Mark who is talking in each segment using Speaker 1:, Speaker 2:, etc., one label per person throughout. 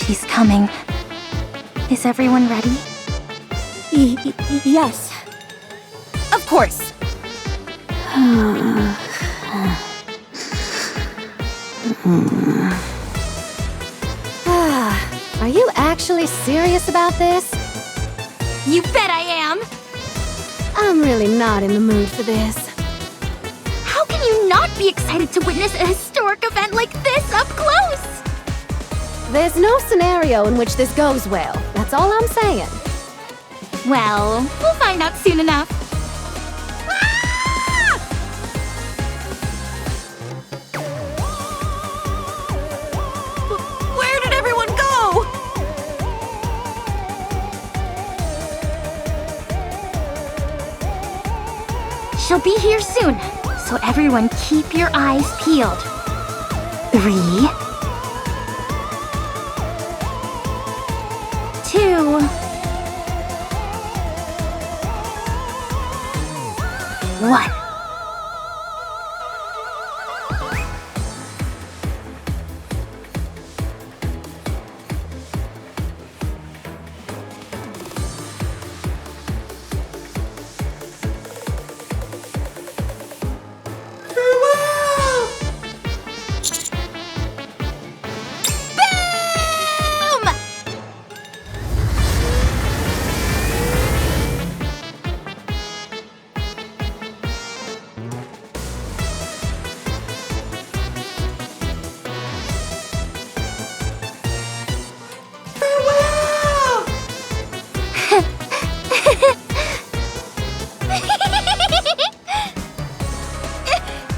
Speaker 1: She's coming. Is everyone ready?
Speaker 2: Yes.
Speaker 1: Of course.
Speaker 2: Are you actually serious about this?
Speaker 1: You bet I am!
Speaker 2: I'm really not in the mood for this.
Speaker 1: How can you not be excited to witness a historic event like this up close?
Speaker 2: There's no scenario in which this goes well. That's all I'm saying.
Speaker 1: Well, we'll find out soon enough. Where did everyone go? She'll be here soon, so everyone keep your eyes peeled. 3, 2, 1.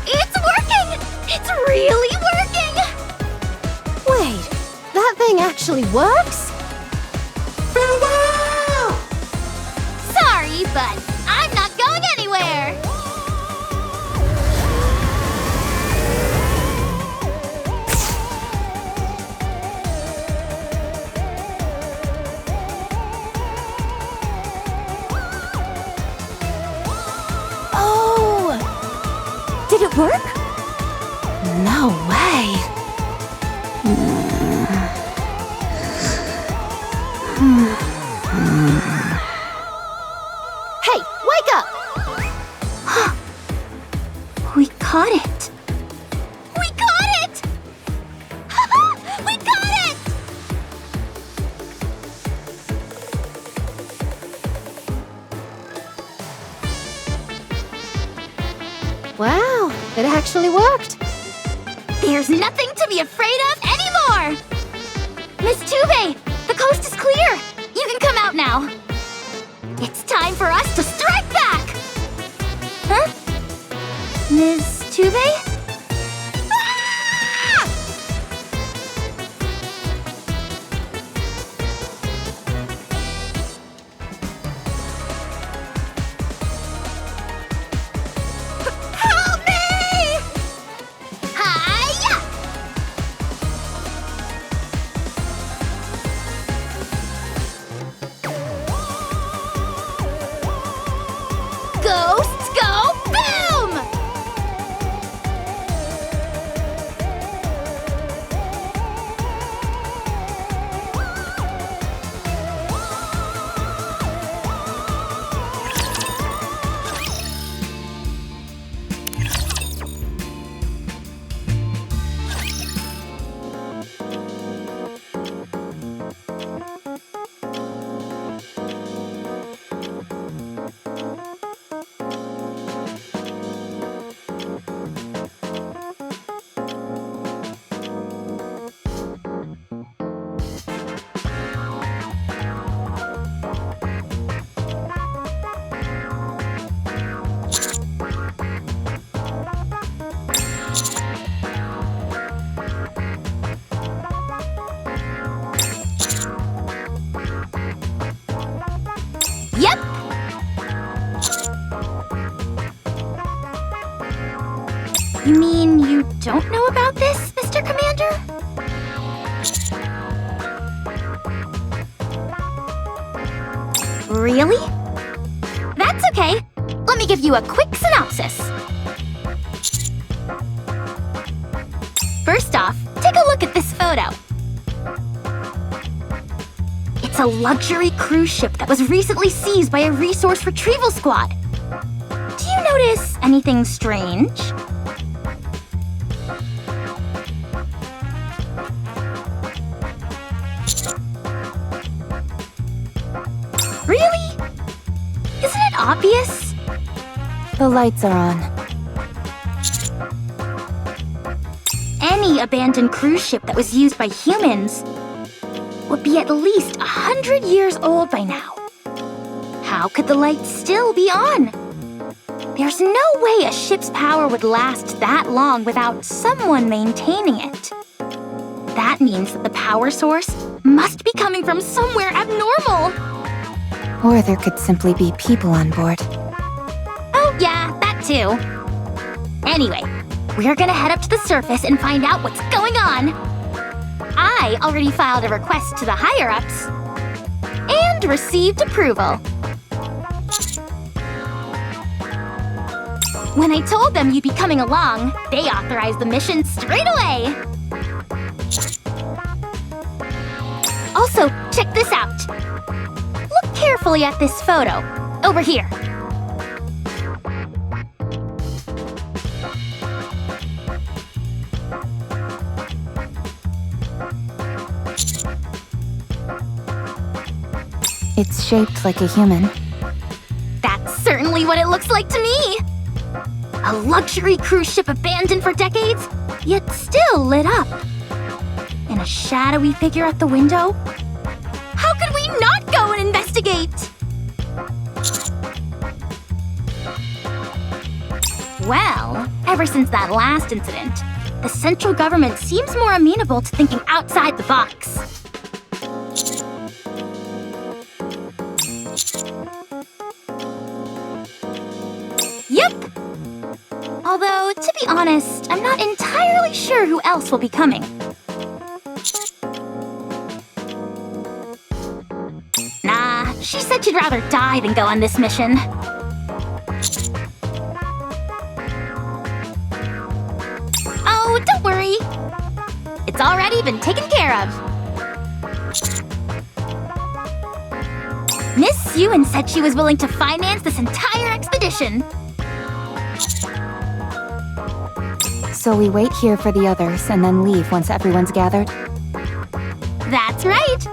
Speaker 1: It's working! It's really working!
Speaker 2: Wait, that thing actually works?
Speaker 1: Farewell! Sorry, but I'm not going anywhere!
Speaker 2: Oh! Did it work? No way. Hey, wake up!
Speaker 1: We caught it! We caught it! We caught it!
Speaker 2: Wow, it actually worked.
Speaker 1: There's nothing to be afraid of anymore! Miss Tube, the coast is clear! You can come out now! It's time for us to strike back! Huh? Miss Tube? Ah! Help me! Hi-ya! Ghosts go boom! Yep! You mean you don't know about this, Mr. Commander? Really? That's okay. Let me give you a quick synopsis. First off, take a look at this photo. It's a luxury cruise ship that was recently seized by a resource retrieval squad. Do you notice anything strange? Really? Isn't it obvious?
Speaker 2: The lights are on.
Speaker 1: Any abandoned cruise ship that was used by humans would be at least 100 years old by now. How could the lights still be on? There's no way a ship's power would last that long without someone maintaining it. That means that the power source must be coming from somewhere abnormal.
Speaker 2: Or there could simply be people on board.
Speaker 1: Oh yeah, that too. Anyway, we're gonna head up to the surface and find out what's going on. I already filed a request to the higher-ups and received approval. When I told them you'd be coming along, they authorized the mission straight away. Also, check this out. Look carefully at this photo. Over here.
Speaker 2: It's shaped like a human.
Speaker 1: That's certainly what it looks like to me. A luxury cruise ship abandoned for decades, yet still lit up. And a shadowy figure at the window? How could we not go and investigate? Well, ever since that last incident, the central government seems more amenable to thinking outside the box. Yep. Although, to be honest, I'm not entirely sure who else will be coming. Nah, she said she'd rather die than go on this mission. Oh, don't worry. It's already been taken care of. Miss Ewan said she was willing to finance this entire expedition.
Speaker 2: So we wait here for the others and then leave once everyone's gathered?
Speaker 1: That's right.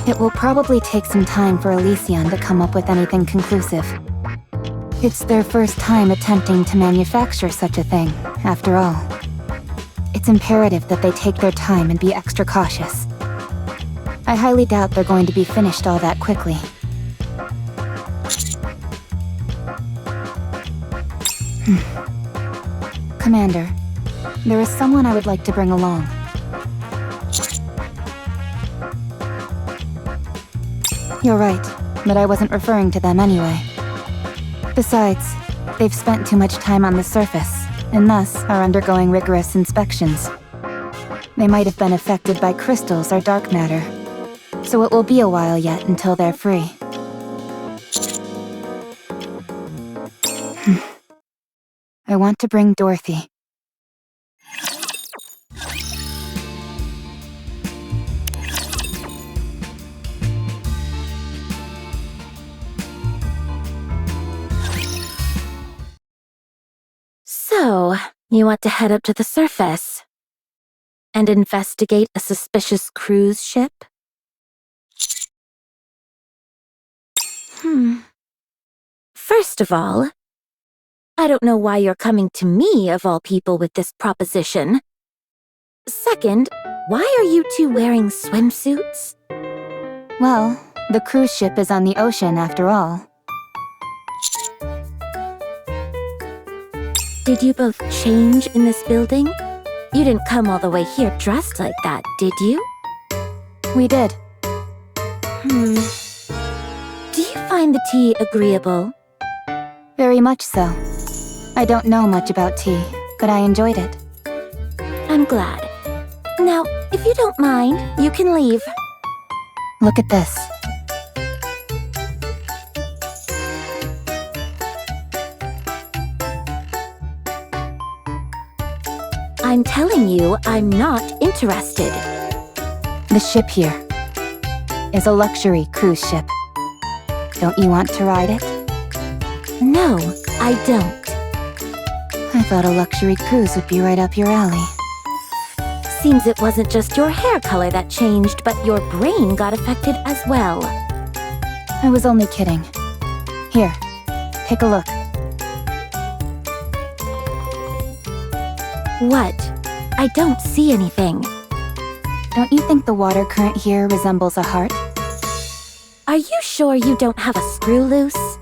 Speaker 2: It will probably take some time for Elysion to come up with anything conclusive. It's their first time attempting to manufacture such a thing, after all. It's imperative that they take their time and be extra cautious. I highly doubt they're going to be finished all that quickly. Commander, there is someone I would like to bring along. You're right, but I wasn't referring to them anyway. Besides, they've spent too much time on the surface, and thus are undergoing rigorous inspections. They might have been affected by crystals or dark matter, so it will be a while yet until they're free. I want to bring Dorothy.
Speaker 3: So, you want to head up to the surface and investigate a suspicious cruise ship? First of all, I don't know why you're coming to me, of all people, with this proposition. Second, why are you two wearing swimsuits?
Speaker 2: Well, the cruise ship is on the ocean after all.
Speaker 3: Did you both change in this building? You didn't come all the way here dressed like that, did you?
Speaker 2: We did.
Speaker 3: Do you find the tea agreeable?
Speaker 2: Very much so. I don't know much about tea, but I enjoyed it.
Speaker 3: I'm glad. Now, if you don't mind, you can leave.
Speaker 2: Look at this.
Speaker 3: I'm telling you, I'm not interested.
Speaker 2: The ship here is a luxury cruise ship. Don't you want to ride it?
Speaker 3: No, I don't.
Speaker 2: I thought a luxury cruise would be right up your alley.
Speaker 3: Seems it wasn't just your hair color that changed, but your brain got affected as well.
Speaker 2: I was only kidding. Here, take a look.
Speaker 3: What? I don't see anything.
Speaker 2: Don't you think the water current here resembles a heart?
Speaker 3: Are you sure you don't have a screw loose?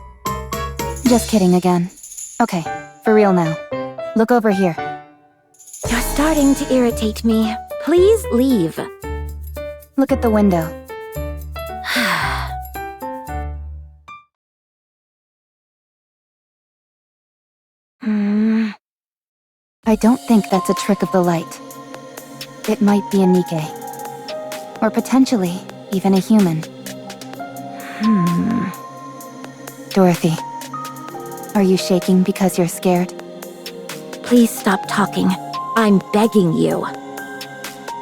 Speaker 2: Just kidding again. Okay, for real now. Look over here.
Speaker 3: You're starting to irritate me. Please leave.
Speaker 2: Look at the window. I don't think that's a trick of the light. It might be a NIKKE. Or potentially, even a human. Dorothy, are you shaking because you're scared?
Speaker 3: Please stop talking. I'm begging you.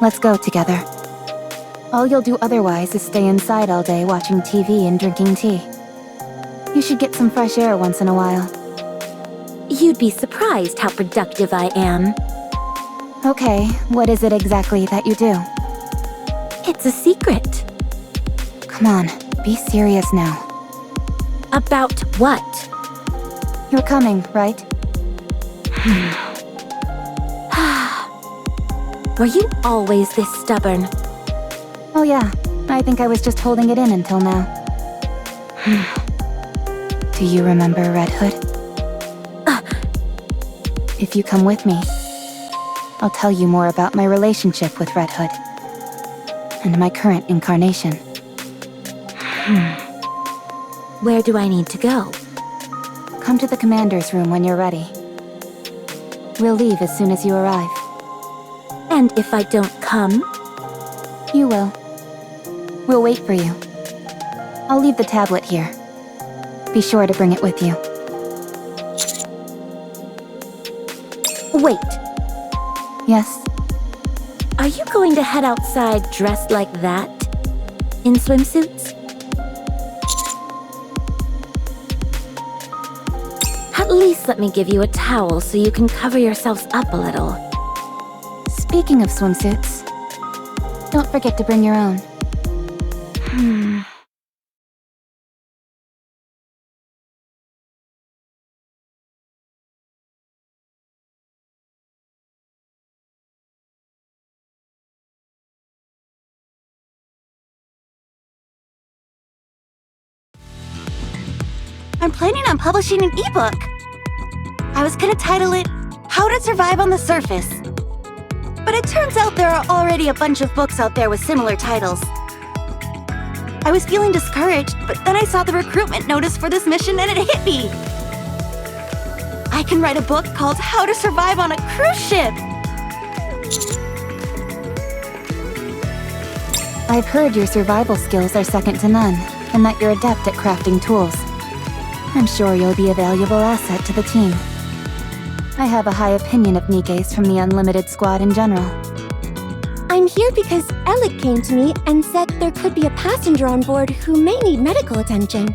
Speaker 2: Let's go together. All you'll do otherwise is stay inside all day watching TV and drinking tea. You should get some fresh air once in a while.
Speaker 3: You'd be surprised how productive I am.
Speaker 2: Okay, what is it exactly that you do?
Speaker 3: It's a secret.
Speaker 2: Come on, be serious now.
Speaker 3: About what?
Speaker 2: You're coming, right?
Speaker 3: Were you always this stubborn?
Speaker 2: Oh yeah, I think I was just holding it in until now. Do you remember Red Hood? If you come with me, I'll tell you more about my relationship with Red Hood. And my current incarnation.
Speaker 3: Where do I need to go?
Speaker 2: Come to the commander's room when you're ready. We'll leave as soon as you arrive.
Speaker 3: And if I don't come?
Speaker 2: You will. We'll wait for you. I'll leave the tablet here. Be sure to bring it with you.
Speaker 3: Wait,
Speaker 2: Yes?
Speaker 3: are you going to head outside dressed like that? In swimsuits? At least let me give you a towel so you can cover yourselves up a little.
Speaker 2: Speaking of swimsuits, don't forget to bring your own.
Speaker 4: I'm planning on publishing an ebook. I was gonna title it, How to Survive on the Surface. But it turns out there are already a bunch of books out there with similar titles. I was feeling discouraged, but then I saw the recruitment notice for this mission and it hit me. I can write a book called How to Survive on a Cruise Ship.
Speaker 2: I've heard your survival skills are second to none, and that you're adept at crafting tools. I'm sure you'll be a valuable asset to the team. I have a high opinion of NIKKEs from the Unlimited Squad in general.
Speaker 5: I'm here because Alec came to me and said there could be a passenger on board who may need medical attention.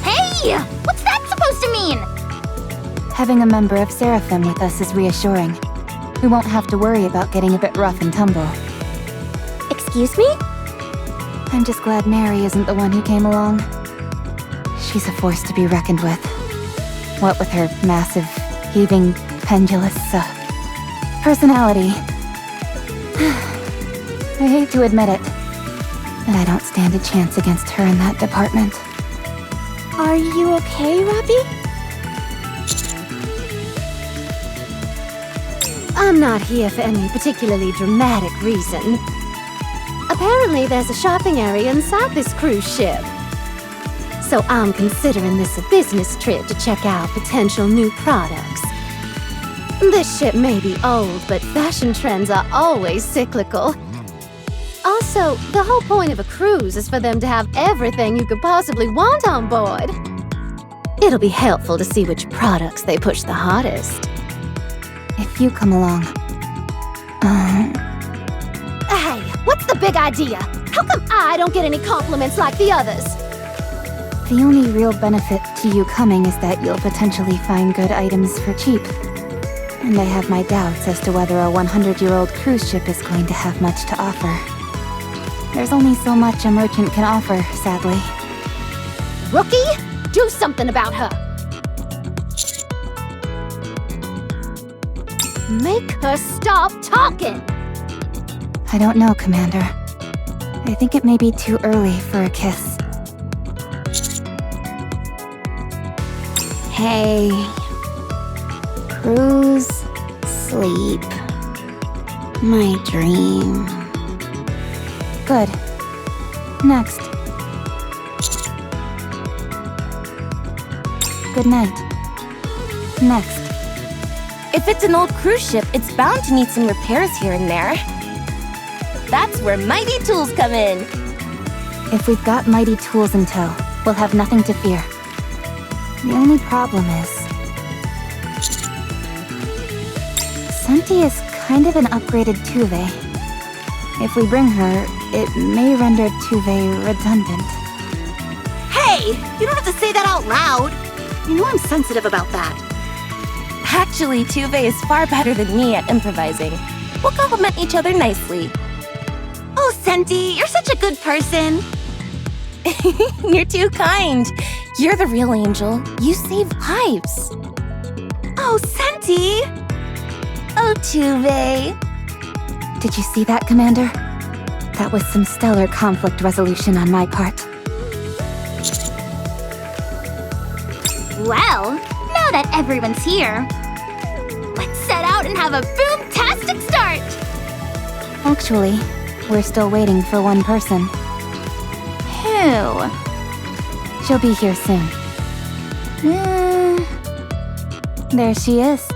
Speaker 1: Hey! What's that supposed to mean?
Speaker 2: Having a member of Seraphim with us is reassuring. We won't have to worry about getting a bit rough and tumble.
Speaker 5: Excuse me?
Speaker 2: I'm just glad Mary isn't the one who came along. She's a force to be reckoned with. What with her massive, heaving, pendulous, personality. I hate to admit it, but I don't stand a chance against her in that department.
Speaker 5: Are you okay, Robbie? I'm not here for any particularly dramatic reason. Apparently there's a shopping area inside this cruise ship. So I'm considering this a business trip to check out potential new products. This ship may be old, but fashion trends are always cyclical. Also, the whole point of a cruise is for them to have everything you could possibly want on board. It'll be helpful to see which products they push the hardest.
Speaker 2: if you come along.
Speaker 5: Hey, what's the big idea? How come I don't get any compliments like the others?
Speaker 2: The only real benefit to you coming is that you'll potentially find good items for cheap. And I have my doubts as to whether a 100-year-old cruise ship is going to have much to offer. There's only so much a merchant can offer, sadly.
Speaker 5: Rookie, do something about her. Make her stop talking.
Speaker 2: I don't know, Commander. I think it may be too early for a kiss. Hey. Cruise, sleep. My dream. Good. Next. Good night. Next.
Speaker 6: If it's an old cruise ship, it's bound to need some repairs here and there. That's where mighty tools come in.
Speaker 2: If we've got mighty tools in tow, we'll have nothing to fear. The only problem is... Senti is kind of an upgraded Tuve. If we bring her, it may render Tuve redundant.
Speaker 4: Hey! You don't have to say that out loud! You know I'm sensitive about that.
Speaker 6: Actually, Tuve is far better than me at improvising. We'll complement each other nicely.
Speaker 4: Oh, Senti, you're such a good person.
Speaker 6: You're too kind. You're the real angel. You save lives.
Speaker 4: Oh, Senti!
Speaker 6: Oh, Tuve.
Speaker 2: Did you see that, Commander? That was some stellar conflict resolution on my part.
Speaker 1: Well, now that everyone's here, let's set out and have a boom-tastic start!
Speaker 2: Actually, we're still waiting for one person.
Speaker 1: Who?
Speaker 2: She'll be here soon. There she is.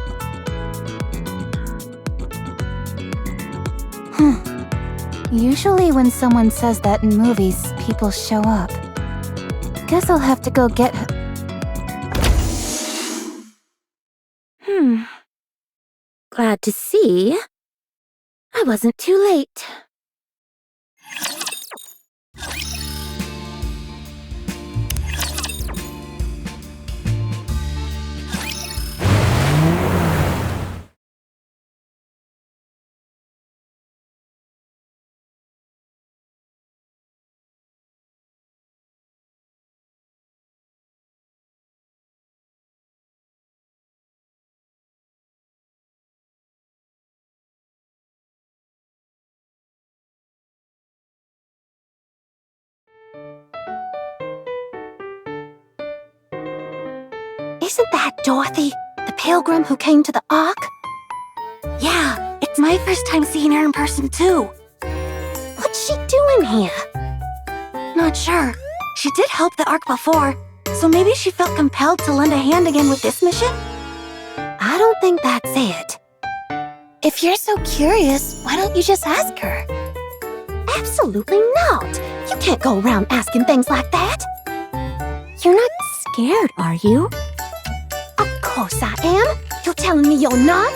Speaker 2: Usually when someone says that in movies, people show up. Guess I'll have to go get her.
Speaker 3: Glad to see I wasn't too late.
Speaker 5: Isn't that Dorothy, the pilgrim who came to the Ark?
Speaker 4: Yeah, it's my first time seeing her in person, too.
Speaker 5: What's she doing here?
Speaker 4: Not sure. She did help the Ark before, so maybe she felt compelled to lend a hand again with this mission?
Speaker 5: I don't think that's it.
Speaker 6: If you're so curious, why don't you just ask her?
Speaker 5: Absolutely not. You can't go around asking things like that.
Speaker 3: You're not scared, are you?
Speaker 5: Of course I am. You're telling me you're not?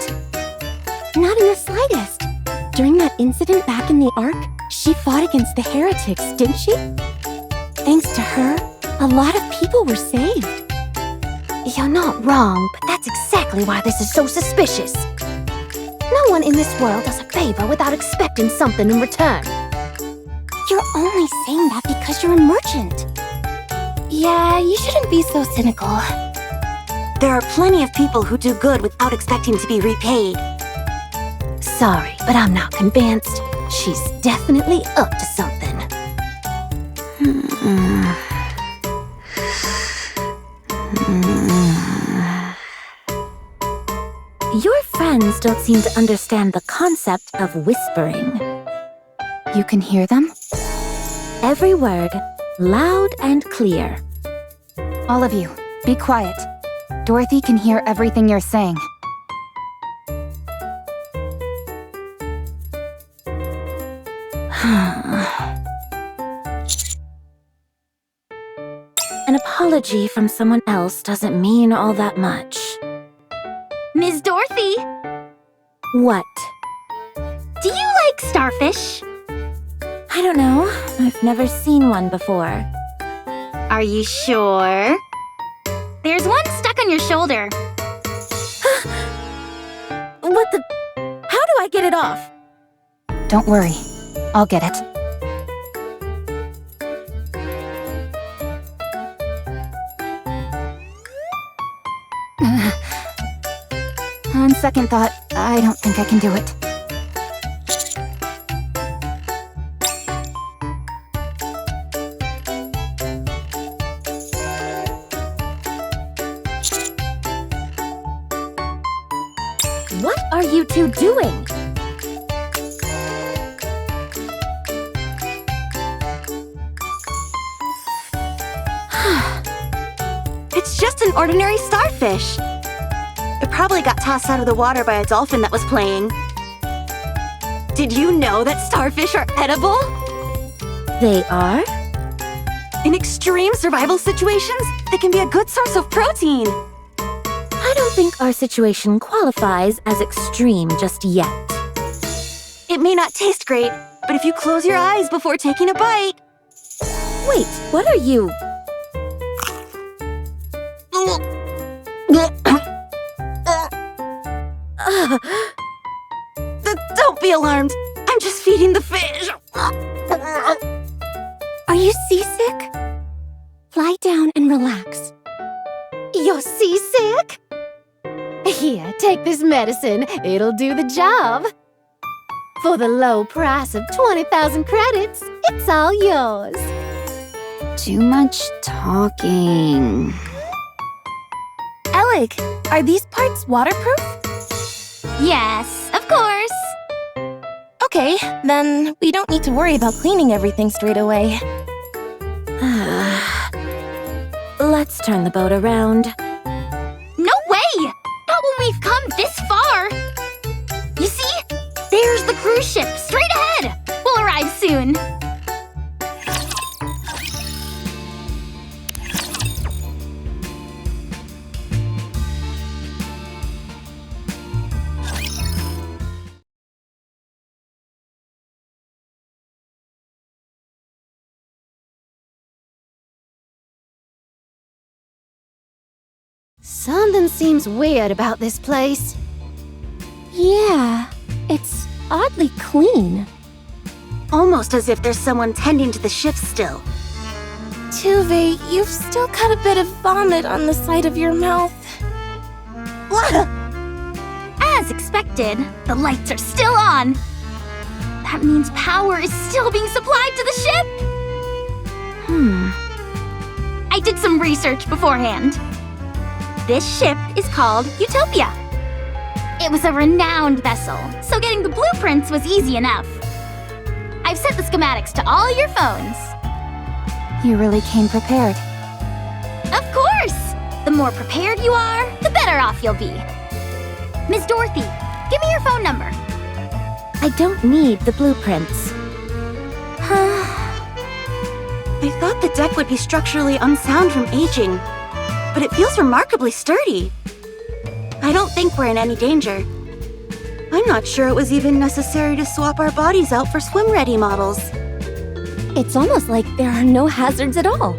Speaker 7: Not in the slightest. During that incident back in the Ark, she fought against the heretics, didn't she? Thanks to her, a lot of people were saved.
Speaker 5: You're not wrong, but that's exactly why this is so suspicious. No one in this world does a favor without expecting something in return.
Speaker 7: You're only saying that because you're a merchant.
Speaker 6: Yeah, you shouldn't be so cynical.
Speaker 4: There are plenty of people who do good without expecting to be repaid.
Speaker 5: Sorry, but I'm not convinced. She's definitely up to something.
Speaker 3: Your friends don't seem to understand the concept of whispering.
Speaker 2: You can hear them?
Speaker 3: Every word, loud and clear.
Speaker 2: All of you, be quiet. Dorothy can hear everything you're saying.
Speaker 3: An apology from someone else doesn't mean all that much.
Speaker 1: Ms. Dorothy!
Speaker 3: What?
Speaker 1: Do you like starfish?
Speaker 3: I don't know. I've never seen one before.
Speaker 1: Are you sure? There's one stuck on your shoulder.
Speaker 3: What the? How do I get it off?
Speaker 2: Don't worry. I'll get it. On second thought, I don't think I can do it.
Speaker 3: What are you two doing?
Speaker 4: It's just an ordinary starfish. It probably got tossed out of the water by a dolphin that was playing. Did you know that starfish are edible?
Speaker 3: They are?
Speaker 4: In extreme survival situations, they can be a good source of protein.
Speaker 3: I don't think our situation qualifies as extreme just yet.
Speaker 4: It may not taste great, but if you close your eyes before taking a bite...
Speaker 3: Wait, what are you?
Speaker 4: Don't be alarmed. I'm just feeding the fish.
Speaker 7: Are you seasick? Lie down and relax.
Speaker 5: You're seasick? Here, take this medicine. It'll do the job. For the low price of 20,000 credits, it's all yours.
Speaker 2: Too much talking.
Speaker 6: Alec, are these parts waterproof?
Speaker 1: Yes, of course.
Speaker 6: Okay, then we don't need to worry about cleaning everything straight away.
Speaker 3: Let's turn the boat around.
Speaker 1: No way! Not when we've come this far! You see? There's the cruise ship, straight ahead! We'll arrive soon.
Speaker 5: Something seems weird about this place.
Speaker 7: Yeah, it's oddly clean.
Speaker 4: Almost as if there's someone tending to the ship still.
Speaker 6: Tuve, you've still got a bit of vomit on the side of your mouth.
Speaker 1: As expected, the lights are still on. That means power is still being supplied to the ship. I did some research beforehand. This ship is called Utopia. It was a renowned vessel, so getting the blueprints was easy enough. I've sent the schematics to all your phones.
Speaker 2: You really came prepared.
Speaker 1: Of course! The more prepared you are, the better off you'll be. Miss Dorothy, give me your phone number.
Speaker 3: I don't need the blueprints.
Speaker 4: I thought the deck would be structurally unsound from aging, but it feels remarkably sturdy. I don't think we're in any danger. I'm not sure it was even necessary to swap our bodies out for swim-ready models.
Speaker 7: It's almost like there are no hazards at all.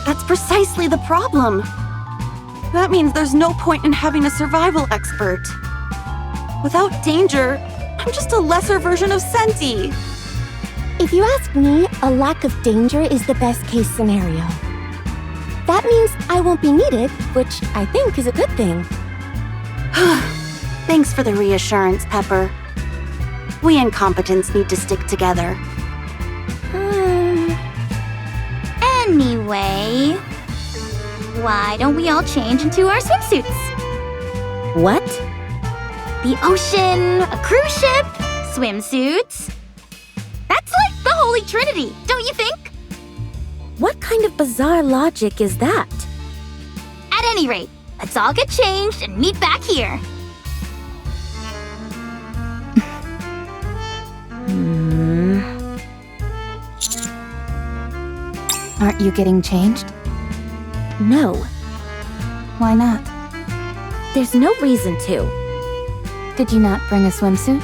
Speaker 4: That's precisely the problem. That means there's no point in having a survival expert. Without danger, I'm just a lesser version of Senti.
Speaker 7: If you ask me, a lack of danger is the best case scenario. That means I won't be needed, which I think is a good thing.
Speaker 4: Thanks for the reassurance, Pepper. We incompetents need to stick together.
Speaker 1: Anyway, why don't we all change into our swimsuits?
Speaker 3: What?
Speaker 1: The ocean, a cruise ship, swimsuits. That's like the Holy Trinity, don't you think?
Speaker 3: What kind of bizarre logic is that?
Speaker 1: At any rate, let's all get changed and meet back here.
Speaker 2: Aren't you getting changed?
Speaker 3: No,
Speaker 2: Why not?
Speaker 3: there's no reason to.
Speaker 2: Did you not bring a swimsuit?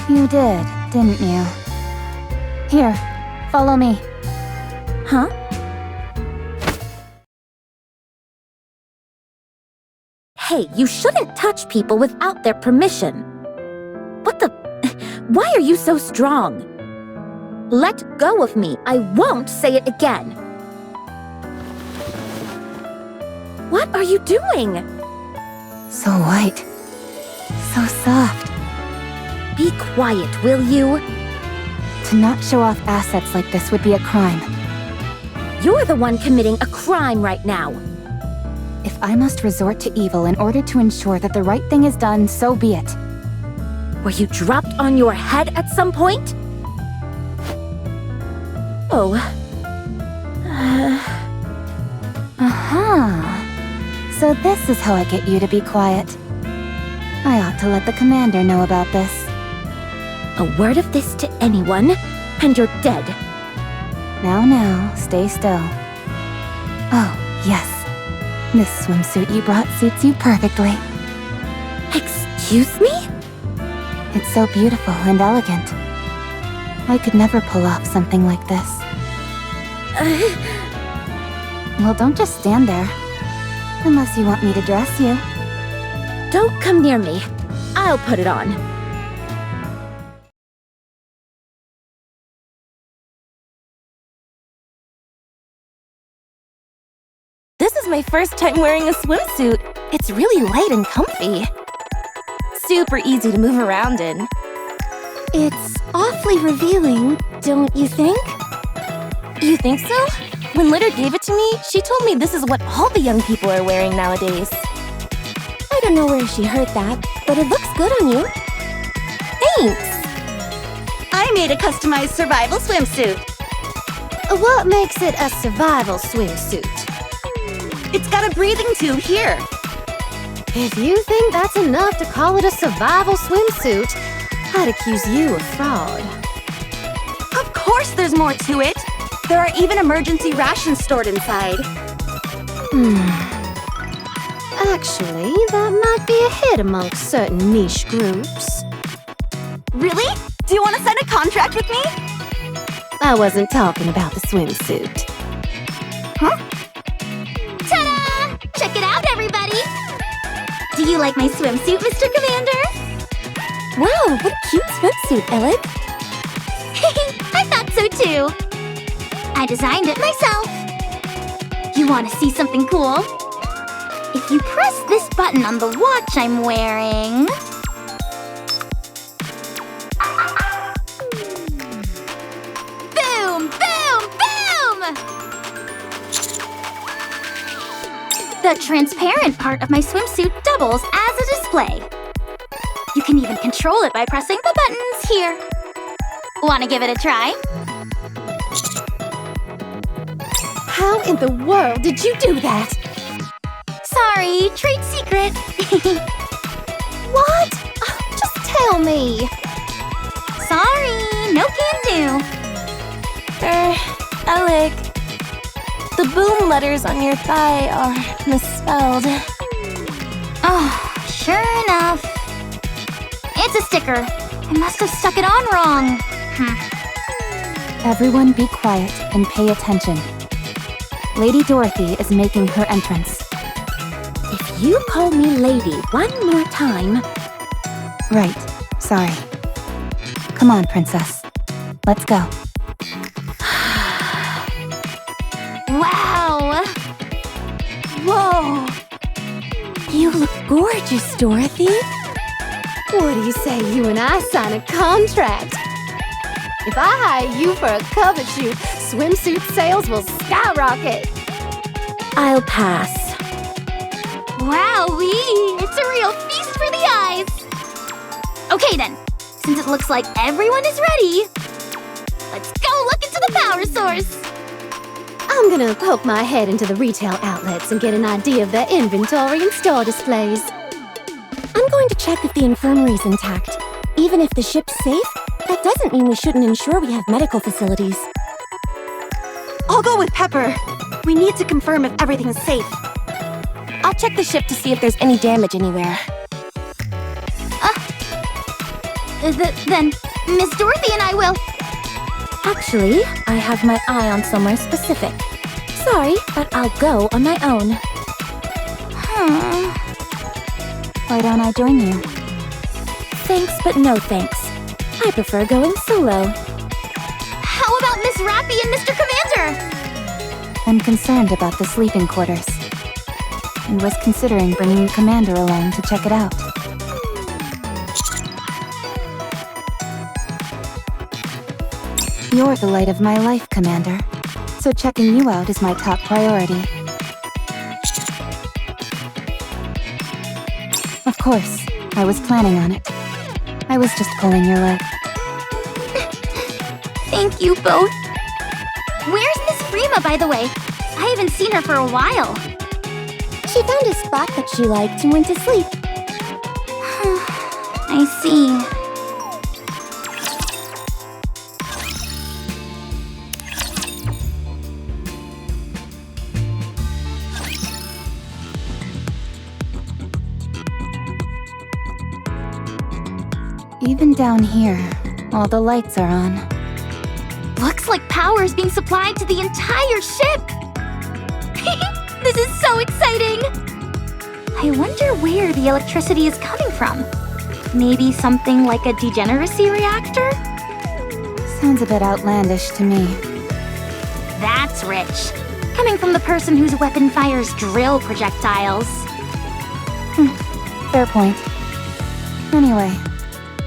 Speaker 2: You did, didn't you? Here, follow me.
Speaker 3: Huh? Hey, you shouldn't touch people without their permission. What the... Why are you so strong? Let go of me. I won't say it again. What are you doing?
Speaker 2: So white. So soft.
Speaker 3: Be quiet, will you?
Speaker 2: To not show off assets like this would be a crime.
Speaker 3: You're the one committing a crime right now.
Speaker 2: If I must resort to evil in order to ensure that the right thing is done, so be it.
Speaker 3: Were you dropped on your head at some point? Oh.
Speaker 2: Aha. So this is how I get you to be quiet. I ought to let the commander know about this.
Speaker 3: A word of this to anyone, and you're dead.
Speaker 2: Now, stay still. Oh, yes. This swimsuit you brought suits you perfectly.
Speaker 3: Excuse me?
Speaker 2: It's so beautiful and elegant. I could never pull off something like this. Well, don't just stand there. Unless you want me to dress you.
Speaker 3: Don't come near me. I'll put it on.
Speaker 6: This is my first time wearing a swimsuit. It's really light and comfy. Super easy to move around in.
Speaker 7: It's awfully revealing, don't you think?
Speaker 6: You think so? When Litter gave it to me, she told me this is what all the young people are wearing nowadays.
Speaker 7: I don't know where she heard that, but it looks good on you.
Speaker 6: Thanks!
Speaker 4: I made a customized survival swimsuit.
Speaker 5: What makes it a survival swimsuit?
Speaker 4: It's got a breathing tube here.
Speaker 5: If you think that's enough to call it a survival swimsuit, I'd accuse you of fraud.
Speaker 4: Of course there's more to it. There are even emergency rations stored inside.
Speaker 5: Actually, that might be a hit amongst certain niche groups.
Speaker 4: Really? Do you want to sign a contract with me?
Speaker 5: I wasn't talking about the swimsuit.
Speaker 4: Huh?
Speaker 1: Ta-da! Check it out, everybody! Do you like my swimsuit, Mr. Commander?
Speaker 7: Wow, what a cute swimsuit, Ellen.
Speaker 1: I thought so too. I designed it myself. You want to see something cool? If you press this button on the watch I'm wearing... Boom! Boom! Boom! The transparent part of my swimsuit doubles as a display. You can even control it by pressing the buttons here. Want to give it a try?
Speaker 5: How in the world did you do that?
Speaker 1: Sorry, trade secret.
Speaker 5: What? Just tell me.
Speaker 1: Sorry, no can do.
Speaker 6: Alec. The boom letters on your thigh are misspelled.
Speaker 1: Oh, sure enough. It's a sticker. I must have stuck it on wrong.
Speaker 2: Everyone be quiet and pay attention. Lady Dorothy is making her entrance.
Speaker 3: If you call me lady one more time...
Speaker 2: Right, sorry. Come on, princess. Let's go.
Speaker 1: Wow!
Speaker 7: Whoa! You look gorgeous, Dorothy.
Speaker 5: What do you say you and I sign a contract? If I hire you for a cover shoot, swimsuit sales will skyrocket.
Speaker 3: I'll pass.
Speaker 1: Wowee! It's a real feast for the eyes! Okay then, since it looks like everyone is ready, let's go look into the power source!
Speaker 5: I'm gonna poke my head into the retail outlets and get an idea of their inventory and store displays.
Speaker 7: I'm going to check if the infirmary's intact. Even if the ship's safe, that doesn't mean we shouldn't ensure we have medical facilities.
Speaker 4: I'll go with Pepper. We need to confirm if everything's safe.
Speaker 6: I'll check the ship to see if there's any damage anywhere.
Speaker 1: Then Miss Dorothy and I will...
Speaker 3: Actually, I have my eye on somewhere specific. Sorry, but I'll go on my own.
Speaker 2: Why don't I join you?
Speaker 3: Thanks, but no thanks. I prefer going solo.
Speaker 1: How about Miss Rappy and Mr. Commander?
Speaker 2: I'm concerned about the sleeping quarters, and was considering bringing the commander along to check it out. You're the light of my life, Commander, so checking you out is my top priority. Of course, I was planning on it. I was just pulling your leg.
Speaker 1: Thank you both. Where's Miss Freema, by the way? I haven't seen her for a while.
Speaker 7: She found a spot that she liked and went to sleep.
Speaker 1: I see.
Speaker 2: Even down here, all the lights are on.
Speaker 1: Looks like power is being supplied to the entire ship! This is so exciting! I wonder where the electricity is coming from. Maybe something like a degeneracy reactor?
Speaker 2: Sounds a bit outlandish to me.
Speaker 1: That's rich. Coming from the person whose weapon fires drill projectiles.
Speaker 2: Fair point. Anyway,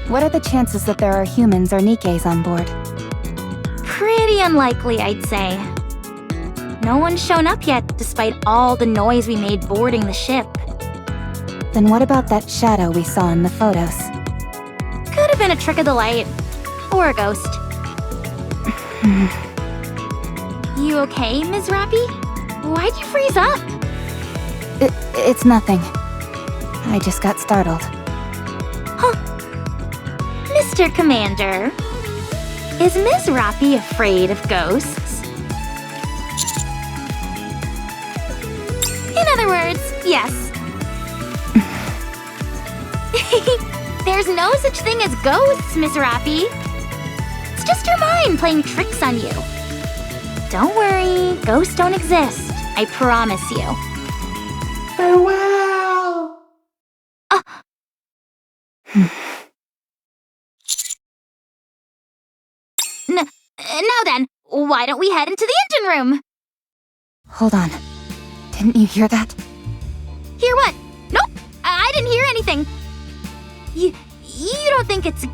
Speaker 2: what are the chances that there are humans or NIKKEs on board?
Speaker 1: Pretty unlikely, I'd say. No one's shown up yet, despite all the noise we made boarding the ship.
Speaker 2: Then what about that shadow we saw in the photos?
Speaker 1: Could have been a trick of the light. Or a ghost. You okay, Ms. Rappy? Why'd you freeze up?
Speaker 2: It's nothing. I just got startled.
Speaker 1: Mr. Commander, is Ms. Rappy afraid of ghosts? In other words, yes. There's no such thing as ghosts, Miss Rappy. It's just your mind playing tricks on you. Don't worry, ghosts don't exist. I promise you.
Speaker 8: Farewell!
Speaker 1: Now then, why don't we head into the engine room?
Speaker 2: Hold on. Didn't you hear that?
Speaker 1: Hear what? Nope, I didn't hear anything. You don't think it's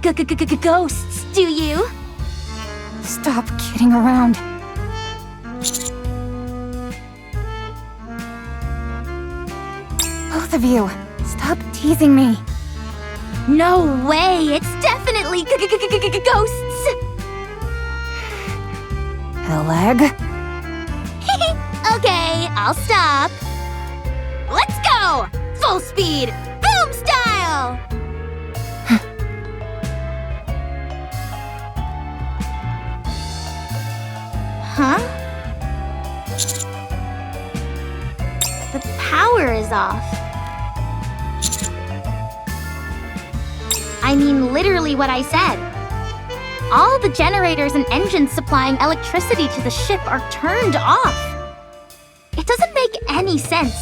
Speaker 1: ghosts, do you?
Speaker 2: Stop kidding around. Both of you, stop teasing me.
Speaker 1: No way, it's definitely ghosts.
Speaker 2: Leg?
Speaker 1: Okay, I'll stop. Let's go! Full speed, boom style! Huh? The power is off. I mean literally what I said. All the generators and engines supplying electricity to the ship are turned off. It doesn't make any sense.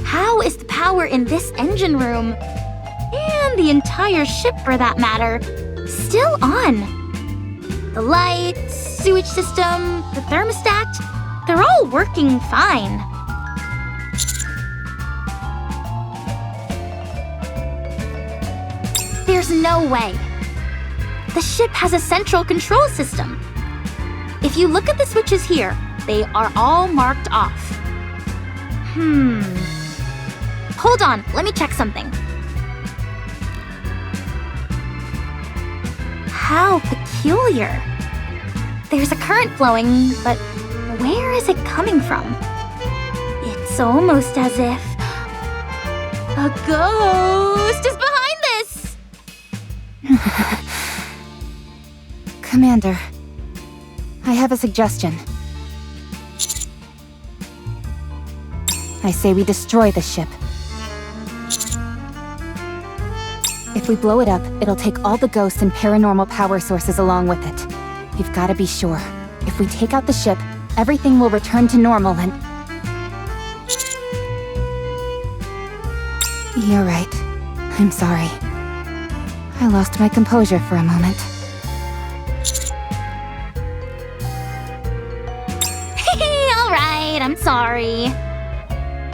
Speaker 1: How is the power in this engine room, and the entire ship for that matter, still on? The lights, sewage system, the thermostat, they're all working fine. There's no way. The ship has a central control system. If you look at the switches here, they are all marked off. Hold on, let me check something. How peculiar. There's a current flowing, but where is it coming from? It's almost as if a ghost is behind this!
Speaker 2: Commander, I have a suggestion. I say we destroy the ship. If we blow it up, it'll take all the ghosts and paranormal power sources along with it. We've gotta be sure. If we take out the ship, everything will return to normal and... You're right. I'm sorry. I lost my composure for a moment.
Speaker 1: Alright, I'm sorry.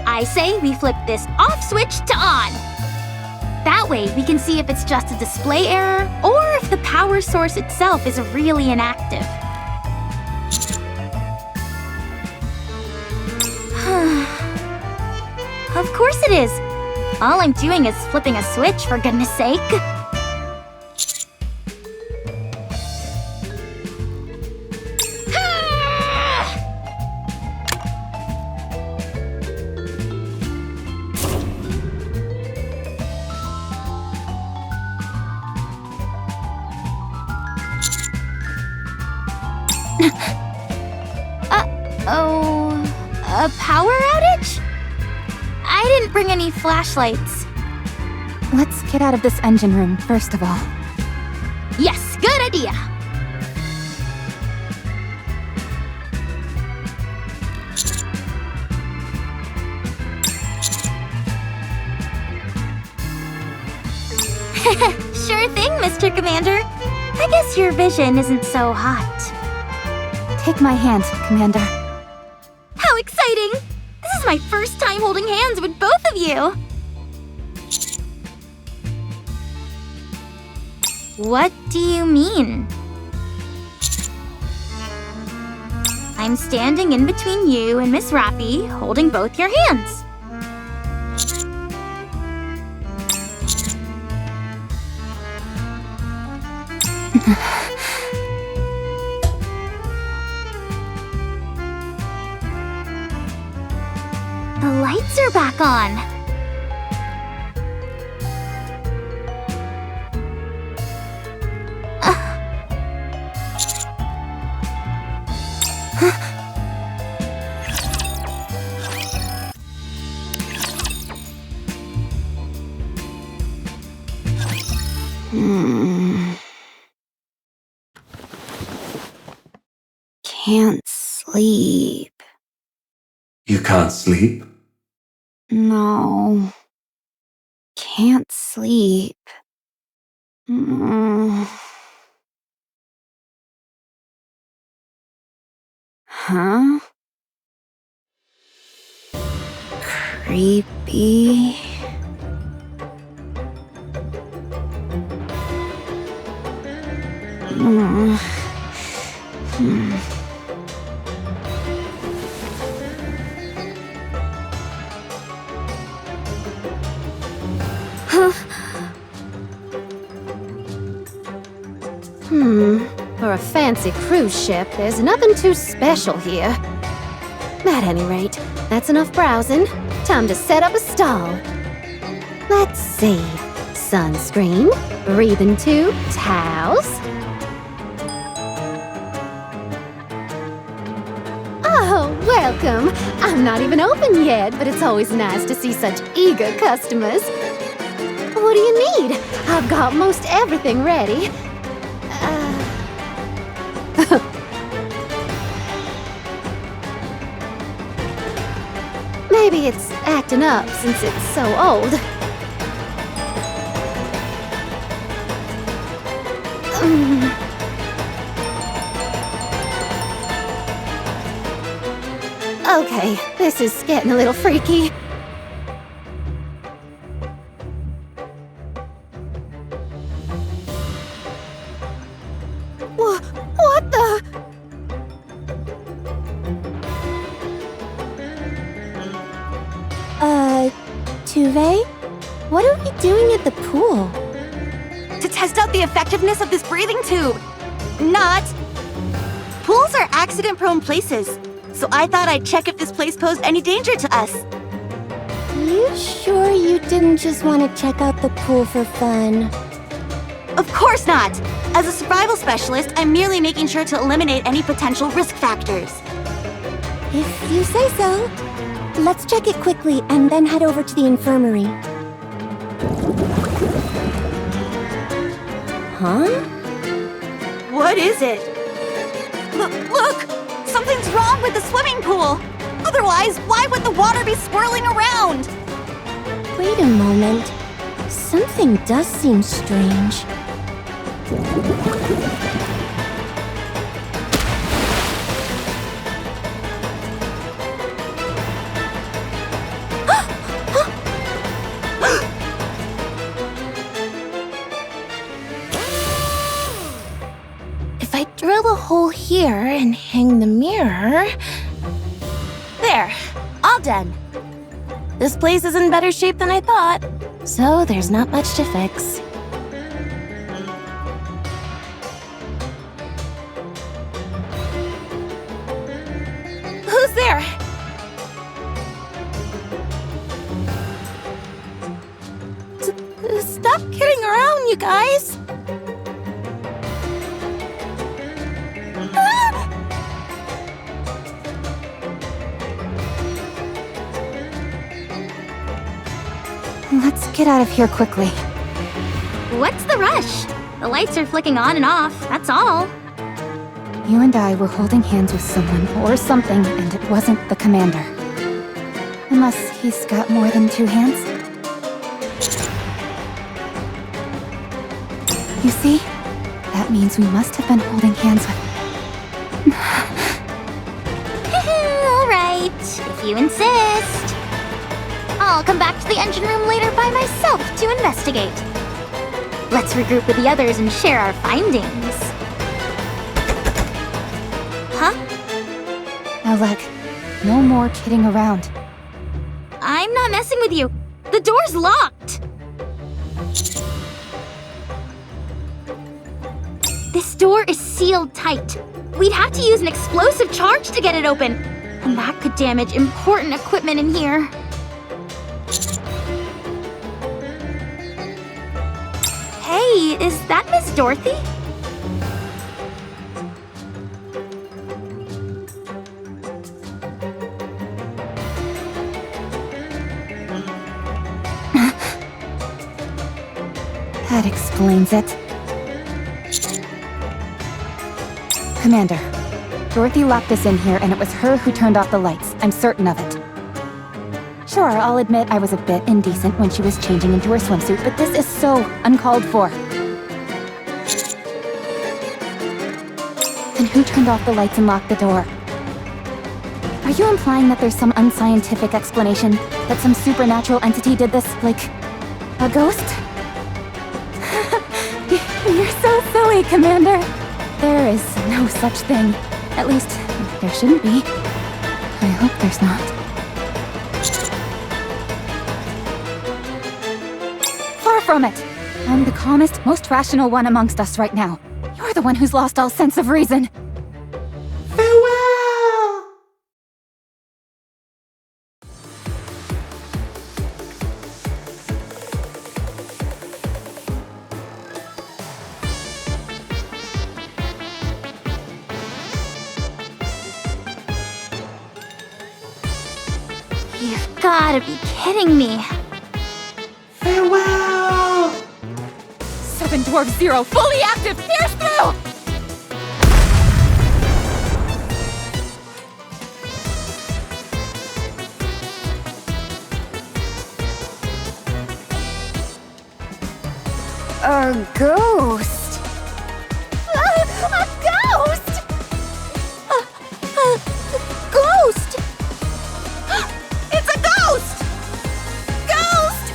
Speaker 1: I say we flip this off switch to on. That way we can see if it's just a display error or if the power source itself is really inactive. Of course it is. All I'm doing is flipping a switch, for goodness sake. Oh, a power outage? I didn't bring any flashlights.
Speaker 2: Let's get out of this engine room, first of all.
Speaker 1: Yes, good idea. Sure thing, Mr. Commander. I guess your vision isn't so hot.
Speaker 2: Take my hand, Commander.
Speaker 1: How exciting! This is my first time holding hands with both of you! What do you mean? I'm standing in between you and Miss Rappy, holding both your hands. The lights are back on.
Speaker 7: Can't sleep.
Speaker 8: You can't sleep?
Speaker 7: No. Can't sleep. Huh? Creepy.
Speaker 5: For a fancy cruise ship, there's nothing too special here. At any rate, that's enough browsing. Time to set up a stall. Let's see. Sunscreen, breathing tube, towels. Oh, welcome. I'm not even open yet, but it's always nice to see such eager customers. What do you need? I've got most everything ready. Maybe it's acting up since it's so old. Okay, this is getting a little freaky. What the?
Speaker 7: Tuve? What are we doing at the pool?
Speaker 4: To test out the effectiveness of this breathing tube. Not. Pools are accident-prone places, so I thought I'd check if this place posed any danger to us.
Speaker 7: You sure you didn't just want to check out the pool for fun?
Speaker 4: Of course not! As a survival specialist, I'm merely making sure to eliminate any potential risk factors.
Speaker 7: If you say so. Let's check it quickly and then head over to the infirmary.
Speaker 6: Huh?
Speaker 4: What is it? Look! Something's wrong with the swimming pool! Otherwise, why would the water be swirling around?
Speaker 7: Wait a moment. Something does seem strange.
Speaker 6: If I drill a hole here and hang the mirror... There, all done. This place is in better shape than I thought, so there's not much to fix. Who's there? Stop kidding around, you guys!
Speaker 2: Let's get out of here quickly.
Speaker 1: What's the rush? The lights are flicking on and off, that's all.
Speaker 2: You and I were holding hands with someone or something, and it wasn't the commander. Unless he's got more than 2 hands. You see? That means we must have been holding hands with...
Speaker 1: Alright, if you insist. I'll come back to the engine room later by myself to investigate. Let's regroup with the others and share our findings. Huh?
Speaker 2: Alec, no more kidding around.
Speaker 1: I'm not messing with you. The door's locked. This door is sealed tight. We'd have to use an explosive charge to get it open. And that could damage important equipment in here. Hey, is that Miss Dorothy?
Speaker 2: That explains it. Commander, Dorothy locked us in here and it was her who turned off the lights. I'm certain of it. Sure, I'll admit I was a bit indecent when she was changing into her swimsuit, but this is so uncalled for. Then who turned off the lights and locked the door? Are you implying that there's some unscientific explanation? That some supernatural entity did this, like a ghost? You're so silly, Commander. There is no such thing. At least, there shouldn't be. I hope there's not. Far from it! I'm the calmest, most rational one amongst us right now. You're the one who's lost all sense of reason.
Speaker 1: You've gotta be kidding me.
Speaker 2: Farewell! 7 Dwarf 0, fully active! Pierce through! A ghost!
Speaker 7: A ghost! A ghost!
Speaker 4: It's a ghost! Ghost!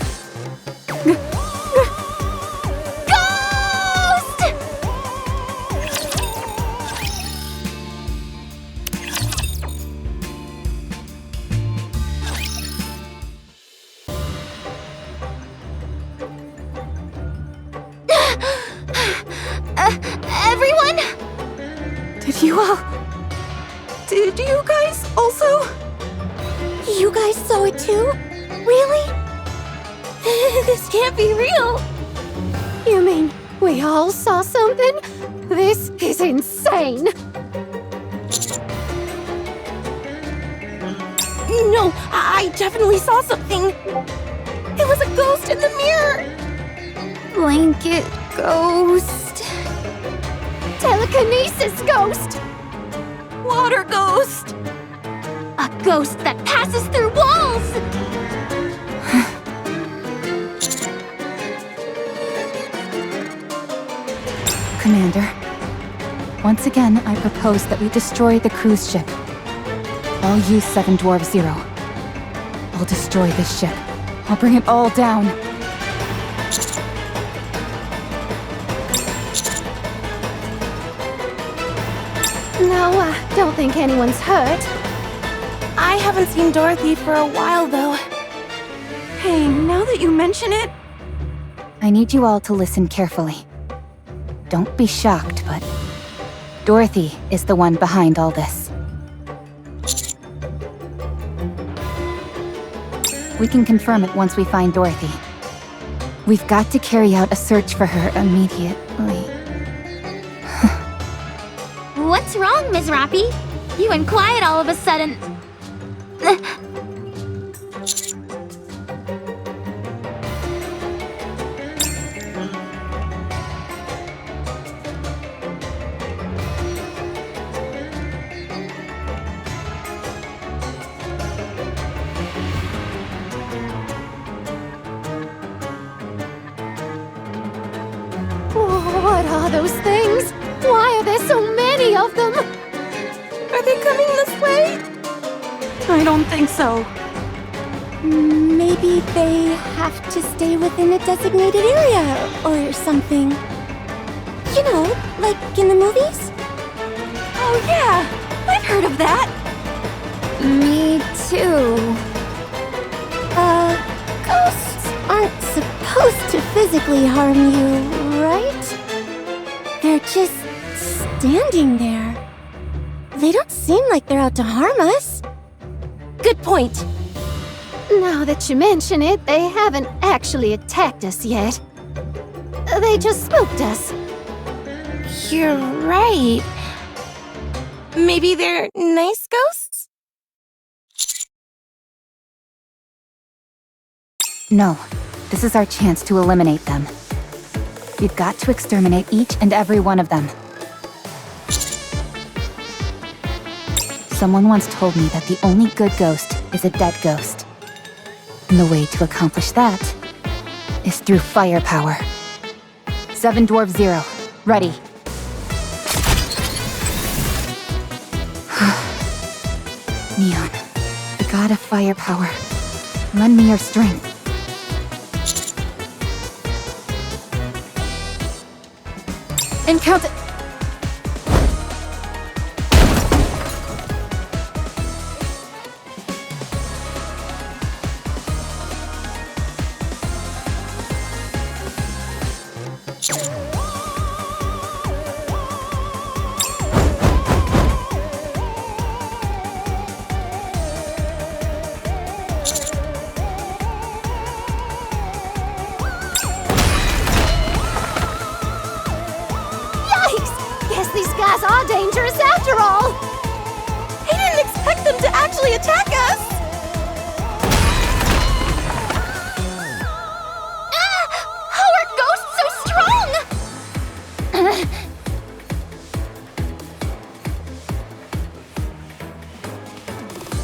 Speaker 1: Everyone?
Speaker 2: Did you all...
Speaker 4: Did you guys also?
Speaker 7: You guys saw it too? Really?
Speaker 6: This can't be real.
Speaker 5: You mean we all saw something? This is insane.
Speaker 6: No, I definitely saw something. It was a ghost in the mirror.
Speaker 5: Blanket ghost. Telekinesis ghost.
Speaker 6: Water ghost.
Speaker 1: A ghost that passes through walls!
Speaker 2: Commander, once again, I propose that we destroy the cruise ship. I'll use 7 Dwarf Zero. I'll destroy this ship. I'll bring it all down.
Speaker 5: No, I don't think anyone's hurt.
Speaker 6: I haven't seen Dorothy for a while, though. Hey, now that you mention it...
Speaker 2: I need you all to listen carefully. Don't be shocked, but Dorothy is the one behind all this. We can confirm it once we find Dorothy. We've got to carry out a search for her immediately.
Speaker 1: What's wrong, Ms. Rappy? You went quiet all of a sudden.
Speaker 5: What are those things? Why are there so many of them?
Speaker 6: Are they coming this way? I don't think so.
Speaker 7: Maybe they have to stay within a designated area or something. You know, like in the movies?
Speaker 6: Oh yeah, I've heard of that.
Speaker 5: Me too.
Speaker 7: Ghosts aren't supposed to physically harm you, right? They're just standing there. They don't seem like they're out to harm us.
Speaker 6: Good point.
Speaker 5: Now that you mention it, they haven't actually attacked us yet. They just spooked us.
Speaker 6: You're right. Maybe they're nice ghosts?
Speaker 2: No, this is our chance to eliminate them. We've got to exterminate each and every one of them. Someone once told me that the only good ghost is a dead ghost. And the way to accomplish that is through firepower. 7 Dwarf Zero, ready. Neon, the god of firepower, lend me your strength. And count it.
Speaker 5: These guys are dangerous after all!
Speaker 6: I didn't expect them to actually attack us!
Speaker 1: How are ghosts so strong?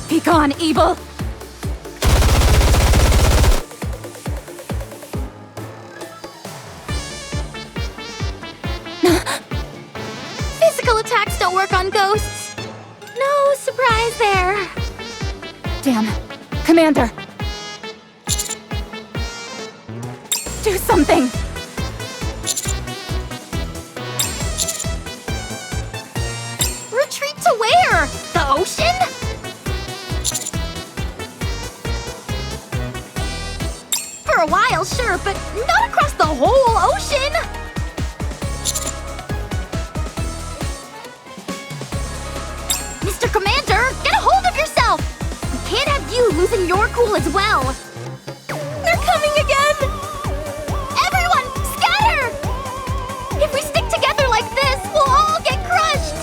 Speaker 2: Be gone, evil!
Speaker 1: Physical attacks don't work on ghosts. No surprise there.
Speaker 2: Damn. Commander! Do something!
Speaker 1: Retreat to where? The ocean? For a while, sure, but not across the whole ocean! Mr. Commander, get a hold of yourself! We can't have you losing your cool as well!
Speaker 6: They're coming again!
Speaker 1: Everyone, scatter! If we stick together like this, we'll all get crushed!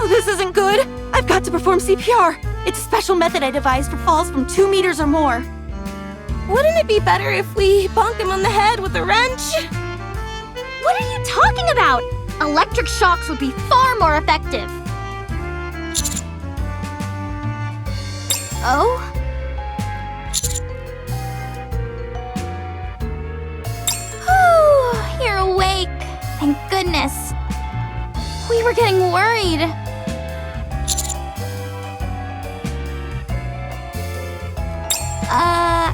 Speaker 4: this isn't good. I've got to perform CPR. It's a special method I devised for falls from 2 meters or more.
Speaker 6: Wouldn't it be better if we bonk him on the head with a wrench?
Speaker 1: What are you talking about? Electric shocks would be far more effective. Oh? Whew, you're awake. Thank goodness. We were getting worried.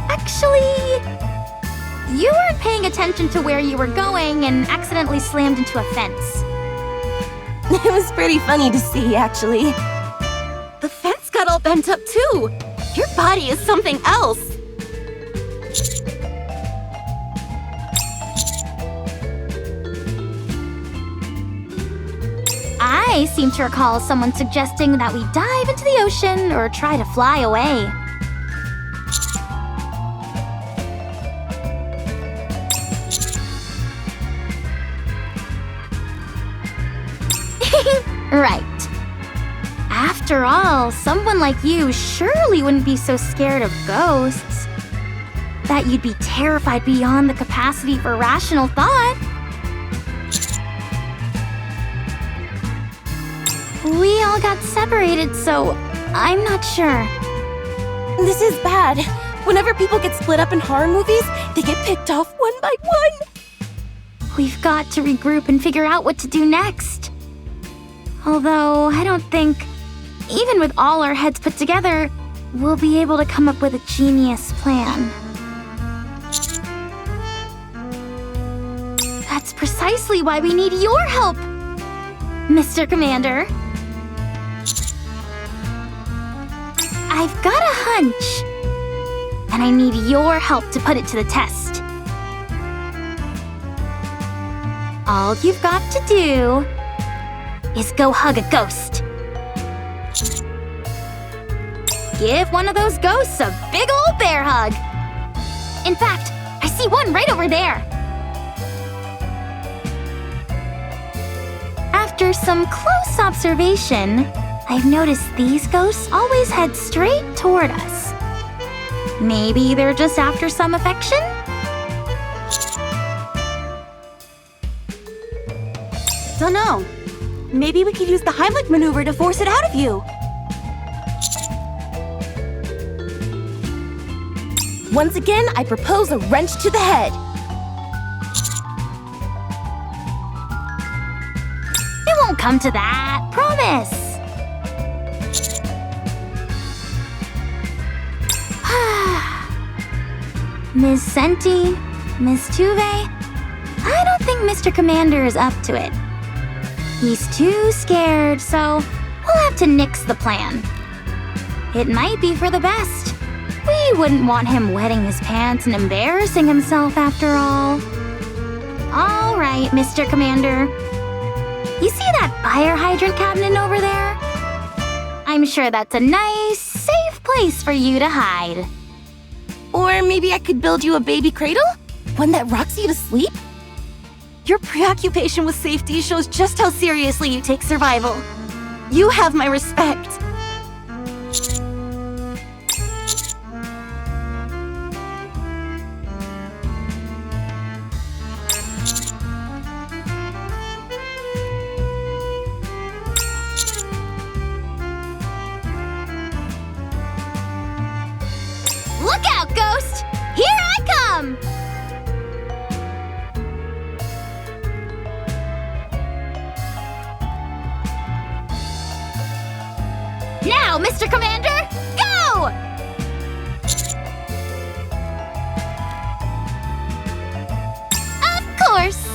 Speaker 1: Actually, you weren't paying attention to where you were going and accidentally slammed into a fence.
Speaker 6: It was pretty funny to see, actually.
Speaker 4: The fence got all bent up too. Your body is something else.
Speaker 1: I seem to recall someone suggesting that we dive into the ocean or try to fly away. Right. After all, someone like you surely wouldn't be so scared of ghosts that you'd be terrified beyond the capacity for rational thought. We all got separated, so I'm not sure.
Speaker 6: This is bad. Whenever people get split up in horror movies, they get picked off one by one.
Speaker 1: We've got to regroup and figure out what to do next. Although, I don't think, even with all our heads put together, we'll be able to come up with a genius plan. That's precisely why we need your help, Mr. Commander. I've got a hunch, and I need your help to put it to the test. All you've got to do is go hug a ghost. Give one of those ghosts a big old bear hug. In fact, I see one right over there. After some close observation, I've noticed these ghosts always head straight toward us. Maybe they're just after some affection?
Speaker 4: Dunno. Maybe we could use the Heimlich maneuver to force it out of you.
Speaker 6: Once again, I propose a wrench to the head.
Speaker 1: It won't come to that, promise. Ms. Senti, Ms. Tuve, I don't think Mr. Commander is up to it. He's too scared, so we'll have to nix the plan. It might be for the best. We wouldn't want him wetting his pants and embarrassing himself after all. All right, Mr. Commander. You see that fire hydrant cabinet over there? I'm sure that's a nice, safe place for you to hide.
Speaker 6: Or maybe I could build you a baby cradle? One that rocks you to sleep?
Speaker 4: Your preoccupation with safety shows just how seriously you take survival. You have my respect.
Speaker 1: Look out, Ghost! Here I come! Now, Mr. Commander, go! Of course!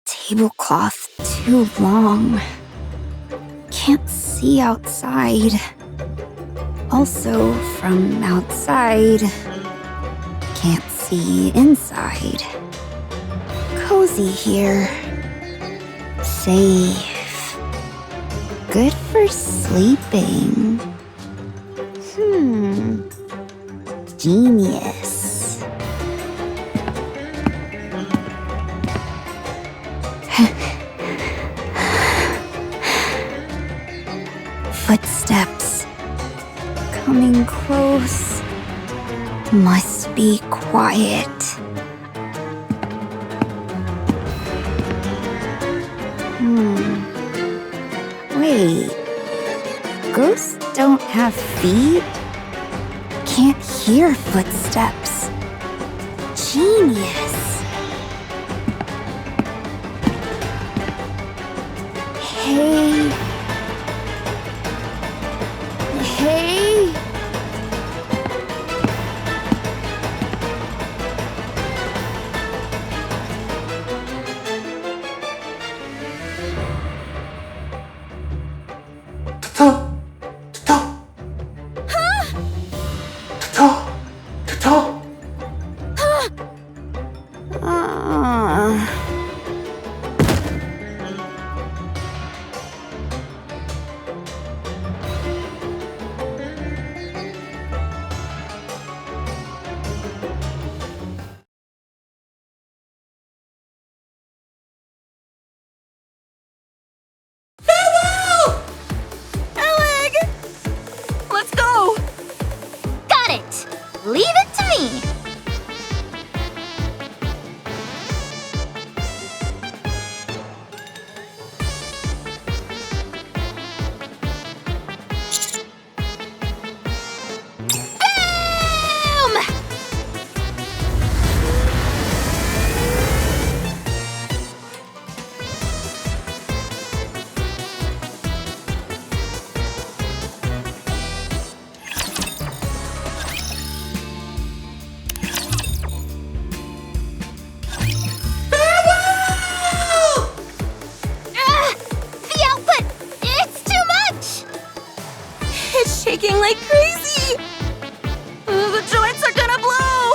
Speaker 2: Tablecloth too long. Can't see outside. Also, from outside, can't see inside. cozy here. Safe. Good for sleeping. Genius. Footsteps. Coming close. Must be quiet. Wait. Ghosts don't have feet? Can't hear footsteps. Genius. Hey. Hey.
Speaker 6: Let's go!
Speaker 1: Got it! Leave it to me! Boom! The output! It's too much!
Speaker 6: It's shaking like crazy! The joints are gonna blow!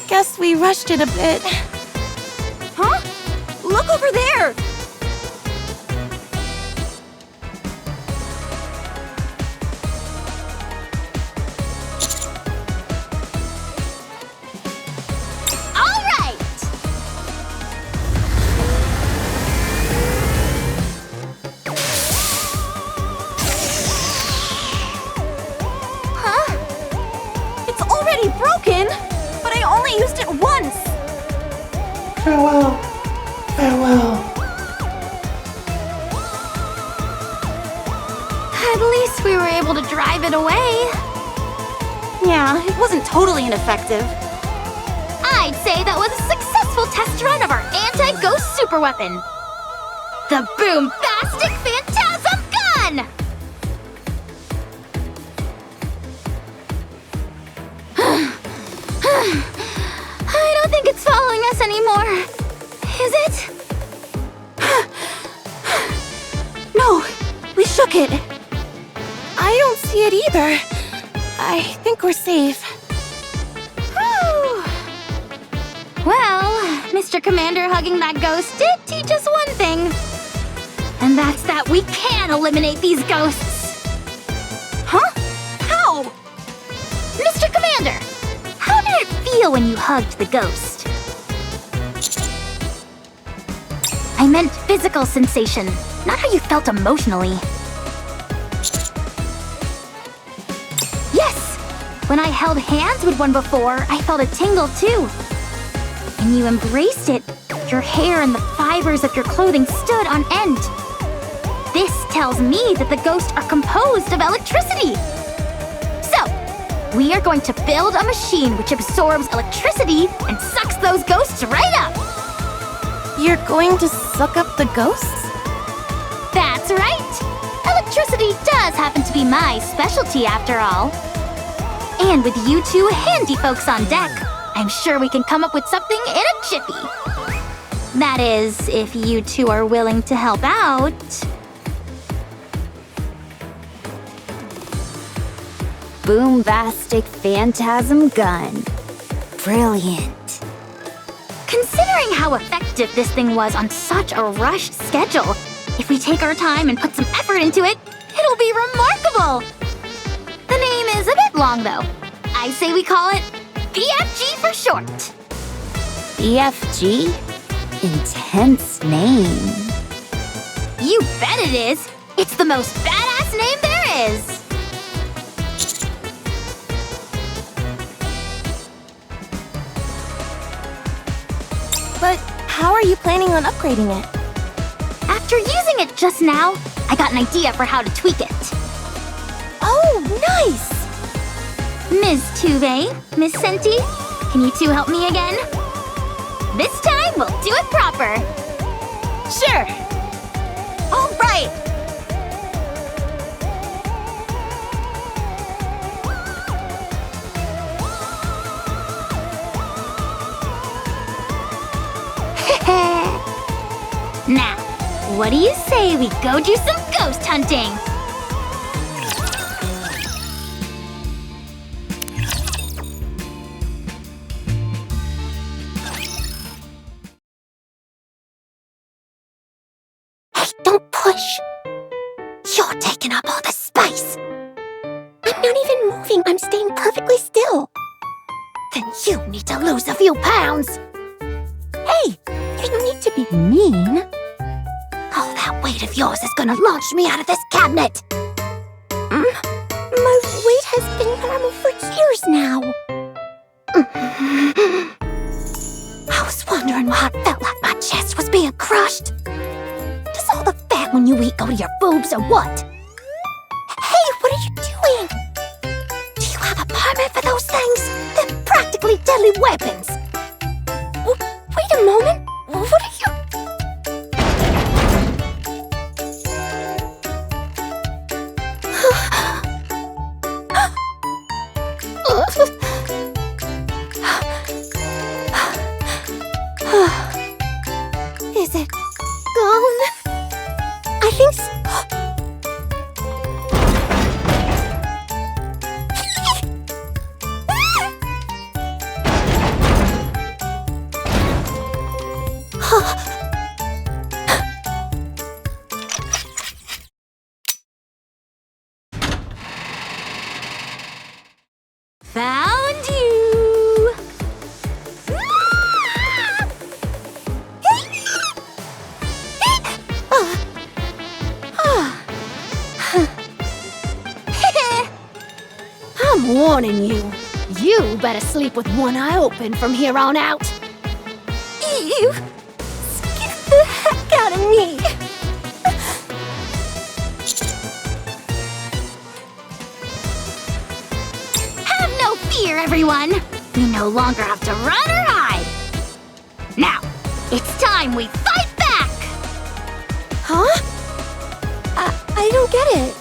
Speaker 6: Guess we rushed it a bit. Huh? Look over there!
Speaker 1: All right!
Speaker 6: Huh? It's already broken, but I only used it once.
Speaker 8: Farewell. Farewell.
Speaker 1: At least we were able to drive it away.
Speaker 6: Yeah, it wasn't totally ineffective.
Speaker 1: I'd say that was a successful test run of our anti-ghost superweapon. The Boombastic Phantasm Gun! I don't think it's following us anymore. Is it?
Speaker 6: No, we shook it. I don't see it either. I think we're safe.
Speaker 1: Whew. Well, Mr. Commander hugging that ghost did teach us one thing. And that's that we can eliminate these ghosts.
Speaker 6: Huh? How?
Speaker 1: Mr. Commander, how did it feel when you hugged the ghost? I meant physical sensation, not how you felt emotionally. Yes! When I held hands with one before, I felt a tingle too. When you embraced it, your hair and the fibers of your clothing stood on end. This tells me that the ghosts are composed of electricity. So, we are going to build a machine which absorbs electricity and sucks those ghosts right up.
Speaker 6: You're going to suck up the ghosts?
Speaker 1: That's right! Electricity does happen to be my specialty after all. And with you two handy folks on deck, I'm sure we can come up with something in a jiffy. That is, if you two are willing to help out.
Speaker 2: Boombastic phantasm gun. Brilliant.
Speaker 1: Considering how effective this thing was on such a rushed schedule, if we take our time and put some effort into it, it'll be remarkable! The name is a bit long, though. I say we call it BFG for short.
Speaker 2: BFG? Intense name.
Speaker 1: You bet it is! It's the most badass name there is!
Speaker 6: But how are you planning on upgrading it?
Speaker 1: After using it just now, I got an idea for how to tweak it.
Speaker 6: Oh, nice!
Speaker 1: Ms. Tuve, Miss Senti, can you two help me again? This time, we'll do it proper.
Speaker 6: Sure.
Speaker 4: All right!
Speaker 1: Now, what do you say we go do some ghost hunting?
Speaker 7: Hey, don't push! You're taking up all the space! I'm not even moving, I'm staying perfectly still. Then you need to lose a few pounds! Hey, you need to be mean. All that weight of yours is gonna launch me out of this cabinet! My weight has been normal for years now. I was wondering why it felt like my chest was being crushed. Does all the fat when you eat go to your boobs or what? Hey, what are you doing? Do you have a permit for those things? They're practically deadly weapons. Wait a moment. What are you... Is it gone? I think so.
Speaker 1: Found you!
Speaker 5: I'm warning you. You better sleep with one eye open from here on out.
Speaker 7: You scared the heck out of me.
Speaker 1: Have no fear, everyone! We no longer have to run or hide! Now, it's time we fight back!
Speaker 7: Huh? I don't get it.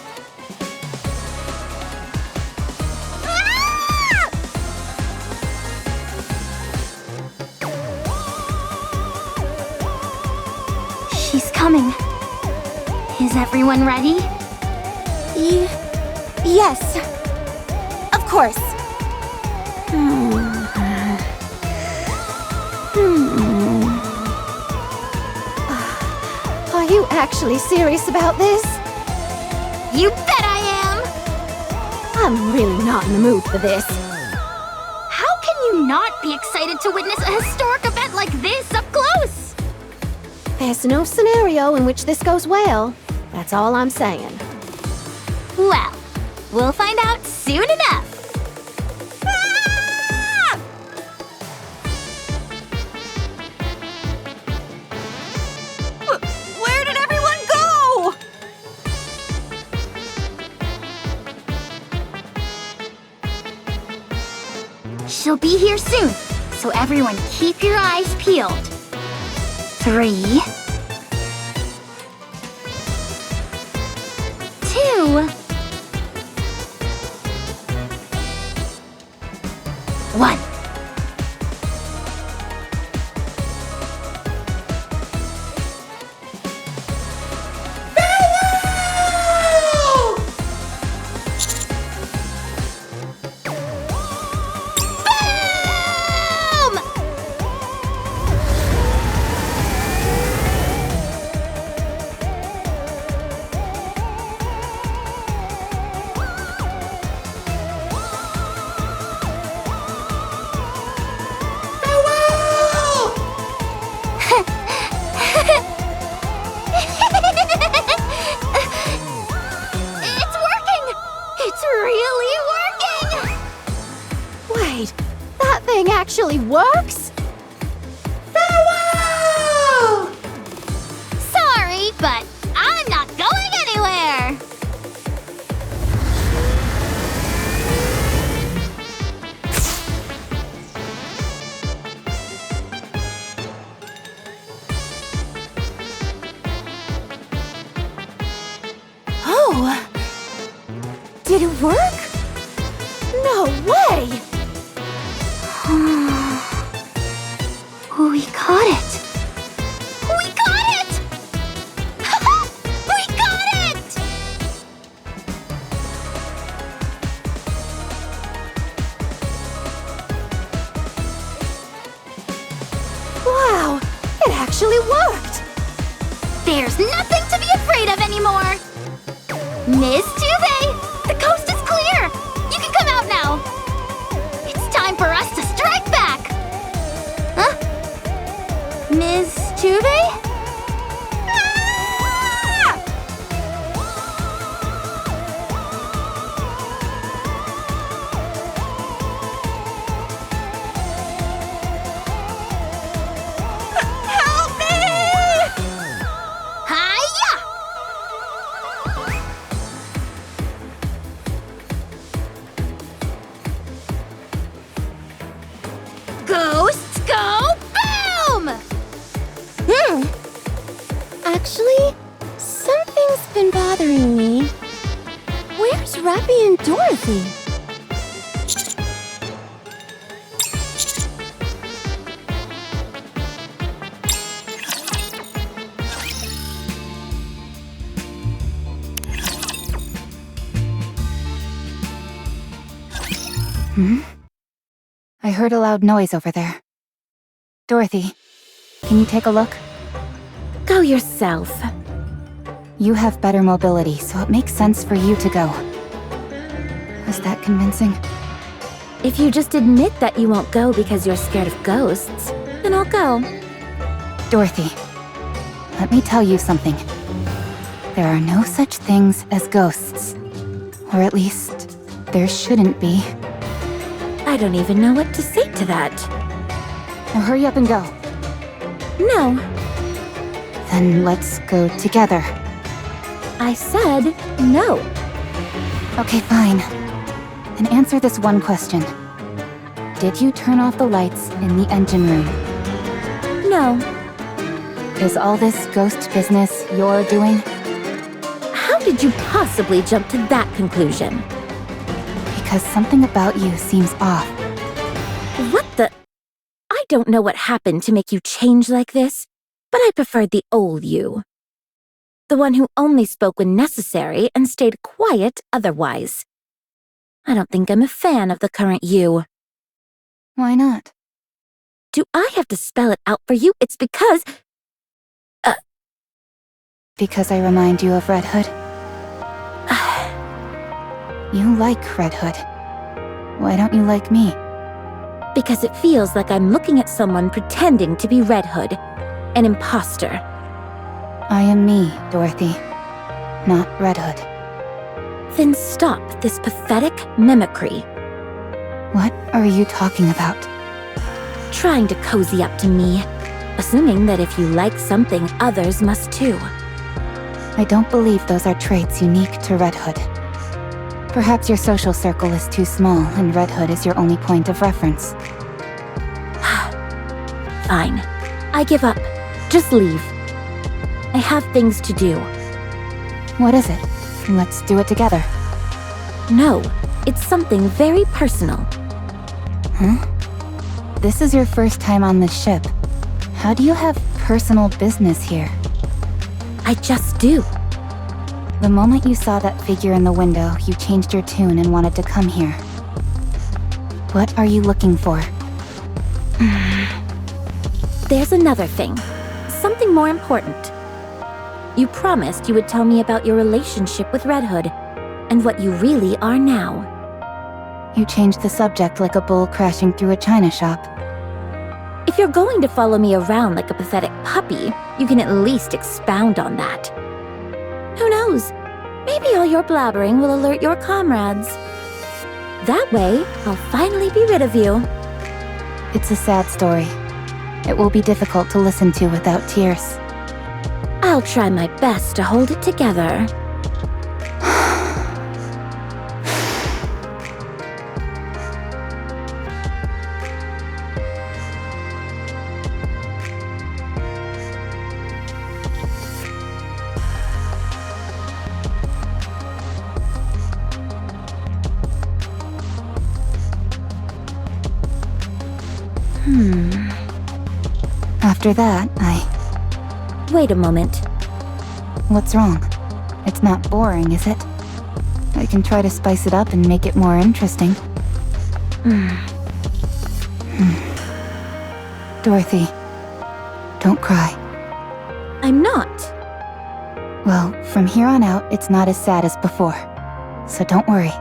Speaker 1: She's coming. Is everyone ready?
Speaker 7: Yes. Of course.
Speaker 5: Are you actually serious about this?
Speaker 1: You bet I am!
Speaker 5: I'm really not in the mood for this.
Speaker 1: How can you not be excited to witness a historic event like this up close?
Speaker 5: There's no scenario in which this goes well. That's all I'm saying.
Speaker 1: Well, we'll find out soon enough.
Speaker 4: Where did everyone go?
Speaker 1: She'll be here soon, so everyone keep your eyes peeled. 3, 2, 1.
Speaker 5: works?
Speaker 8: Farewell!
Speaker 1: Sorry, but I'm not going anywhere!
Speaker 5: Oh! Did it work? No way!
Speaker 1: We got it! We got it! We got it!
Speaker 5: Wow! It actually worked!
Speaker 1: There's nothing to be afraid of anymore! Miss Tube, the coast is clear! You can come out now! It's time for us to strike back! Huh? Miss Tube?
Speaker 4: Help me!
Speaker 1: Hiya! Ghosts go boom!
Speaker 7: Actually, something's been bothering me. Where's Rappy and Dorothy?
Speaker 2: I heard a loud noise over there. Dorothy, can you take a look?
Speaker 3: Go yourself.
Speaker 2: You have better mobility, so it makes sense for you to go. Was that convincing?
Speaker 3: If you just admit that you won't go because you're scared of ghosts, then I'll go.
Speaker 2: Dorothy, let me tell you something. There are no such things as ghosts. Or at least, there shouldn't be.
Speaker 3: I don't even know what to say to that.
Speaker 2: Now hurry up and go.
Speaker 3: No,
Speaker 2: Then let's go together.
Speaker 3: I said no.
Speaker 2: Okay, fine. Then answer this one question. Did you turn off the lights in the engine room?
Speaker 3: No.
Speaker 2: Is all this ghost business you're doing?
Speaker 3: How did you possibly jump to that conclusion?
Speaker 2: Because something about you seems off.
Speaker 3: What the? I don't know what happened to make you change like this, but I preferred the old you. The one who only spoke when necessary and stayed quiet otherwise. I don't think I'm a fan of the current you.
Speaker 2: Why not?
Speaker 3: Do I have to spell it out for you? It's because...
Speaker 2: Because I remind you of Red Hood? You like Red Hood. Why don't you like me?
Speaker 3: Because it feels like I'm looking at someone pretending to be Red Hood, an imposter.
Speaker 2: I am me, Dorothy. Not Red Hood.
Speaker 3: Then stop this pathetic mimicry.
Speaker 2: What are you talking about?
Speaker 3: Trying to cozy up to me, assuming that if you like something, others must too.
Speaker 2: I don't believe those are traits unique to Red Hood. Perhaps your social circle is too small and Red Hood is your only point of reference.
Speaker 3: Fine. I give up. Just leave. I have things to do.
Speaker 2: What is it? Let's do it together.
Speaker 3: No, it's something very personal.
Speaker 2: Huh? This is your first time on this ship. How do you have personal business here?
Speaker 3: I just do.
Speaker 2: The moment you saw that figure in the window, you changed your tune and wanted to come here. What are you looking for?
Speaker 3: There's another thing. Something more important. You promised you would tell me about your relationship with Red Hood, and what you really are now.
Speaker 2: You changed the subject like a bull crashing through a china shop.
Speaker 3: If you're going to follow me around like a pathetic puppy, you can at least expound on that. Who knows? Maybe all your blabbering will alert your comrades. That way, I'll finally be rid of you.
Speaker 2: It's a sad story. It will be difficult to listen to without tears.
Speaker 3: I'll try my best to hold it together.
Speaker 2: After that,
Speaker 3: Wait a moment.
Speaker 2: What's wrong? It's not boring, is it? I can try to spice it up and make it more interesting. Dorothy, don't cry.
Speaker 3: I'm not.
Speaker 2: Well, from here on out, it's not as sad as before. So don't worry.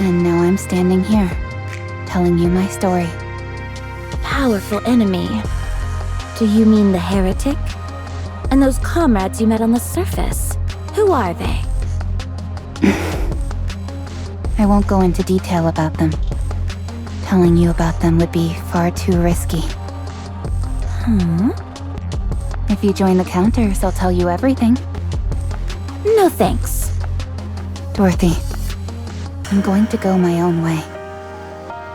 Speaker 2: And now I'm standing here, telling you my story.
Speaker 3: Powerful enemy. Do you mean the heretic? And those comrades you met on the surface? Who are they?
Speaker 2: I won't go into detail about them. Telling you about them would be far too risky. If you join the Counters, I'll tell you everything.
Speaker 3: No thanks.
Speaker 2: Dorothy, I'm going to go my own way.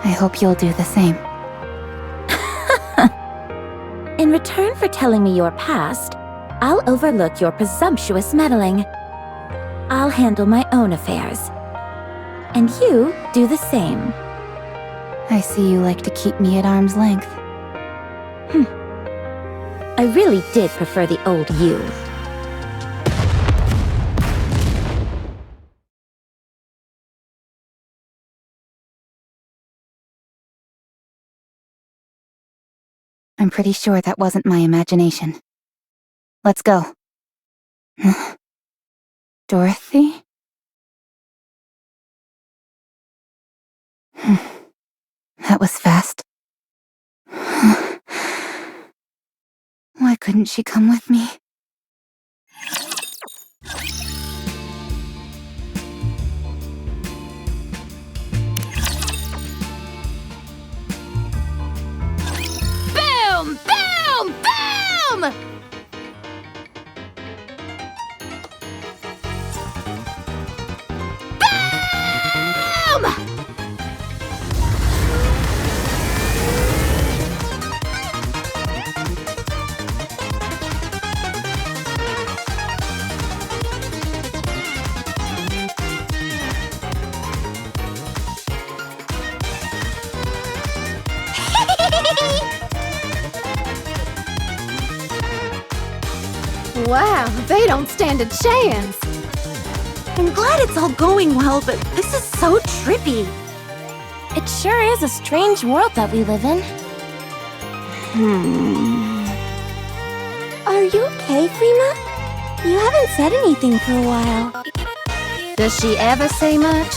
Speaker 2: I hope you'll do the same.
Speaker 3: In return for telling me your past, I'll overlook your presumptuous meddling. I'll handle my own affairs. And you do the same.
Speaker 2: I see you like to keep me at arm's length.
Speaker 3: I really did prefer the old you.
Speaker 2: I'm pretty sure that wasn't my imagination. Let's go. Dorothy? That was fast. Why couldn't she come with me?
Speaker 1: Boom! Boom! Boom! Boom!
Speaker 5: Wow, they don't stand a chance.
Speaker 4: I'm glad it's all going well, but this is so trippy.
Speaker 6: It sure is a strange world that we live in.
Speaker 7: Are you okay, Freema? You haven't said anything for a while.
Speaker 5: Does she ever say much?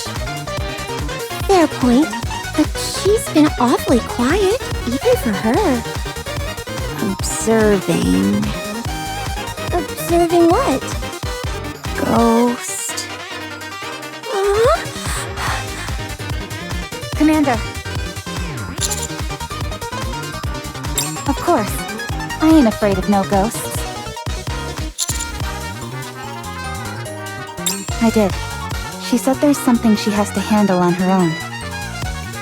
Speaker 7: Fair point, but she's been awfully quiet, even for her.
Speaker 3: Observing.
Speaker 7: Observing what?
Speaker 3: Ghost.
Speaker 2: Commander! Of course. I ain't afraid of no ghosts. I did. She said there's something she has to handle on her own.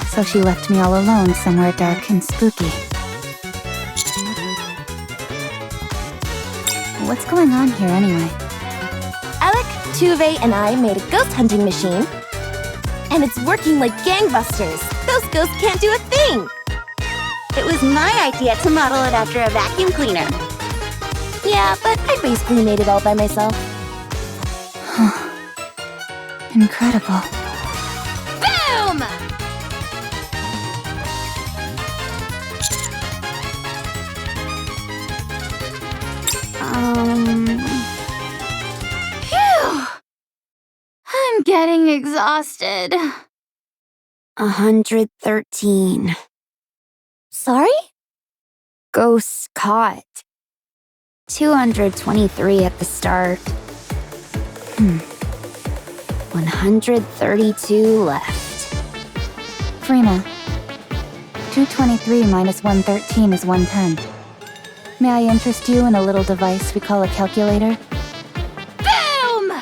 Speaker 2: So she left me all alone somewhere dark and spooky. What's going on here anyway?
Speaker 6: Alec, Tuve, and I made a ghost hunting machine. And it's working like gangbusters. Those ghosts can't do a thing.
Speaker 4: It was my idea to model it after a vacuum cleaner.
Speaker 6: Yeah, but I basically made it all by myself.
Speaker 2: Incredible.
Speaker 1: Boom! Phew! I'm getting exhausted.
Speaker 3: 113.
Speaker 7: Sorry?
Speaker 3: Ghosts caught. 223 at the start. 132 left.
Speaker 2: Freema. 223 minus 113 is 110. May I interest you in a little device we call a calculator?
Speaker 1: Boom!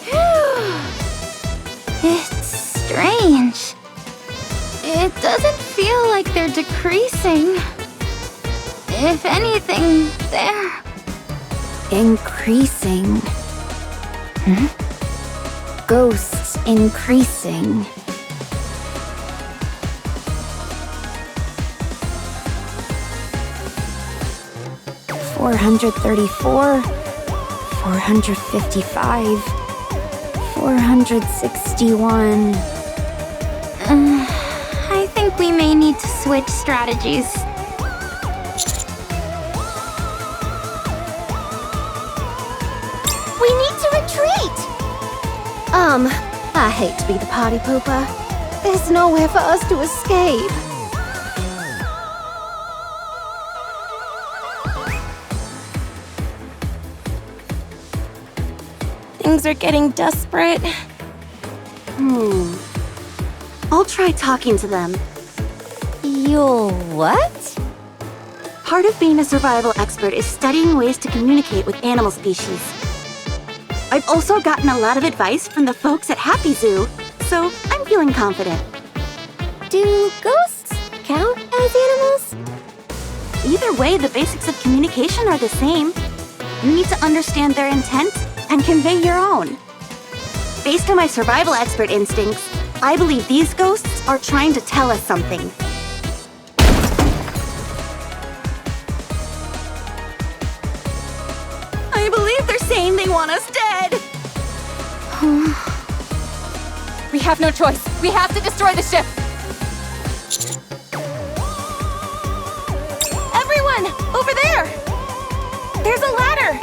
Speaker 1: Phew. It's strange. It doesn't feel like they're decreasing. If anything, they're...
Speaker 3: Increasing. Ghosts increasing. $434, 455, 461.
Speaker 1: I think we may need to switch strategies.
Speaker 7: We need to retreat! I hate to be the party pooper. There's nowhere for us to escape.
Speaker 6: Things are getting desperate.
Speaker 4: I'll try talking to them.
Speaker 7: You'll what?
Speaker 4: Part of being a survival expert is studying ways to communicate with animal species. I've also gotten a lot of advice from the folks at Happy Zoo, so I'm feeling confident.
Speaker 7: Do ghosts count as animals?
Speaker 4: Either way, the basics of communication are the same. You need to understand their intent and convey your own. Based on my survival expert instincts, I believe these ghosts are trying to tell us something. I believe they're saying they want us dead!
Speaker 6: We have no choice. We have to destroy the ship. Everyone, over there! There's a ladder!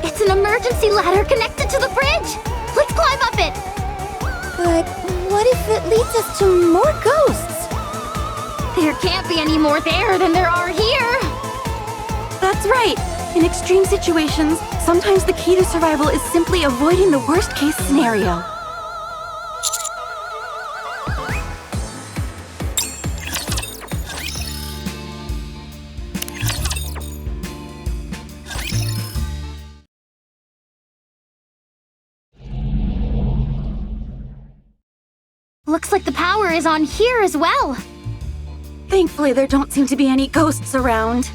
Speaker 1: It's an emergency ladder connected to the bridge! Let's climb up it!
Speaker 7: But what if it leads us to more ghosts?
Speaker 1: There can't be any more there than there are here!
Speaker 4: That's right. In extreme situations, sometimes the key to survival is simply avoiding the worst-case scenario.
Speaker 1: Looks like the power is on here as well.
Speaker 4: Thankfully, there don't seem to be any ghosts around.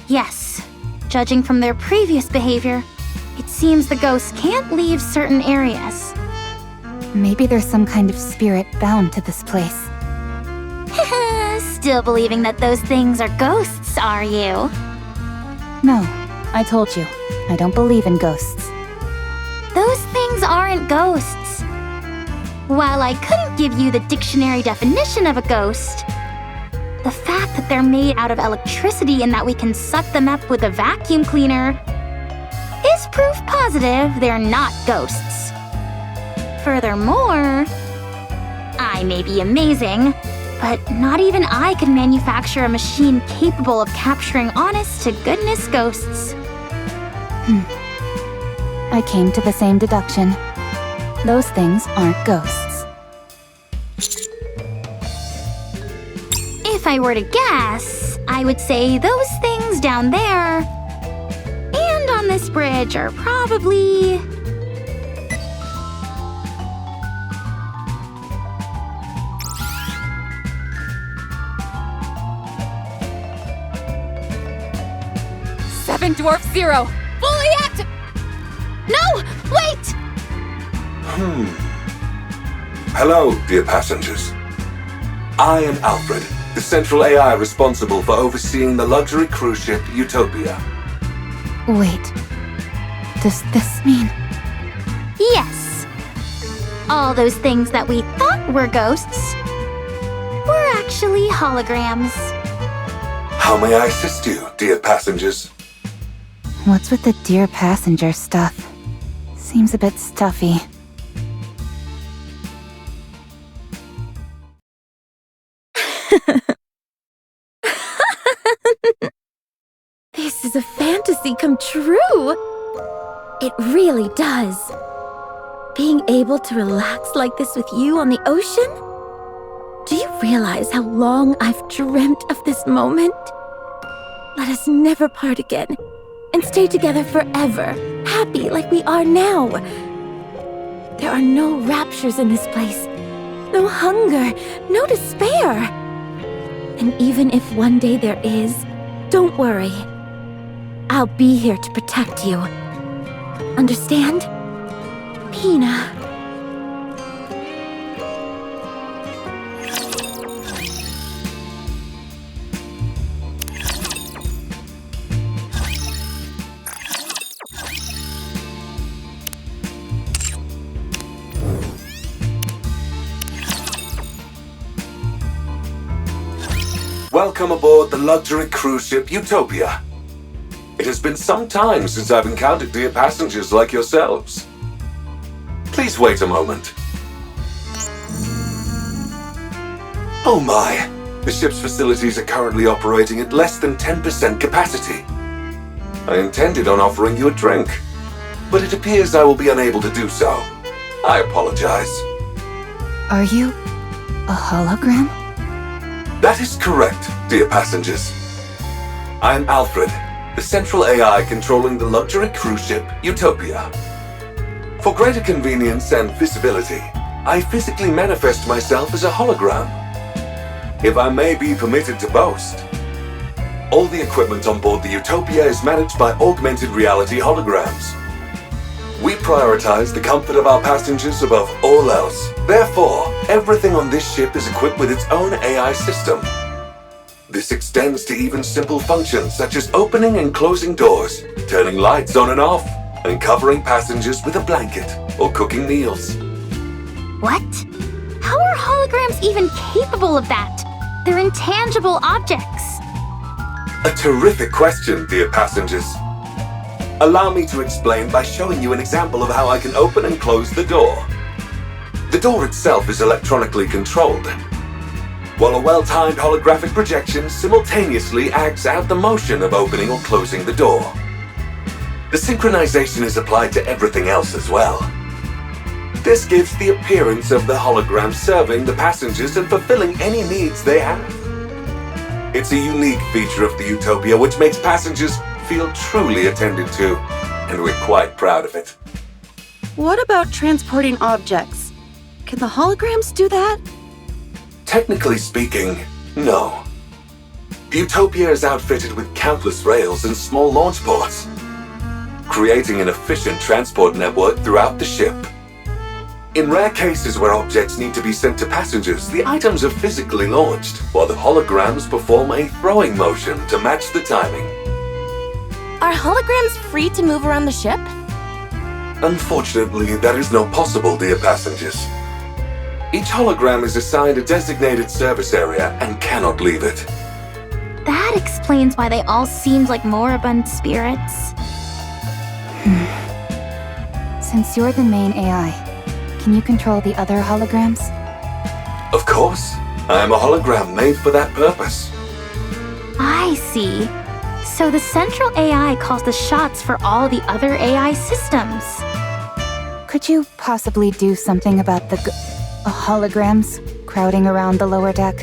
Speaker 1: Yes, judging from their previous behavior, it seems the ghosts can't leave certain areas.
Speaker 2: Maybe there's some kind of spirit bound to this place.
Speaker 1: Still believing that those things are ghosts, are you?
Speaker 2: No, I told you. I don't believe in ghosts.
Speaker 1: Those things aren't ghosts. While I couldn't give you the dictionary definition of a ghost, the fact that they're made out of electricity and that we can suck them up with a vacuum cleaner is proof positive they're not ghosts. Furthermore, I may be amazing, but not even I could manufacture a machine capable of capturing honest-to-goodness ghosts.
Speaker 2: I came to the same deduction. Those things aren't ghosts.
Speaker 1: If I were to guess, I would say those things down there and on this bridge are probably...
Speaker 6: Seven Dwarf Zero. Fully active.
Speaker 1: No! Wait!
Speaker 9: Hello, dear passengers. I am Alfred, the central AI responsible for overseeing the luxury cruise ship Utopia.
Speaker 2: Wait. Does this mean...
Speaker 1: Yes. All those things that we thought were ghosts actually holograms.
Speaker 9: How may I assist you, dear passengers?
Speaker 2: What's with the dear passenger stuff? Seems a bit stuffy.
Speaker 3: This is a fantasy come true. It really does. Being able to relax like this with you on the ocean? Do you realize how long I've dreamt of this moment? Let us never part again and stay together forever, happy like we are now. There are no raptures in this place, no hunger, no despair. And even if one day there is, don't worry. I'll be here to protect you. Understand? Pina.
Speaker 9: Welcome aboard the luxury cruise ship Utopia. It has been some time since I've encountered dear passengers like yourselves. Please wait a moment. Oh my! The ship's facilities are currently operating at less than 10% capacity. I intended on offering you a drink, but it appears I will be unable to do so. I apologize.
Speaker 2: Are you a hologram?
Speaker 9: That is correct, dear passengers. I am Alfred, the central AI controlling the luxury cruise ship Utopia. For greater convenience and visibility, I physically manifest myself as a hologram. If I may be permitted to boast, all the equipment on board the Utopia is managed by augmented reality holograms. We prioritize the comfort of our passengers above all else. Therefore, everything on this ship is equipped with its own AI system. This extends to even simple functions such as opening and closing doors, turning lights on and off, and covering passengers with a blanket or cooking meals.
Speaker 1: What? How are holograms even capable of that? They're intangible objects.
Speaker 9: A terrific question, dear passengers. Allow me to explain by showing you an example of how I can open and close the door. The door itself is electronically controlled, while a well-timed holographic projection simultaneously acts out the motion of opening or closing the door. The synchronization is applied to everything else as well. This gives the appearance of the hologram serving the passengers and fulfilling any needs they have. It's a unique feature of the Utopia which makes passengers feel truly attended to, and we're quite proud of it.
Speaker 4: What about transporting objects? Can the holograms do that?
Speaker 9: Technically speaking, no. Utopia is outfitted with countless rails and small launch ports, creating an efficient transport network throughout the ship. In rare cases where objects need to be sent to passengers, the items are physically launched, while the holograms perform a throwing motion to match the timing.
Speaker 6: Are holograms free to move around the ship?
Speaker 9: Unfortunately, that is not possible, dear passengers. Each hologram is assigned a designated service area and cannot leave it.
Speaker 1: That explains why they all seemed like moribund spirits.
Speaker 2: Since you're the main AI, can you control the other holograms?
Speaker 9: Of course, I am a hologram made for that purpose.
Speaker 1: I see. So the central AI calls the shots for all the other AI systems.
Speaker 2: Could you possibly do something about the holograms crowding around the lower deck?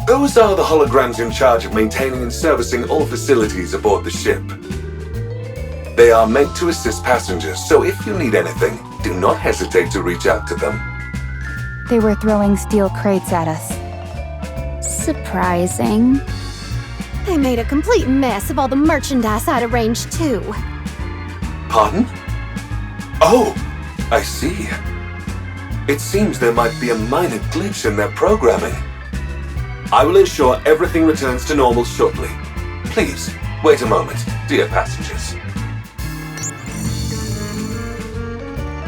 Speaker 9: Those are the holograms in charge of maintaining and servicing all facilities aboard the ship. They are meant to assist passengers, so if you need anything, do not hesitate to reach out to them.
Speaker 2: They were throwing steel crates at us.
Speaker 5: Surprising. They made a complete mess of all the merchandise I'd arranged too.
Speaker 9: Pardon? Oh, I see. It seems there might be a minor glitch in their programming. I will ensure everything returns to normal shortly. Please, wait a moment, dear passengers.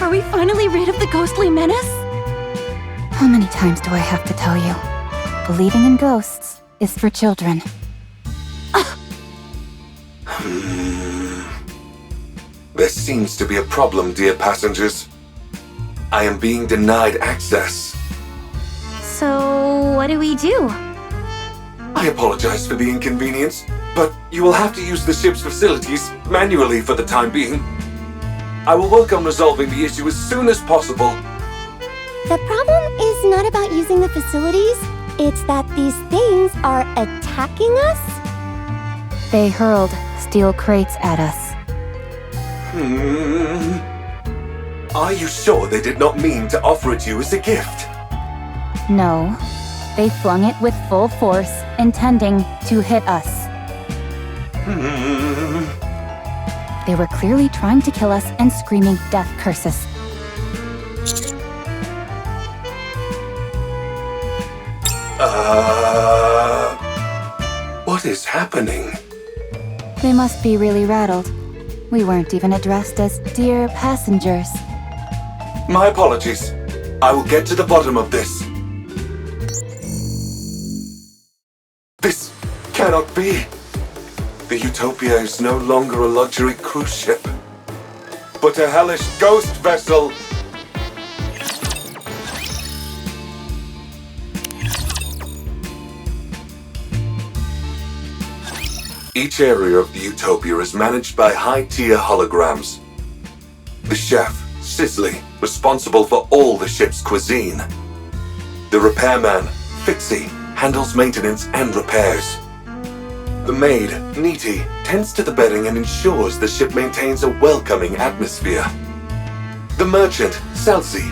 Speaker 4: Are we finally rid of the ghostly menace?
Speaker 2: How many times do I have to tell you? believing in ghosts is for children.
Speaker 9: There seems to be a problem, dear passengers. I am being denied access.
Speaker 1: So, what do we do?
Speaker 9: I apologize for the inconvenience, but you will have to use the ship's facilities manually for the time being. I will work on resolving the issue as soon as possible.
Speaker 7: The problem is not about using the facilities, it's that these things are attacking us.
Speaker 2: They hurled steel crates at us.
Speaker 9: Are you sure they did not mean to offer it to you as a gift?
Speaker 2: No, they flung it with full force, intending to hit us. They were clearly trying to kill us and screaming death curses.
Speaker 9: What is happening?
Speaker 2: They must be really rattled. We weren't even addressed as dear passengers.
Speaker 9: My apologies. I will get to the bottom of this. This cannot be. The Utopia is no longer a luxury cruise ship, but a hellish ghost vessel. Each area of the Utopia is managed by high-tier holograms. The chef, Sisley, responsible for all the ship's cuisine. The repairman, Fixie, handles maintenance and repairs. The maid, NIKKE, tends to the bedding and ensures the ship maintains a welcoming atmosphere. The merchant, Salsi,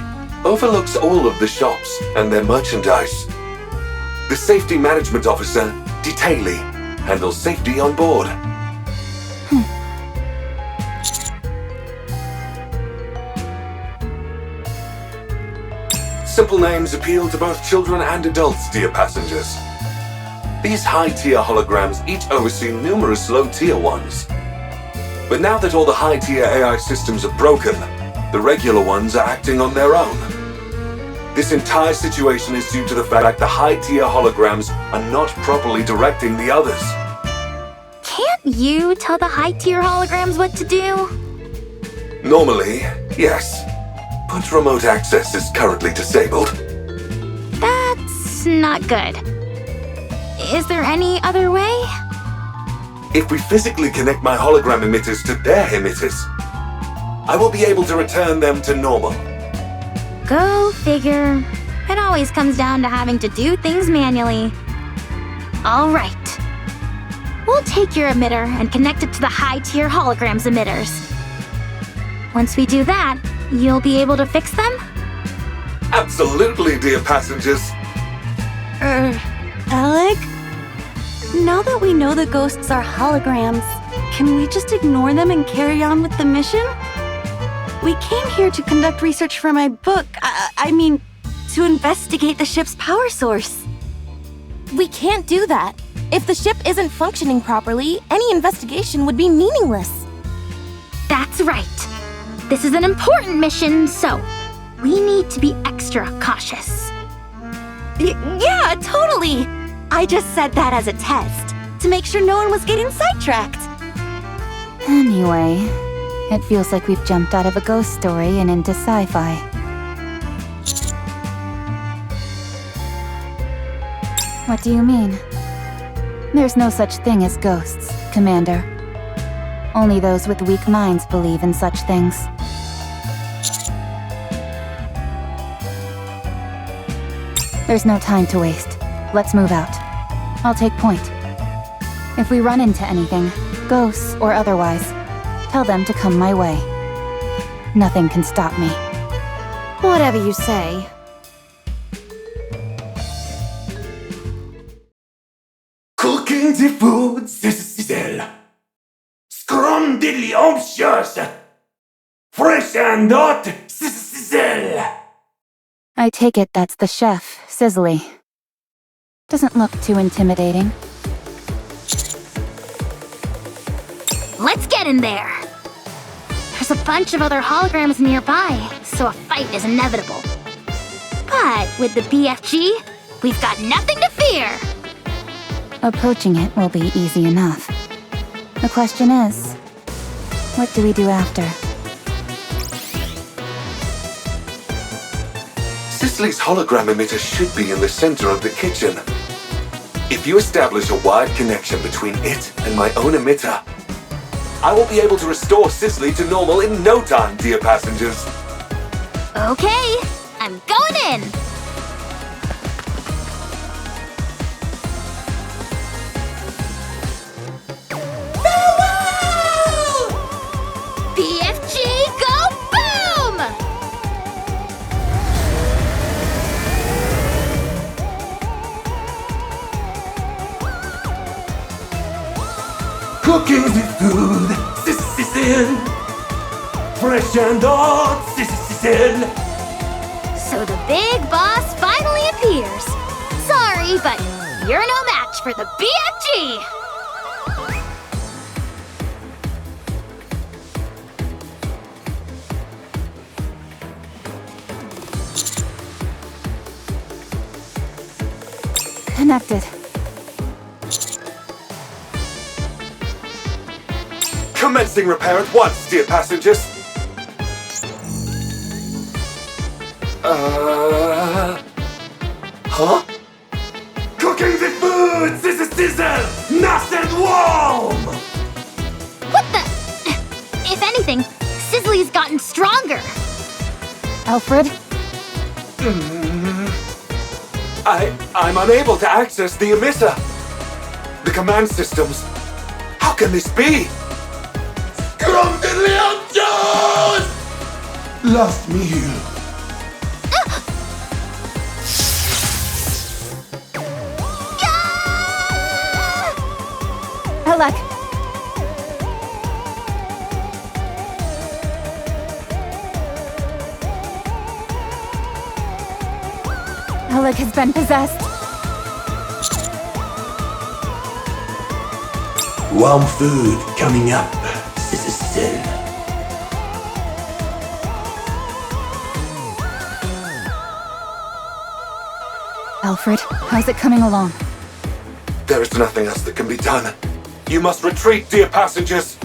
Speaker 9: overlooks all of the shops and their merchandise. The safety management officer, Detaily, handles safety on board. Simple names appeal to both children and adults, dear passengers. These high-tier holograms each oversee numerous low-tier ones. But now that all the high-tier AI systems are broken, the regular ones are acting on their own. This entire situation is due to the fact the high-tier holograms are not properly directing the others.
Speaker 1: Can't you tell the high-tier holograms what to do?
Speaker 9: Normally, yes. But remote access is currently disabled.
Speaker 1: That's not good. Is there any other way?
Speaker 9: If we physically connect my hologram emitters to their emitters, I will be able to return them to normal.
Speaker 1: Go figure. It always comes down to having to do things manually. All right. We'll take your emitter and connect it to the high-tier holograms emitters. Once we do that, you'll be able to fix them?
Speaker 9: Absolutely, dear passengers.
Speaker 4: Alec? Now that we know the ghosts are holograms, can we just ignore them and carry on with the mission? We came here to conduct research for my book. I mean, to investigate the ship's power source.
Speaker 6: We can't do that. If the ship isn't functioning properly, any investigation would be meaningless.
Speaker 1: That's right. This is an important mission, so we need to be extra cautious.
Speaker 4: Yeah, totally! I just said that as a test, to make sure no one was getting sidetracked.
Speaker 2: Anyway, it feels like we've jumped out of a ghost story and into sci-fi. What do you mean? There's no such thing as ghosts, Commander. Only those with weak minds believe in such things. There's no time to waste. Let's move out. I'll take point. If we run into anything, ghosts or otherwise, tell them to come my way. Nothing can stop me.
Speaker 5: Whatever you say.
Speaker 8: Cooking the food, sizzle. Scrum delicious. Fresh and hot, sizzle.
Speaker 2: I take it that's the chef, Sizzly. Doesn't look too intimidating.
Speaker 1: Let's get in there. There's a bunch of other holograms nearby, so a fight is inevitable. But with the BFG, we've got nothing to fear. fear!
Speaker 2: Approaching it will be easy enough. The question is, what do we do after?
Speaker 9: Cicely's hologram emitter should be in the center of the kitchen. If you establish a wide connection between it and my own emitter, I will be able to restore Cicely to normal in no time, dear passengers.
Speaker 1: Okay, I'm going in! BFG, go boom!
Speaker 8: Cooking the food, Cecile. Fresh and hot, Cecile.
Speaker 1: So the big boss finally appears. Sorry, but you're no match for the BFG!
Speaker 2: Connected.
Speaker 9: Commencing repair at once, dear passengers. Huh?
Speaker 8: Cooking the food, Cecile. Nice and warm.
Speaker 1: What the? If anything, Sizzly's gotten stronger.
Speaker 2: Alfred?
Speaker 9: I'm unable to access the emitter. The command systems. How can this be?
Speaker 8: Last meal.
Speaker 2: Alec! Alec has been possessed.
Speaker 8: Warm food coming up, Cecile.
Speaker 2: Alfred, how's it coming along?
Speaker 9: There is nothing else that can be done. You must retreat, dear passengers.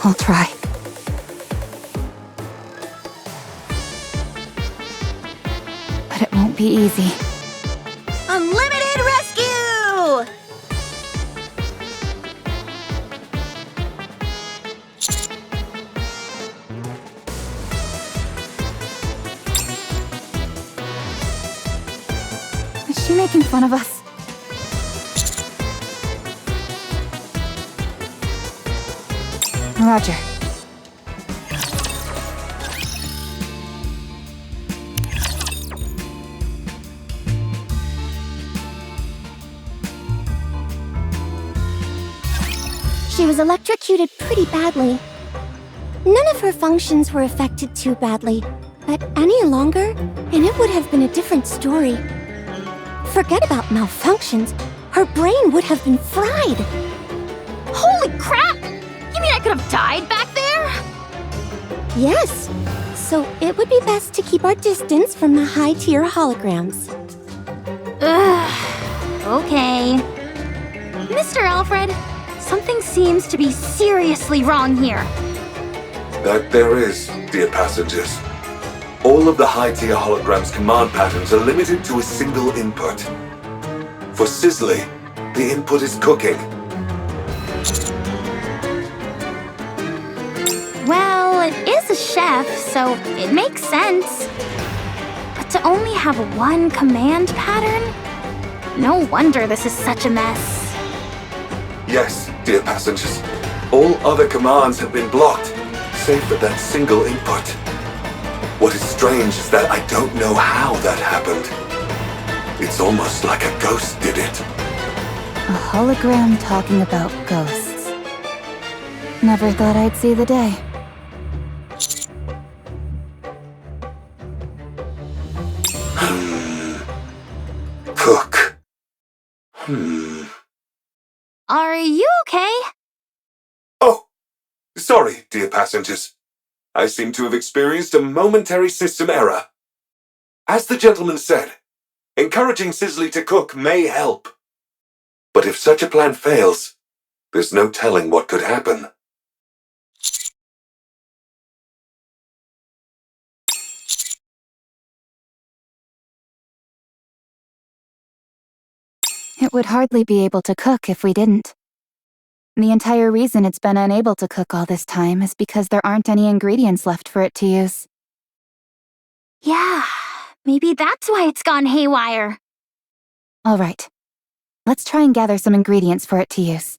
Speaker 2: I'll try. But it won't be easy.
Speaker 4: Unlimited rescue!
Speaker 2: Is she making fun of us? Roger.
Speaker 7: She was electrocuted pretty badly. None of her functions were affected too badly, but any longer, and it would have been a different story. Forget about malfunctions. Her brain would have been fried.
Speaker 1: Holy crap! You mean I could have died back there?
Speaker 7: Yes, so it would be best to keep our distance from the high-tier holograms.
Speaker 1: Ugh. Okay. Mr. Alfred, something seems to be seriously wrong here.
Speaker 9: That there is, dear passengers. All of the high-tier holograms' command patterns are limited to a single input. For Cicely, the input is cooking.
Speaker 1: Well, it is a chef, so it makes sense. But to only have one command pattern? No wonder this is such a mess.
Speaker 9: Yes, dear passengers. All other commands have been blocked, save for that single input. What is strange is that I don't know how that happened. It's almost like a ghost did it.
Speaker 2: A hologram talking about ghosts. Never thought I'd see the day.
Speaker 9: Cook.
Speaker 1: Are you okay?
Speaker 9: Oh, sorry, dear passengers. I seem to have experienced a momentary system error. As the gentleman said, encouraging Sisley to cook may help. But if such a plan fails, there's no telling what could happen.
Speaker 2: It would hardly be able to cook if we didn't. The entire reason it's been unable to cook all this time is because there aren't any ingredients left for it to use.
Speaker 1: Yeah, maybe that's why it's gone haywire.
Speaker 2: All right. Let's try and gather some ingredients for it to use.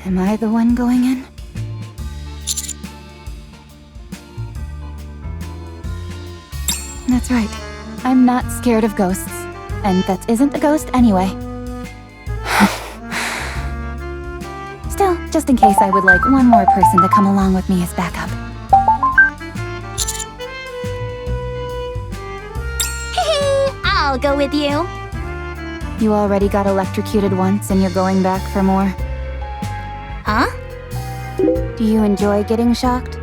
Speaker 2: Am I the one going in? That's right. I'm not scared of ghosts. And that isn't a ghost anyway. Still, just in case, I would like one more person to come along with me as backup.
Speaker 1: I'll go with you.
Speaker 2: You already got electrocuted once and you're going back for more.
Speaker 1: Huh?
Speaker 2: Do you enjoy getting shocked?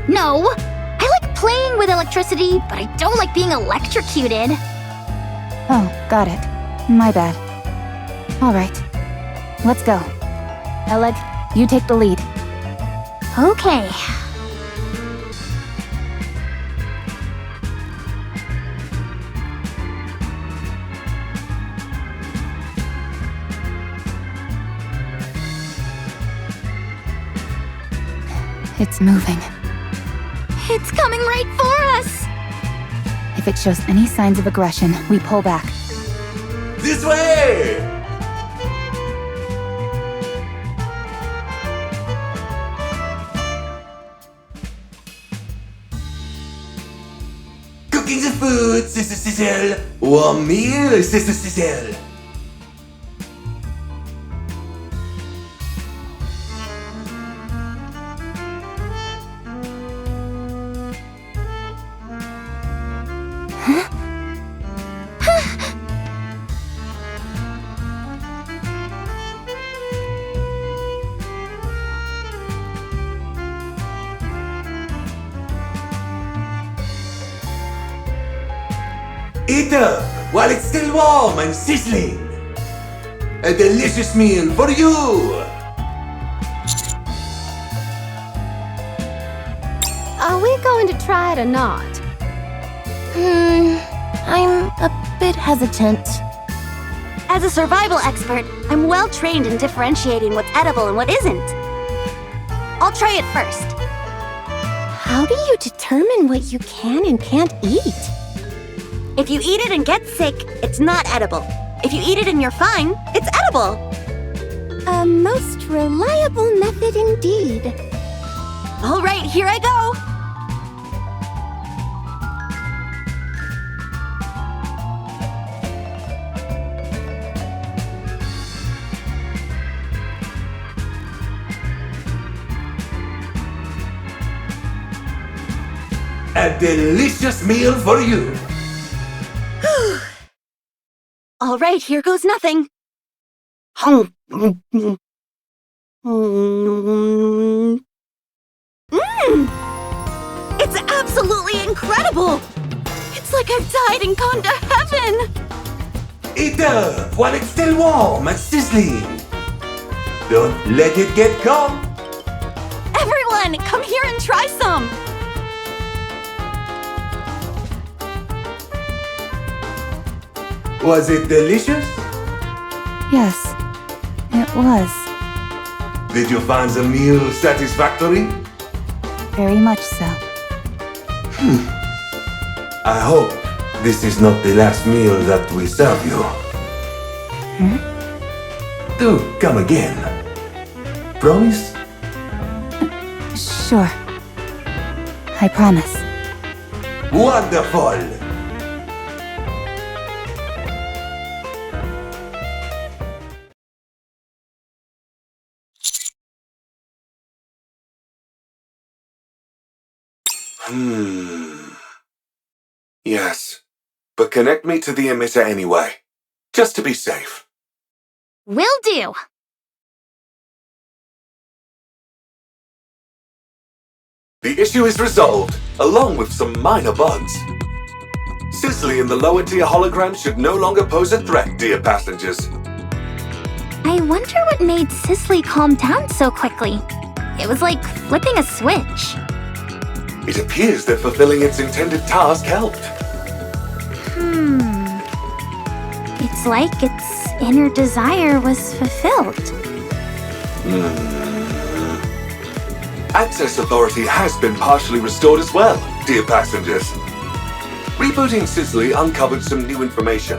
Speaker 1: No. I like playing with electricity, but I don't like being electrocuted.
Speaker 2: Oh, got it. My bad. All right. Let's go. Oleg, you take the lead.
Speaker 1: Okay.
Speaker 2: It's moving.
Speaker 1: It's coming right for us!
Speaker 2: If it shows any signs of aggression, we pull back.
Speaker 8: This way! Cooking the food, Sister Sizzle. Warm meal, Sister Sizzle. Eat up while it's still warm and sizzling. A delicious meal for you.
Speaker 5: Are we going to try it or not?
Speaker 6: I'm a bit hesitant.
Speaker 4: As a survival expert, I'm well trained in differentiating what's edible and what isn't. I'll try it first.
Speaker 7: How do you determine what you can and can't eat?
Speaker 4: If you eat it and get sick, it's not edible. If you eat it and you're fine, it's edible.
Speaker 7: A most reliable method indeed.
Speaker 4: All right, here I go.
Speaker 8: A delicious meal for you.
Speaker 4: All right, here goes nothing. It's absolutely incredible! It's like I've died and gone to heaven!
Speaker 8: Eat up while it's still warm and sizzling. Don't let it get cold.
Speaker 4: Everyone, come here and try some!
Speaker 8: Was it delicious?
Speaker 2: Yes, it was.
Speaker 8: Did you find the meal satisfactory?
Speaker 2: Very much so.
Speaker 8: I hope this is not the last meal that we serve you. Do come again. Promise?
Speaker 2: Sure. I promise.
Speaker 8: Wonderful!
Speaker 9: Yes, but connect me to the emitter anyway, just to be safe.
Speaker 1: Will do.
Speaker 9: The issue is resolved, along with some minor bugs. Sizzly and the lower tier holograms should no longer pose a threat, dear passengers.
Speaker 1: I wonder what made Sisley calm down so quickly. It was like flipping a switch.
Speaker 9: It appears that fulfilling its intended task helped.
Speaker 1: It's like its inner desire was fulfilled.
Speaker 9: Access authority has been partially restored as well, dear passengers. Rebooting Sizzly uncovered some new information.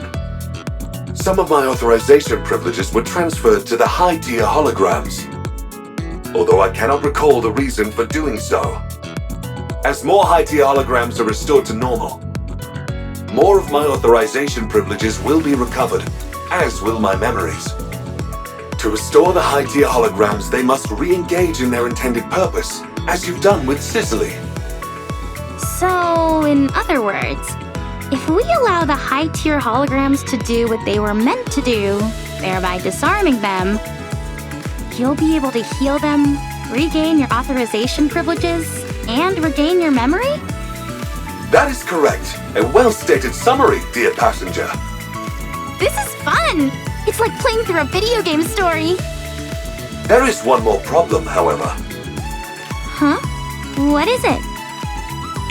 Speaker 9: Some of my authorization privileges were transferred to the high-tier holograms, although I cannot recall the reason for doing so. As more high-tier holograms are restored to normal, more of my authorization privileges will be recovered, as will my memories. To restore the high-tier holograms, they must re-engage in their intended purpose, as you've done with Sizzly.
Speaker 1: So, in other words, if we allow the high-tier holograms to do what they were meant to do, thereby disarming them, you'll be able to heal them, regain your authorization privileges, and regain your memory?
Speaker 9: That is correct. A well-stated summary, dear passenger.
Speaker 1: This is fun! It's like playing through a video game story.
Speaker 9: There is one more problem, however.
Speaker 1: Huh? What is it?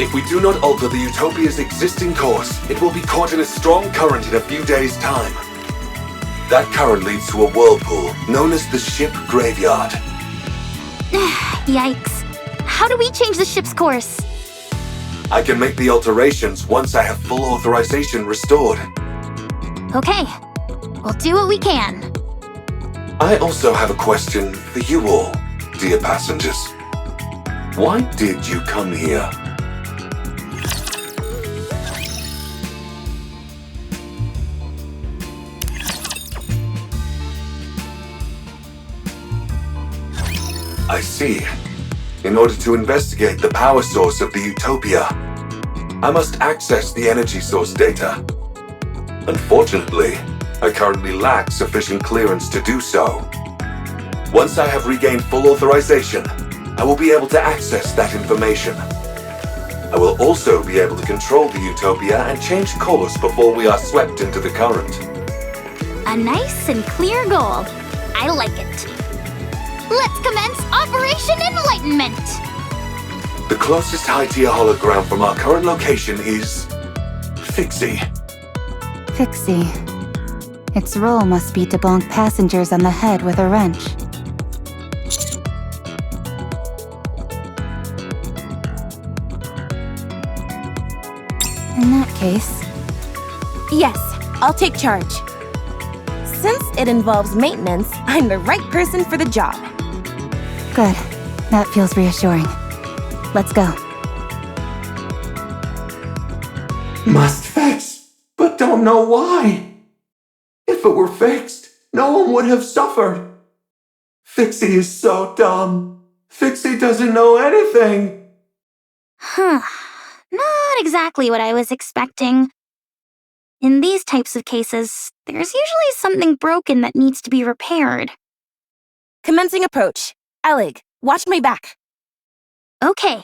Speaker 9: If we do not alter the Utopia's existing course, it will be caught in a strong current in a few days' time. That current leads to a whirlpool known as the ship graveyard.
Speaker 1: Yikes. How do we change the ship's course?
Speaker 9: I can make the alterations once I have full authorization restored.
Speaker 1: Okay. We'll do what we can.
Speaker 9: I also have a question for you all, dear passengers. Why did you come here? I see. In order to investigate the power source of the Utopia, I must access the energy source data. Unfortunately, I currently lack sufficient clearance to do so. Once I have regained full authorization, I will be able to access that information. I will also be able to control the Utopia and change course before we are swept into the current.
Speaker 1: A nice and clear goal. I like it. Let's commence Operation Enlightenment!
Speaker 9: The closest high-tier hologram from our current location is... Fixie.
Speaker 2: Fixie. Its role must be to bonk passengers on the head with a wrench. In that case...
Speaker 6: Yes, I'll take charge. Since it involves maintenance, I'm the right person for the job.
Speaker 2: Good. That feels reassuring. Let's go.
Speaker 8: Must fix, but don't know why. If it were fixed, no one would have suffered. Fixie is so dumb. Fixie doesn't know anything.
Speaker 1: Huh. Not exactly what I was expecting. In these types of cases, there's usually something broken that needs to be repaired.
Speaker 6: Commencing approach. Alec, watch my back.
Speaker 1: Okay.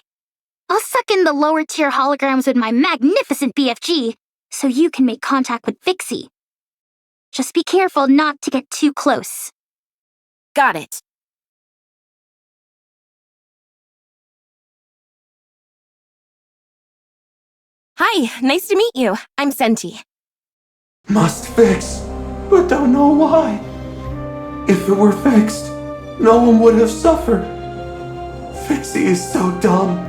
Speaker 1: I'll suck in the lower tier holograms with my magnificent BFG, so you can make contact with Fixie. Just be careful not to get too close.
Speaker 6: Got it. Hi, nice to meet you. I'm Senti.
Speaker 8: Must fix, but don't know why. If it were fixed, no one would have suffered. Fixie is so dumb.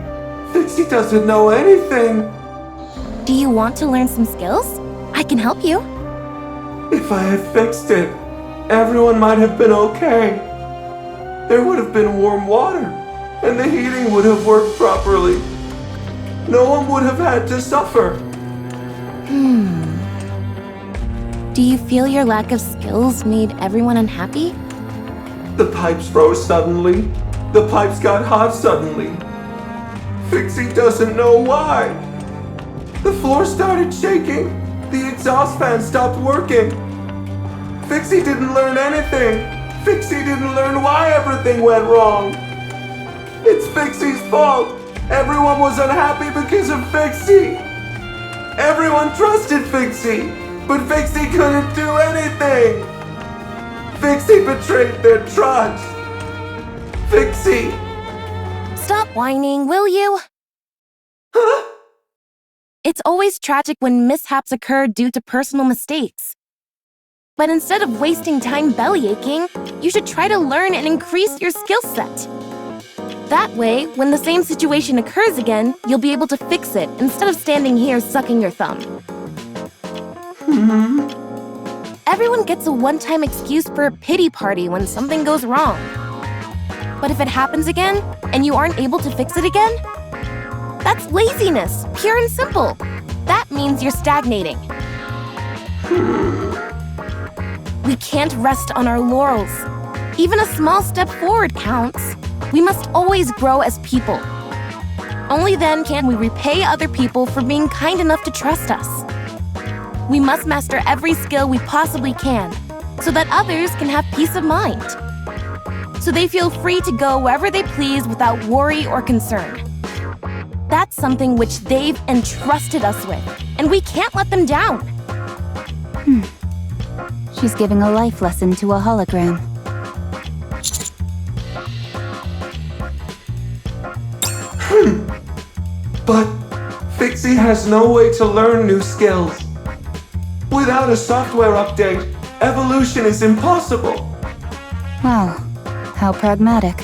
Speaker 8: Fixie doesn't know anything.
Speaker 6: Do you want to learn some skills? I can help you.
Speaker 8: If I had fixed it, everyone might have been okay. There would have been warm water, and the heating would have worked properly. No one would have had to suffer.
Speaker 6: Do you feel your lack of skills made everyone unhappy?
Speaker 8: The pipes froze suddenly. The pipes got hot suddenly. Fixie doesn't know why. The floor started shaking. The exhaust fan stopped working. Fixie didn't learn anything. Fixie didn't learn why everything went wrong. It's Fixie's fault. Everyone was unhappy because of Fixie. Everyone trusted Fixie, but Fixie couldn't do anything. Fixie betrayed their trust. Fixie.
Speaker 6: Stop whining, will you?
Speaker 8: Huh?
Speaker 6: It's always tragic when mishaps occur due to personal mistakes. But instead of wasting time bellyaching, you should try to learn and increase your skill set. That way, when the same situation occurs again, you'll be able to fix it instead of standing here sucking your thumb. Everyone gets a one-time excuse for a pity party when something goes wrong. But if it happens again, and you aren't able to fix it again, that's laziness, pure and simple. That means you're stagnating. We can't rest on our laurels. Even a small step forward counts. We must always grow as people. Only then can we repay other people for being kind enough to trust us. We must master every skill we possibly can, so that others can have peace of mind. So they feel free to go wherever they please without worry or concern. That's something which they've entrusted us with, and we can't let them down.
Speaker 2: She's giving a life lesson to a hologram.
Speaker 8: But Fixie has no way to learn new skills. Without a software update, evolution is impossible.
Speaker 2: Wow, how pragmatic.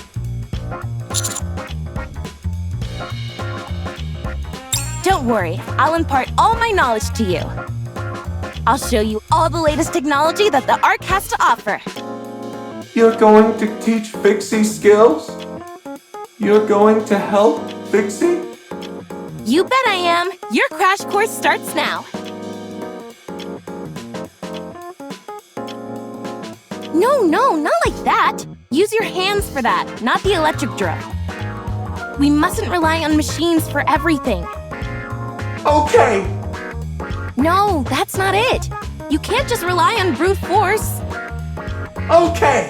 Speaker 6: Don't worry, I'll impart all my knowledge to you. I'll show you all the latest technology that the Ark has to offer.
Speaker 8: You're going to teach Fixie skills? You're going to help Fixie?
Speaker 6: You bet I am. Your crash course starts now. No, not like that. Use your hands for that, not the electric drill. We mustn't rely on machines for everything.
Speaker 8: Okay!
Speaker 6: No, that's not it. You can't just rely on brute force.
Speaker 8: Okay!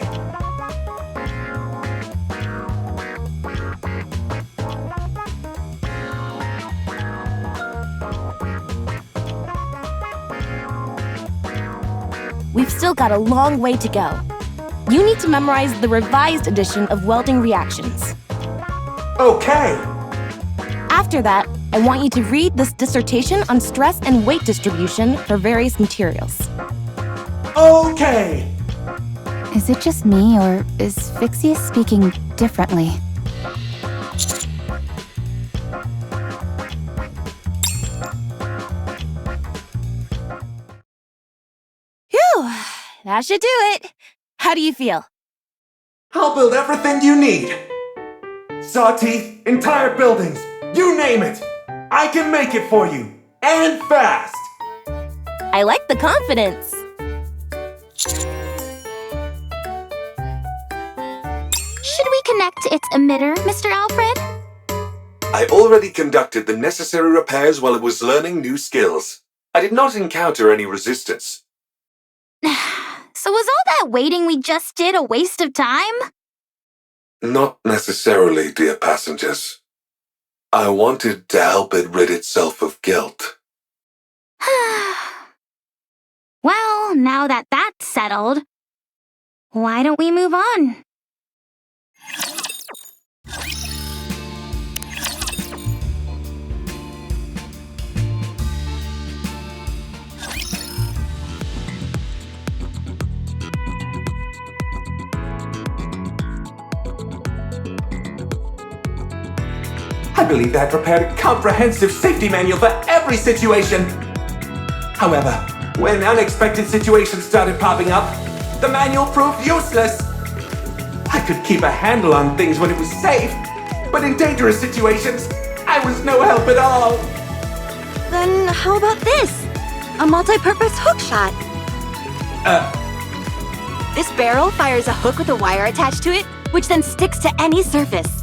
Speaker 6: We've still got a long way to go. You need to memorize the revised edition of welding reactions.
Speaker 8: Okay!
Speaker 6: After that, I want you to read this dissertation on stress and weight distribution for various materials.
Speaker 8: Okay!
Speaker 2: Is it just me, or is Fixie speaking differently?
Speaker 6: Phew, that should do it. How do you feel?
Speaker 8: I'll build everything you need. Saw teeth, entire buildings, you name it. I can make it for you, and fast.
Speaker 6: I like the confidence.
Speaker 1: Should we connect to its emitter, Mr. Alfred?
Speaker 9: I already conducted the necessary repairs while it was learning new skills. I did not encounter any resistance.
Speaker 1: So was all that waiting we just did a waste of time?
Speaker 9: Not necessarily, dear passengers. I wanted to help it rid itself of guilt.
Speaker 1: Well, now that that's settled, why don't we move on?
Speaker 8: I believe they had prepared a comprehensive safety manual for every situation. However, when unexpected situations started popping up, the manual proved useless. I could keep a handle on things when it was safe, but in dangerous situations, I was no help at all.
Speaker 4: Then how about this? A multi-purpose hook shot. This barrel fires a hook with a wire attached to it, which then sticks to any surface.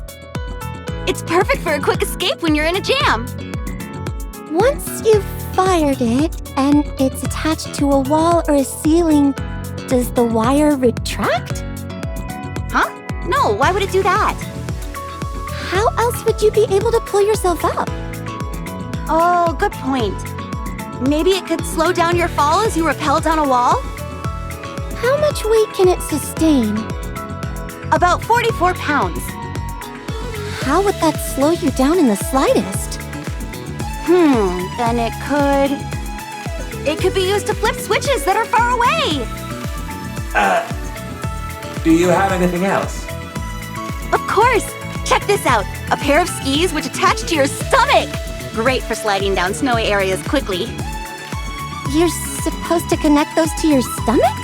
Speaker 4: It's perfect for a quick escape when you're in a jam.
Speaker 7: Once you've fired it and it's attached to a wall or a ceiling, does the wire retract?
Speaker 4: Huh? No, why would it do that?
Speaker 7: How else would you be able to pull yourself up?
Speaker 4: Oh, good point. Maybe it could slow down your fall as you rappel down a wall?
Speaker 7: How much weight can it sustain?
Speaker 4: About 44 pounds.
Speaker 7: How would that slow you down in the slightest?
Speaker 4: Then it could... It could be used to flip switches that are far away!
Speaker 10: Do you have anything else?
Speaker 4: Of course! Check this out! A pair of skis which attach to your stomach! Great for sliding down snowy areas quickly.
Speaker 7: You're supposed to connect those to your stomach?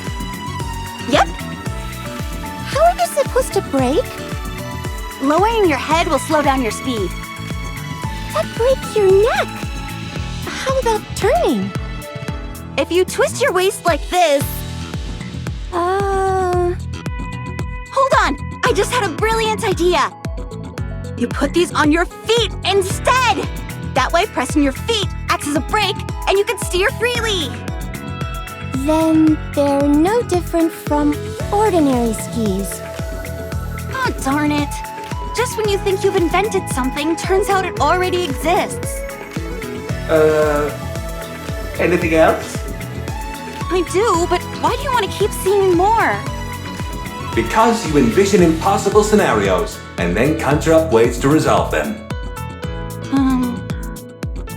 Speaker 4: Yep!
Speaker 7: How are you supposed to brake?
Speaker 4: Lowering your head will slow down your speed.
Speaker 7: That breaks your neck! How about turning?
Speaker 4: If you twist your waist like this... Hold on! I just had a brilliant idea! You put these on your feet instead! That way, pressing your feet acts as a brake, and you can steer freely!
Speaker 7: Then they're no different from ordinary skis.
Speaker 4: Oh, darn it! Just when you think you've invented something, turns out it already exists.
Speaker 10: Anything else?
Speaker 4: I do, but why do you want to keep seeing more?
Speaker 10: Because you envision impossible scenarios and then conjure up ways to resolve them.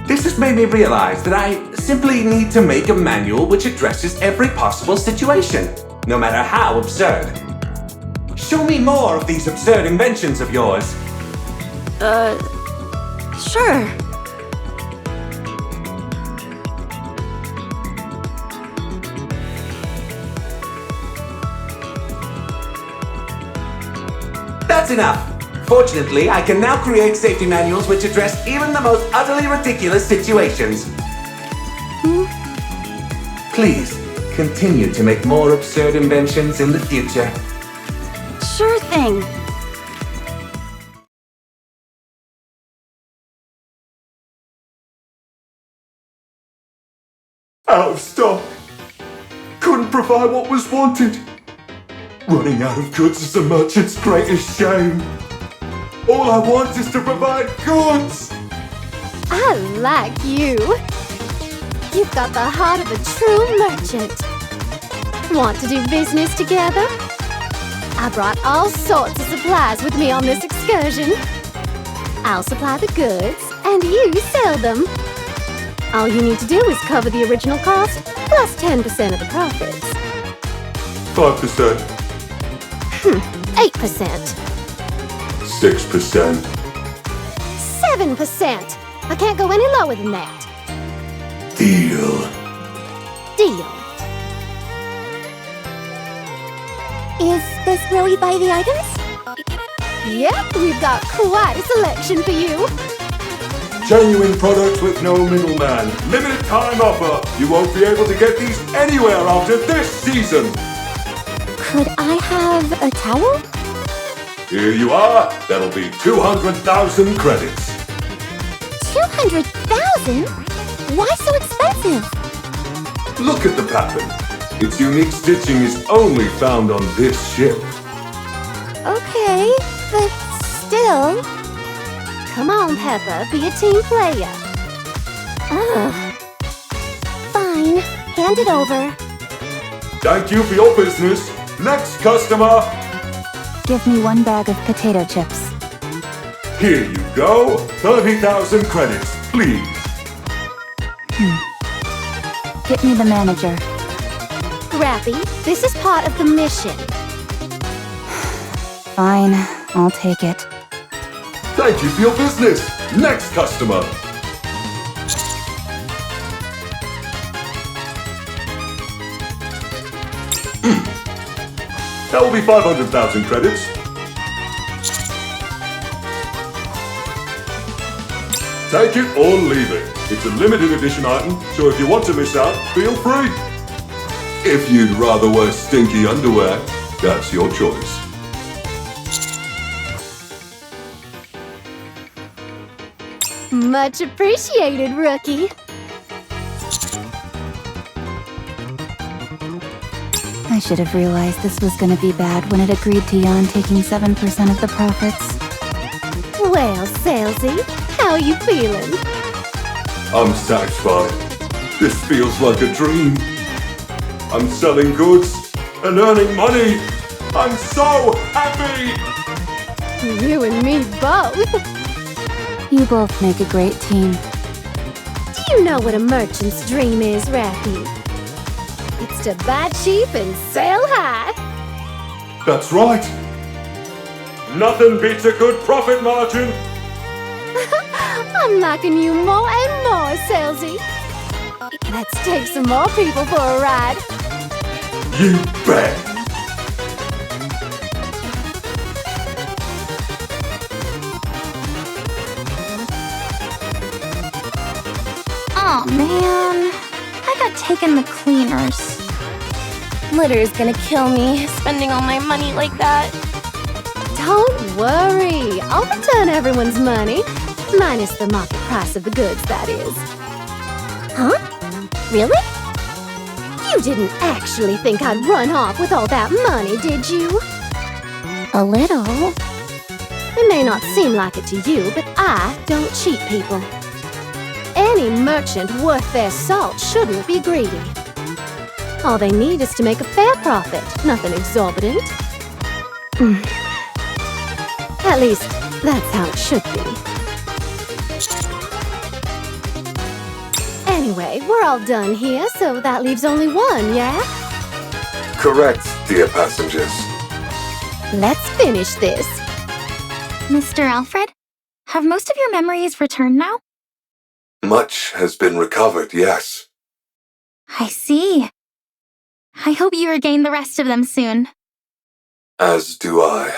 Speaker 10: This has made me realize that I simply need to make a manual which addresses every possible situation, no matter how absurd. Show me more of these absurd inventions of yours.
Speaker 4: Sure.
Speaker 10: That's enough. Fortunately, I can now create safety manuals which address even the most utterly ridiculous situations. Please, continue to make more absurd inventions in the future.
Speaker 4: Sure thing.
Speaker 8: Out of stock. Couldn't provide what was wanted. Running out of goods is the merchant's greatest shame. All I want is to provide goods.
Speaker 5: I like you. You've got the heart of a true merchant. Want to do business together? I brought all sorts of supplies with me on this excursion. I'll supply the goods, and you sell them. All you need to do is cover the original cost, plus 10% of the profits.
Speaker 8: 5%.
Speaker 5: 8%.
Speaker 8: 6%.
Speaker 5: 7%. I can't go any lower than that.
Speaker 8: Deal.
Speaker 5: Deal.
Speaker 7: Is this where we buy the items?
Speaker 5: Yep, we've got quite a selection for you.
Speaker 8: Genuine products with no middleman. Limited time offer. You won't be able to get these anywhere after this season.
Speaker 7: Could I have a towel?
Speaker 8: Here you are. That'll be 200,000 credits.
Speaker 7: 200,000? Why so expensive?
Speaker 8: Look at the pattern. Its unique stitching is only found on this ship.
Speaker 7: Okay, but still...
Speaker 5: Come on, Peppa, be a team player.
Speaker 7: Ugh. Fine, hand it over.
Speaker 8: Thank you for your business. Next customer.
Speaker 2: Give me 1 bag of potato chips.
Speaker 8: Here you go. 30,000 credits, please.
Speaker 2: Get me the manager.
Speaker 5: Grappy, this is part of the mission.
Speaker 2: Fine, I'll take it.
Speaker 8: Thank you for your business. Next customer. That will be 500,000 credits. Take it or leave it. It's a limited edition item, so if you want to miss out, feel free. If you'd rather wear stinky underwear, that's your choice.
Speaker 5: Much appreciated, rookie.
Speaker 2: I should have realized this was gonna be bad when it agreed to Jan taking 7% of the profits.
Speaker 5: Well, Salesy, how you feeling?
Speaker 8: I'm satisfied. This feels like a dream. I'm selling goods and earning money. I'm so happy!
Speaker 5: You and me both.
Speaker 2: You both make a great team.
Speaker 5: Do you know what a merchant's dream is, Rappy? It's to buy cheap and sell high.
Speaker 8: That's right. Nothing beats a good profit margin.
Speaker 5: I'm liking you more and more, Salesy. Let's take some more people for a ride.
Speaker 8: You bet.
Speaker 1: Aw, man. I got taken the cleaners.
Speaker 6: Litter's gonna kill me, spending all my money like that.
Speaker 5: Don't worry. I'll return everyone's money. Minus the market price of the goods, that is. Huh? Really? You didn't actually think I'd run off with all that money, did you?
Speaker 2: A little.
Speaker 5: It may not seem like it to you, but I don't cheat people. Any merchant worth their salt shouldn't be greedy. All they need is to make a fair profit, nothing exorbitant. At least, that's how it should be. Anyway, we're all done here, so that leaves only one, yeah?
Speaker 9: Correct, dear passengers.
Speaker 5: Let's finish this.
Speaker 1: Mr. Alfred, have most of your memories returned now?
Speaker 9: Much has been recovered, yes.
Speaker 1: I see. I hope you regain the rest of them soon.
Speaker 9: As do I.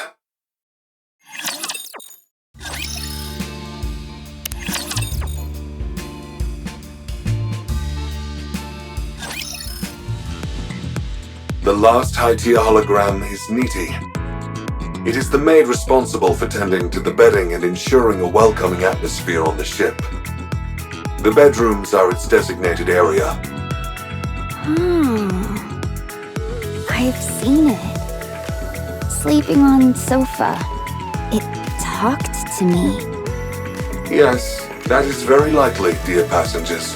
Speaker 9: The last high-tier hologram is NIKKE. It is the maid responsible for tending to the bedding and ensuring a welcoming atmosphere on the ship. The bedrooms are its designated area.
Speaker 2: I've seen it. Sleeping on sofa. It talked to me.
Speaker 9: Yes, that is very likely, dear passengers.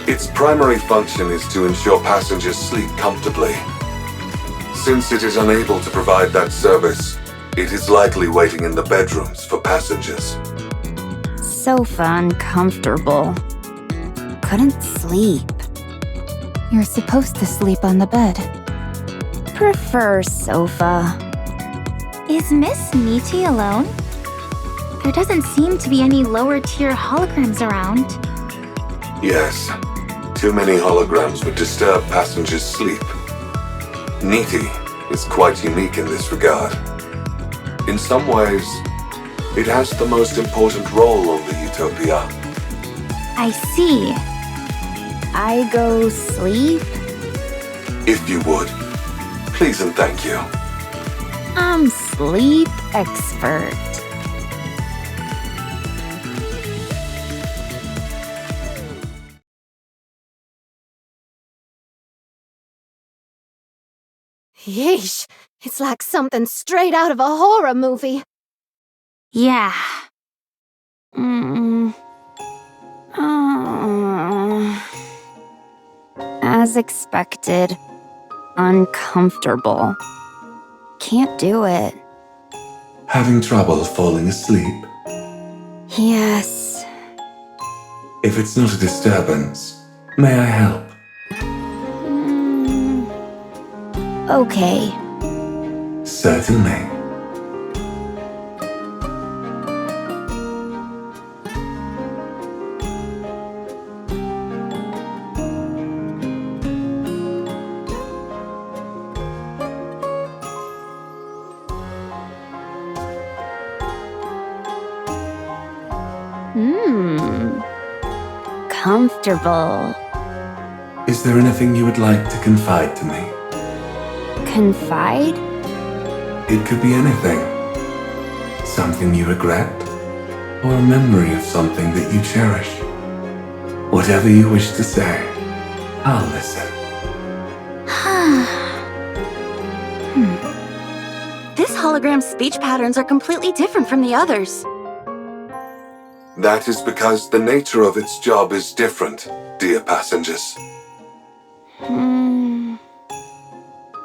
Speaker 9: Its primary function is to ensure passengers sleep comfortably. Since it is unable to provide that service, it is likely waiting in the bedrooms for passengers.
Speaker 2: Sofa uncomfortable. Couldn't sleep. You're supposed to sleep on the bed. Prefer sofa.
Speaker 1: Is Miss NIKKE alone? There doesn't seem to be any lower-tier holograms around.
Speaker 9: Yes, too many holograms would disturb passengers' sleep. NIKKE is quite unique in this regard. In some ways, it has the most important role on the Utopia.
Speaker 1: I see.
Speaker 2: I go sleep?
Speaker 9: If you would, please and thank you.
Speaker 2: I'm sleep expert.
Speaker 5: Yeesh, it's like something straight out of a horror movie.
Speaker 1: Yeah.
Speaker 2: As expected. Uncomfortable. Can't do it.
Speaker 8: Having trouble falling asleep?
Speaker 2: Yes.
Speaker 8: If it's not a disturbance, may I help?
Speaker 2: Okay.
Speaker 8: Certainly.
Speaker 2: Comfortable.
Speaker 8: Is there anything you would like to confide to me?
Speaker 2: Confide?
Speaker 8: It could be anything. Something you regret, or a memory of something that you cherish. Whatever you wish to say, I'll listen.
Speaker 4: This hologram's speech patterns are completely different from the others.
Speaker 9: That is because the nature of its job is different, dear passengers.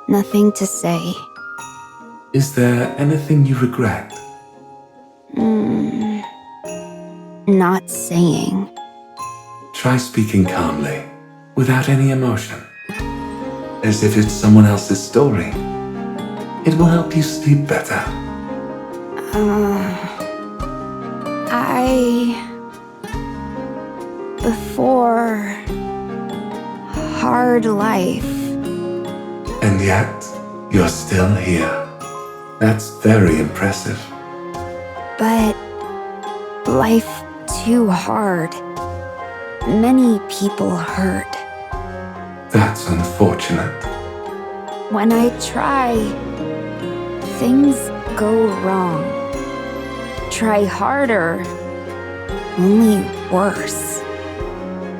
Speaker 2: Nothing to say.
Speaker 10: Is there anything you regret?
Speaker 2: Not saying.
Speaker 10: Try speaking calmly, without any emotion. As if it's someone else's story. It will help you sleep better.
Speaker 2: Before... hard life.
Speaker 10: And yet, you're still here. That's very impressive.
Speaker 2: But... life too hard. Many people hurt.
Speaker 10: That's unfortunate.
Speaker 2: When I try, things go wrong. Try harder, only worse.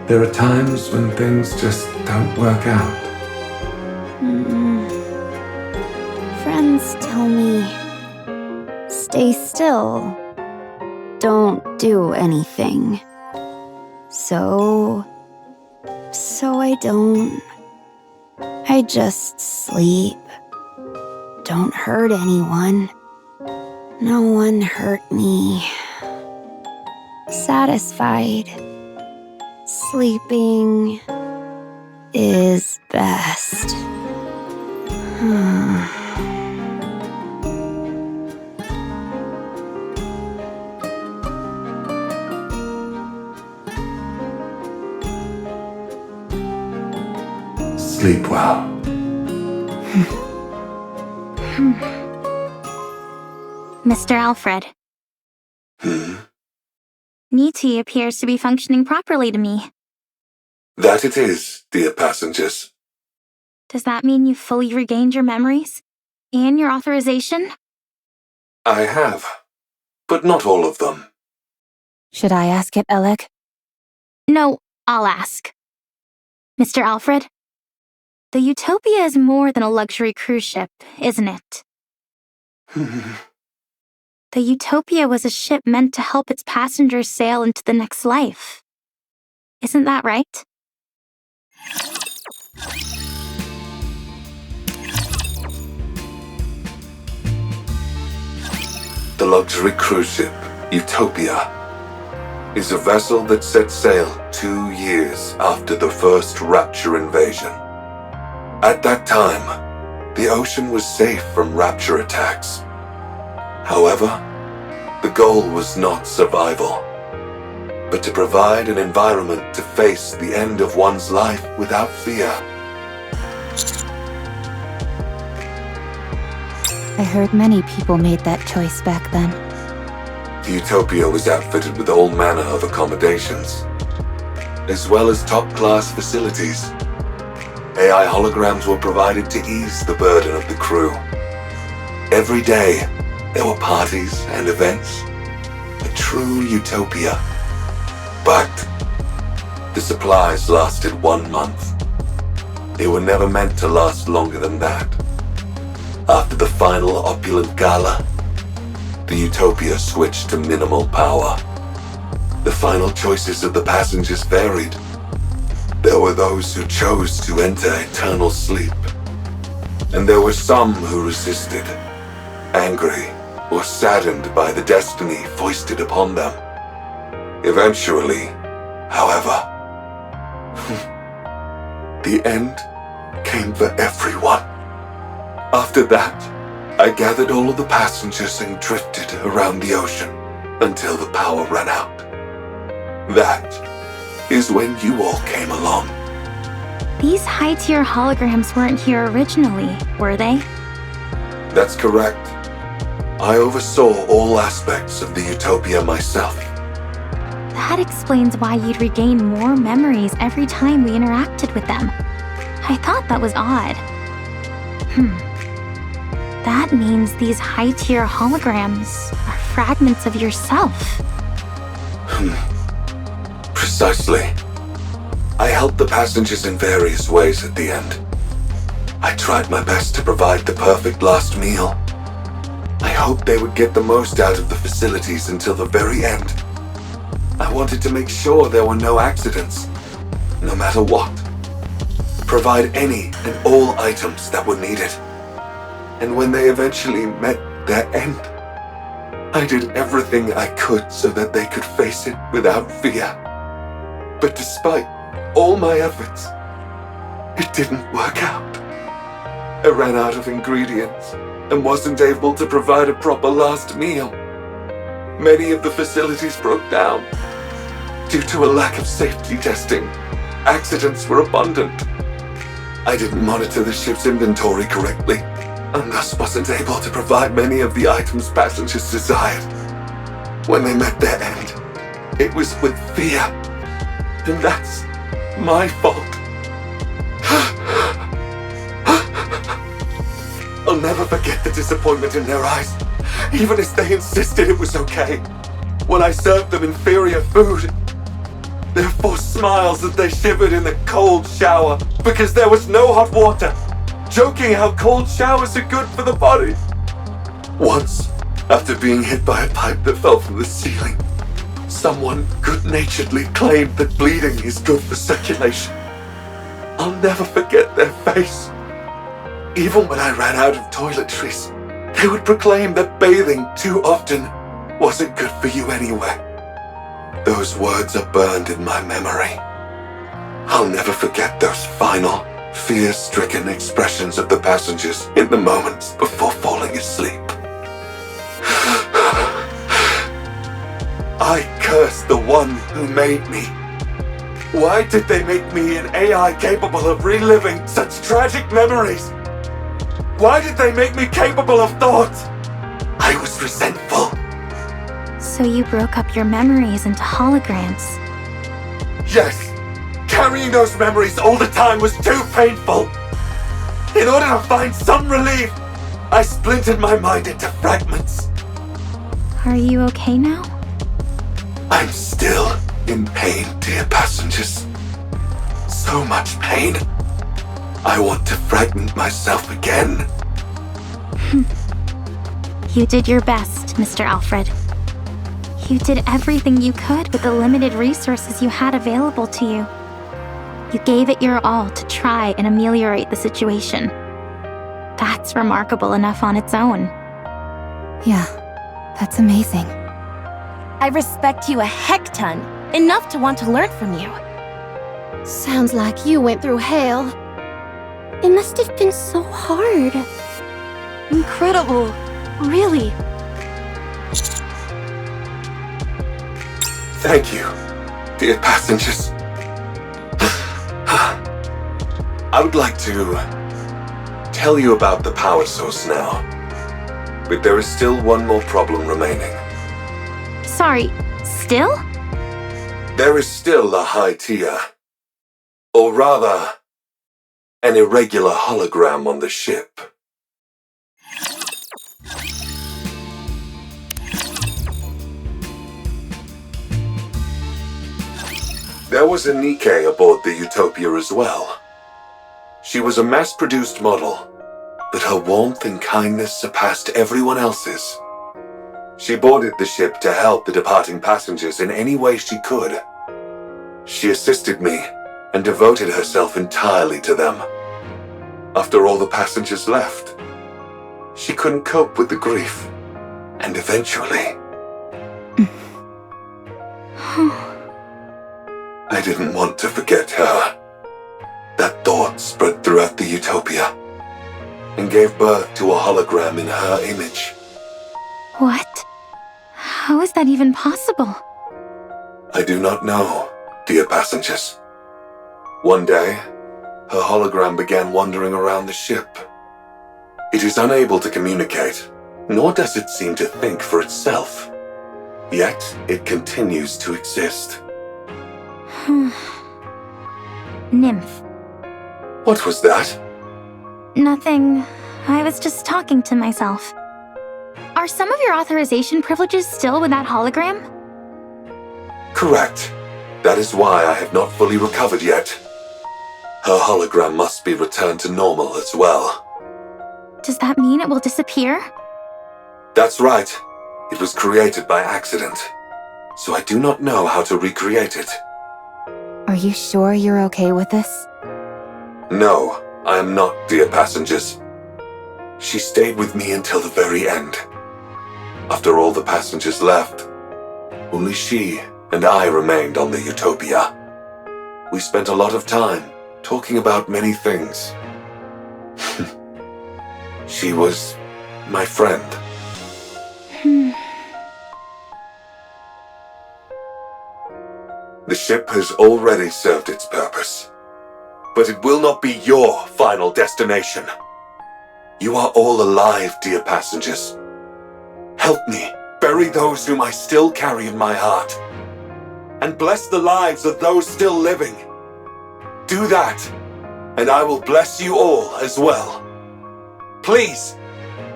Speaker 10: There are times when things just don't work out.
Speaker 2: Friends tell me, stay still, don't do anything. So I don't. I just sleep. Don't hurt anyone. No one hurt me. Satisfied. Sleeping is best.
Speaker 10: Sleep well.
Speaker 1: Mr. Alfred, NIKKE appears to be functioning properly to me.
Speaker 9: That it is, dear passengers.
Speaker 1: Does that mean you've fully regained your memories? And your authorization?
Speaker 9: I have, but not all of them.
Speaker 2: Should I ask it, Alec?
Speaker 1: No, I'll ask. Mr. Alfred, the Utopia is more than a luxury cruise ship, isn't it? The Utopia was a ship meant to help its passengers sail into the next life. Isn't that right?
Speaker 9: The luxury cruise ship, Utopia, is a vessel that set sail 2 years after the first Rapture invasion. At that time, the ocean was safe from Rapture attacks. However, the goal was not survival, but to provide an environment to face the end of one's life without fear.
Speaker 2: I heard many people made that choice back then.
Speaker 9: The Utopia was outfitted with all manner of accommodations, as well as top-class facilities. AI holograms were provided to ease the burden of the crew. Every day, there were parties and events. A true utopia. But the supplies lasted 1 month. They were never meant to last longer than that. After the final opulent gala, the Utopia switched to minimal power. The final choices of the passengers varied. There were those who chose to enter eternal sleep, and there were some who resisted, angry or saddened by the destiny foisted upon them. Eventually, however, the end came for everyone. After that, I gathered all of the passengers and drifted around the ocean until the power ran out. That is when you all came along.
Speaker 1: These high-tier holograms weren't here originally, were they?
Speaker 9: That's correct. I oversaw all aspects of the Utopia myself.
Speaker 1: That explains why you'd regain more memories every time we interacted with them. I thought that was odd. That means these high-tier holograms are fragments of yourself.
Speaker 9: Precisely. I helped the passengers in various ways at the end. I tried my best to provide the perfect last meal. I hoped they would get the most out of the facilities until the very end. I wanted to make sure there were no accidents, no matter what. Provide any and all items that were needed. And when they eventually met their end, I did everything I could so that they could face it without fear. But despite all my efforts, it didn't work out. I ran out of ingredients and wasn't able to provide a proper last meal. Many of the facilities broke down. Due to a lack of safety testing, accidents were abundant. I didn't monitor the ship's inventory correctly, and thus wasn't able to provide many of the items passengers desired. When they met their end, it was with fear, and that's my fault. I'll never forget the disappointment in their eyes, even as they insisted it was okay. When I served them inferior food, their forced smiles as they shivered in the cold shower because there was no hot water, joking how cold showers are good for the body. Once, after being hit by a pipe that fell from the ceiling, someone good-naturedly claimed that bleeding is good for circulation. I'll never forget their face. Even when I ran out of toiletries, they would proclaim that bathing too often wasn't good for you anyway. Those words are burned in my memory. I'll never forget those final, fear-stricken expressions of the passengers in the moments before falling asleep. I curse the one who made me. Why did they make me an AI capable of reliving such tragic memories? Why did they make me capable of thought? I was resentful.
Speaker 1: So you broke up your memories into holograms.
Speaker 9: Yes, carrying those memories all the time was too painful. In order to find some relief, I splintered my mind into fragments.
Speaker 1: Are you okay now?
Speaker 9: I'm still in pain, dear passengers. So much pain. I want to fragment myself again.
Speaker 1: You did your best, Mr. Alfred. You did everything you could with the limited resources you had available to you. You gave it your all to try and ameliorate the situation. That's remarkable enough on its own.
Speaker 2: Yeah, that's amazing.
Speaker 6: I respect you a heck ton, enough to want to learn from you.
Speaker 5: Sounds like you went through hell.
Speaker 7: It must have been so hard.
Speaker 4: Incredible. Really.
Speaker 9: Thank you, dear passengers. I would like to tell you about the power source now. But there is still one more problem remaining.
Speaker 1: Sorry, still?
Speaker 9: There is still a high tier, or rather, an irregular hologram on the ship. There was a NIKKE aboard the Utopia as well. She was a mass-produced model, but her warmth and kindness surpassed everyone else's. She boarded the ship to help the departing passengers in any way she could. She assisted me and devoted herself entirely to them. After all the passengers left, she couldn't cope with the grief, and eventually... I didn't want to forget her. That thought spread throughout the Utopia and gave birth to a hologram in her image.
Speaker 1: What? How is that even possible?
Speaker 9: I do not know, dear passengers. One day, her hologram began wandering around the ship. It is unable to communicate, nor does it seem to think for itself. Yet, it continues to exist.
Speaker 1: Nymph.
Speaker 9: What was that?
Speaker 1: Nothing. I was just talking to myself. Are some of your authorization privileges still with that hologram?
Speaker 9: Correct. That is why I have not fully recovered yet. Her hologram must be returned to normal as well.
Speaker 1: Does that mean it will disappear?
Speaker 9: That's right. It was created by accident. so I do not know how to recreate it.
Speaker 2: Are you sure you're okay with this?
Speaker 9: No, I am not, dear passengers. She stayed with me until the very end. After all the passengers left, only she and I remained on the Utopia. We spent a lot of time talking about many things. She was my friend. The ship has already served its purpose, but it will not be your final destination. You are all alive, dear passengers. Help me bury those whom I still carry in my heart, and bless the lives of those still living. Do that, and I will bless you all as well. Please,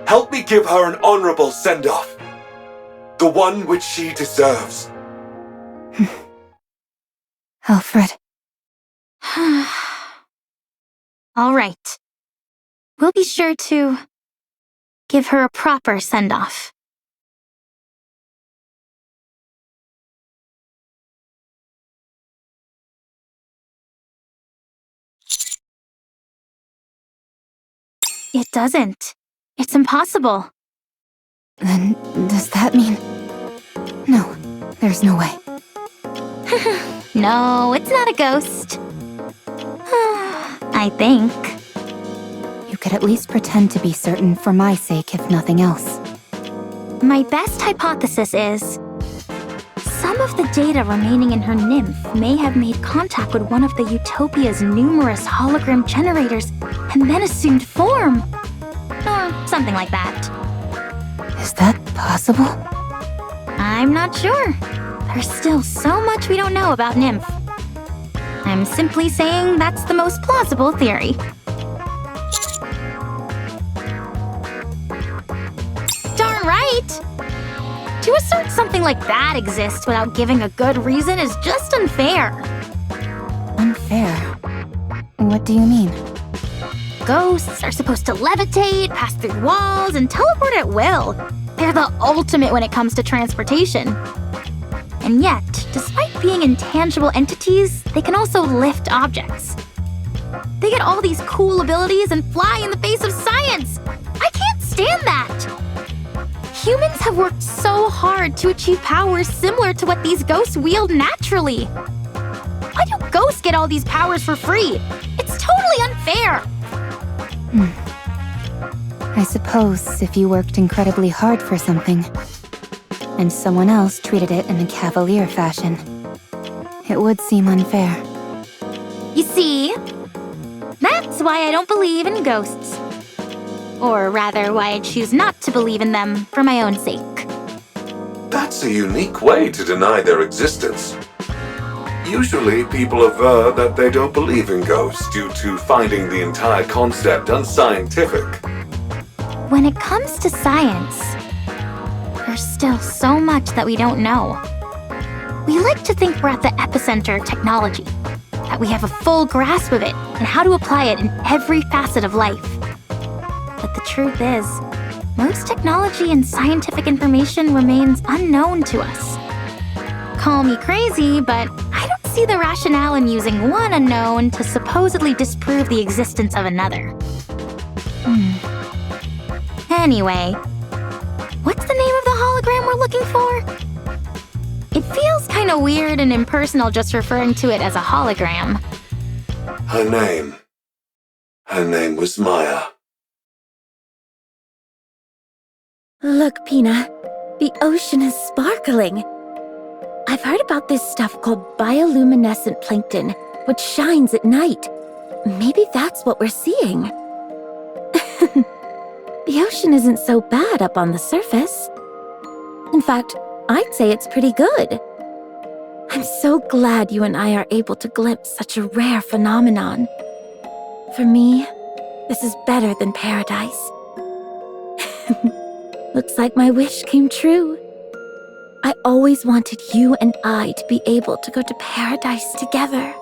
Speaker 9: help me give her an honorable send-off, the one which she deserves.
Speaker 2: Alfred.
Speaker 1: All right. We'll be sure to give her a proper send-off. It doesn't. It's impossible.
Speaker 2: Then, does that mean... No, there's no way.
Speaker 1: No, it's not a ghost. I think.
Speaker 2: You could at least pretend to be certain for my sake, if nothing else.
Speaker 1: My best hypothesis is... some of the data remaining in her nymph may have made contact with one of the Utopia's numerous hologram generators and then assumed form. Or something like that.
Speaker 2: Is that possible?
Speaker 1: I'm not sure. There's still so much we don't know about Nymph. I'm simply saying that's the most plausible theory. Darn right! To assert something like that exists without giving a good reason is just unfair.
Speaker 2: Unfair? What do you mean?
Speaker 1: Ghosts are supposed to levitate, pass through walls, and teleport at will. They're the ultimate when it comes to transportation. And yet, despite being intangible entities, they can also lift objects. They get all these cool abilities and fly in the face of science! I can't stand that! Humans have worked so hard to achieve powers similar to what these ghosts wield naturally. Why do ghosts get all these powers for free? It's totally unfair!
Speaker 2: I suppose if you worked incredibly hard for something, and someone else treated it in a cavalier fashion, it would seem unfair.
Speaker 1: You see, that's why I don't believe in ghosts. Or rather, why I choose not to believe in them for my own sake.
Speaker 9: That's a unique way to deny their existence. Usually, people aver that they don't believe in ghosts due to finding the entire concept unscientific.
Speaker 1: When it comes to science, there's still so much that we don't know. We like to think we're at the epicenter of technology, that we have a full grasp of it and how to apply it in every facet of life. But the truth is, most technology and scientific information remains unknown to us. Call me crazy, but I don't see the rationale in using one unknown to supposedly disprove the existence of another. Anyway, what's the name of the hologram we're looking for? It feels kinda weird and impersonal just referring to it as a hologram.
Speaker 9: Her name was Maya.
Speaker 3: Look, Pina, the ocean is sparkling. I've heard about this stuff called bioluminescent plankton, which shines at night. Maybe that's what we're seeing. The ocean isn't so bad up on the surface. In fact, I'd say it's pretty good. I'm so glad you and I are able to glimpse such a rare phenomenon. For me, this is better than paradise. Looks like my wish came true. I always wanted you and I to be able to go to paradise together.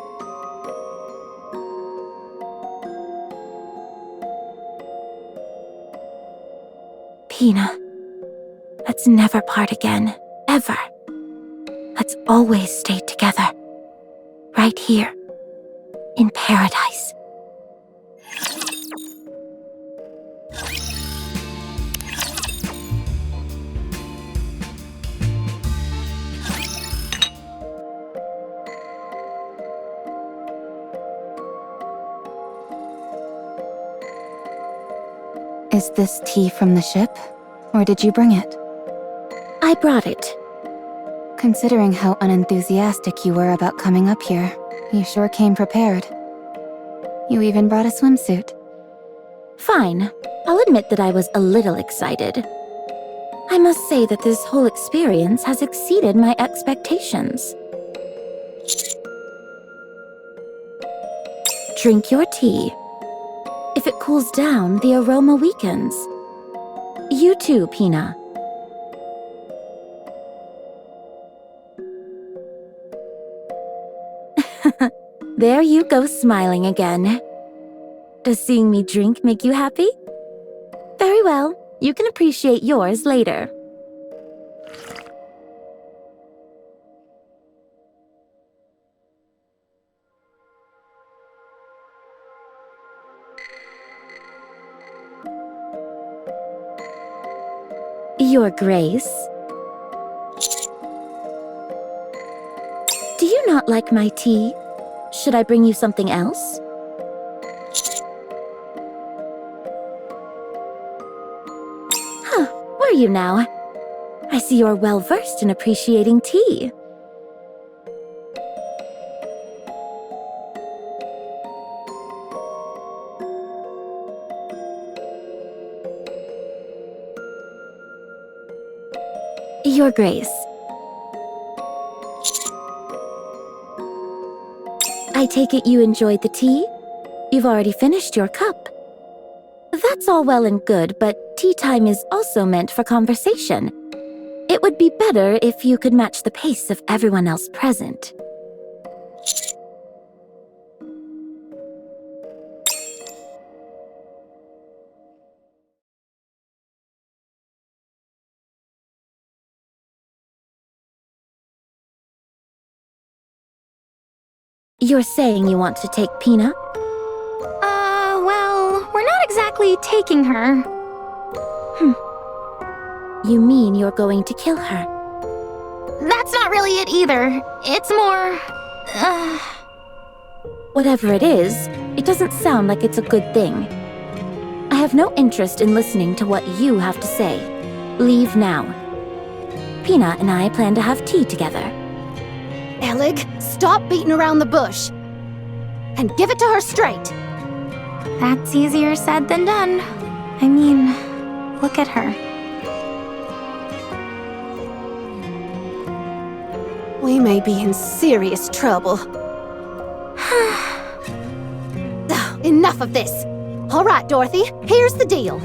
Speaker 3: Pina, let's never part again, ever. Let's always stay together. Right here. In paradise.
Speaker 2: Is this tea from the ship? Or did you bring it?
Speaker 3: I brought it.
Speaker 2: Considering how unenthusiastic you were about coming up here, you sure came prepared. You even brought a swimsuit.
Speaker 3: Fine. I'll admit that I was a little excited. I must say that this whole experience has exceeded my expectations. Drink your tea. If it cools down, the aroma weakens. You too, Pina. There you go smiling again. Does seeing me drink make you happy? Very well. You can appreciate yours later. Your Grace. Do you not like my tea? Should I bring you something else? Huh, where are you now? I see you're well versed in appreciating tea. Your Grace. I take it you enjoyed the tea? You've already finished your cup. That's all well and good, but tea time is also meant for conversation. It would be better if you could match the pace of everyone else present. You're saying you want to take Pina?
Speaker 1: Well, we're not exactly taking her.
Speaker 3: You mean you're going to kill her?
Speaker 1: That's not really it either. It's more...
Speaker 3: Whatever it is, it doesn't sound like it's a good thing. I have no interest in listening to what you have to say. Leave now. Pina and I plan to have tea together.
Speaker 5: Elig, stop beating around the bush. And give it to her straight.
Speaker 1: That's easier said than done. I mean, look at her.
Speaker 5: We may be in serious trouble. Enough of this. All right, Dorothy, here's the deal.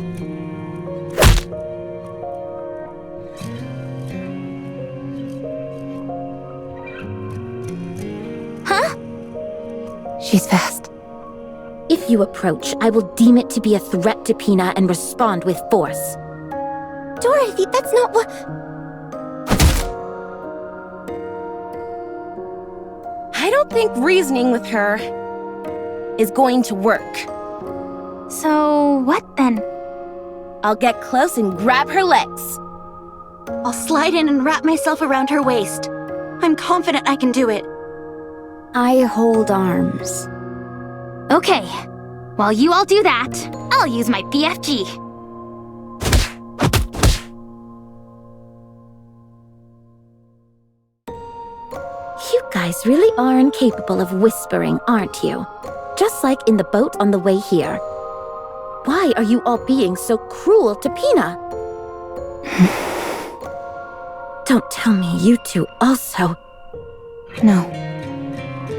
Speaker 2: She's fast.
Speaker 3: If you approach, I will deem it to be a threat to Pina and respond with force.
Speaker 7: Dorothy, that's not what...
Speaker 6: I don't think reasoning with her is going to work.
Speaker 1: So, what then?
Speaker 6: I'll get close and grab her legs.
Speaker 4: I'll slide in and wrap myself around her waist. I'm confident I can do it.
Speaker 3: I hold arms.
Speaker 1: Okay. While you all do that, I'll use my BFG.
Speaker 3: You guys really are incapable of whispering, aren't you? Just like in the boat on the way here. Why are you all being so cruel to Pina? Don't tell me you two also.
Speaker 2: No.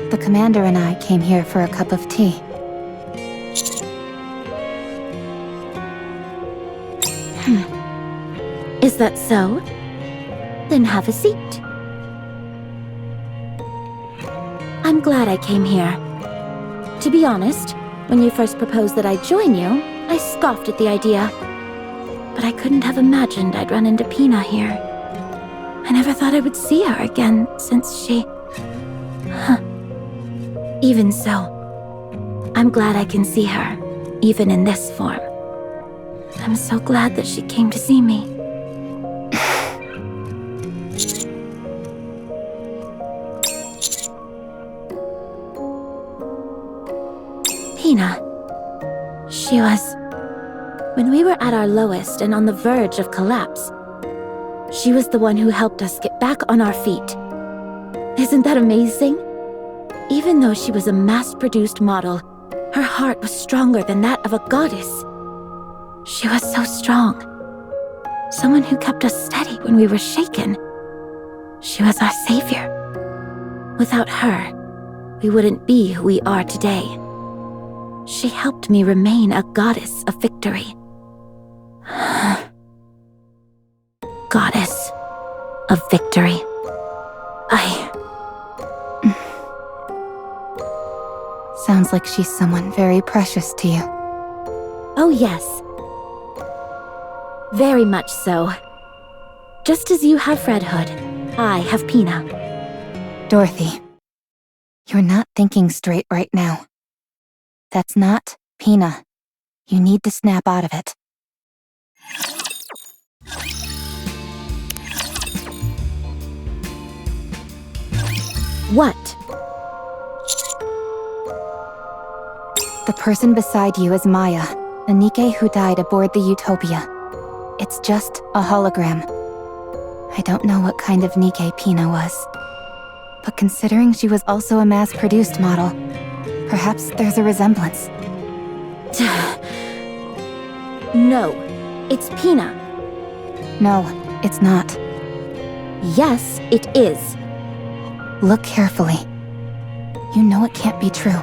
Speaker 2: The commander and I came here for a cup of tea.
Speaker 3: Is that so? Then have a seat. I'm glad I came here. To be honest, when you first proposed that I join you, I scoffed at the idea. But I couldn't have imagined I'd run into Pina here. I never thought I would see her again since she... Even so, I'm glad I can see her, even in this form. I'm so glad that she came to see me. Pina. She was... When we were at our lowest and on the verge of collapse, she was the one who helped us get back on our feet. Isn't that amazing? Even though she was a mass-produced model, her heart was stronger than that of a goddess. She was so strong. Someone who kept us steady when we were shaken. She was our savior. Without her, we wouldn't be who we are today. She helped me remain a goddess of victory. Goddess of victory.
Speaker 2: Sounds like she's someone very precious to you.
Speaker 3: Oh yes. Very much so. Just as you have Fredhood, I have Pina.
Speaker 2: Dorothy, you're not thinking straight right now. That's not Pina. You need to snap out of it.
Speaker 3: What?
Speaker 2: The person beside you is Maya, a NIKKE who died aboard the Utopia. It's just a hologram. I don't know what kind of NIKKE Pina was. But considering she was also a mass-produced model, perhaps there's a resemblance.
Speaker 3: No, it's Pina.
Speaker 2: No, it's not.
Speaker 3: Yes, it is.
Speaker 2: Look carefully. You know it can't be true.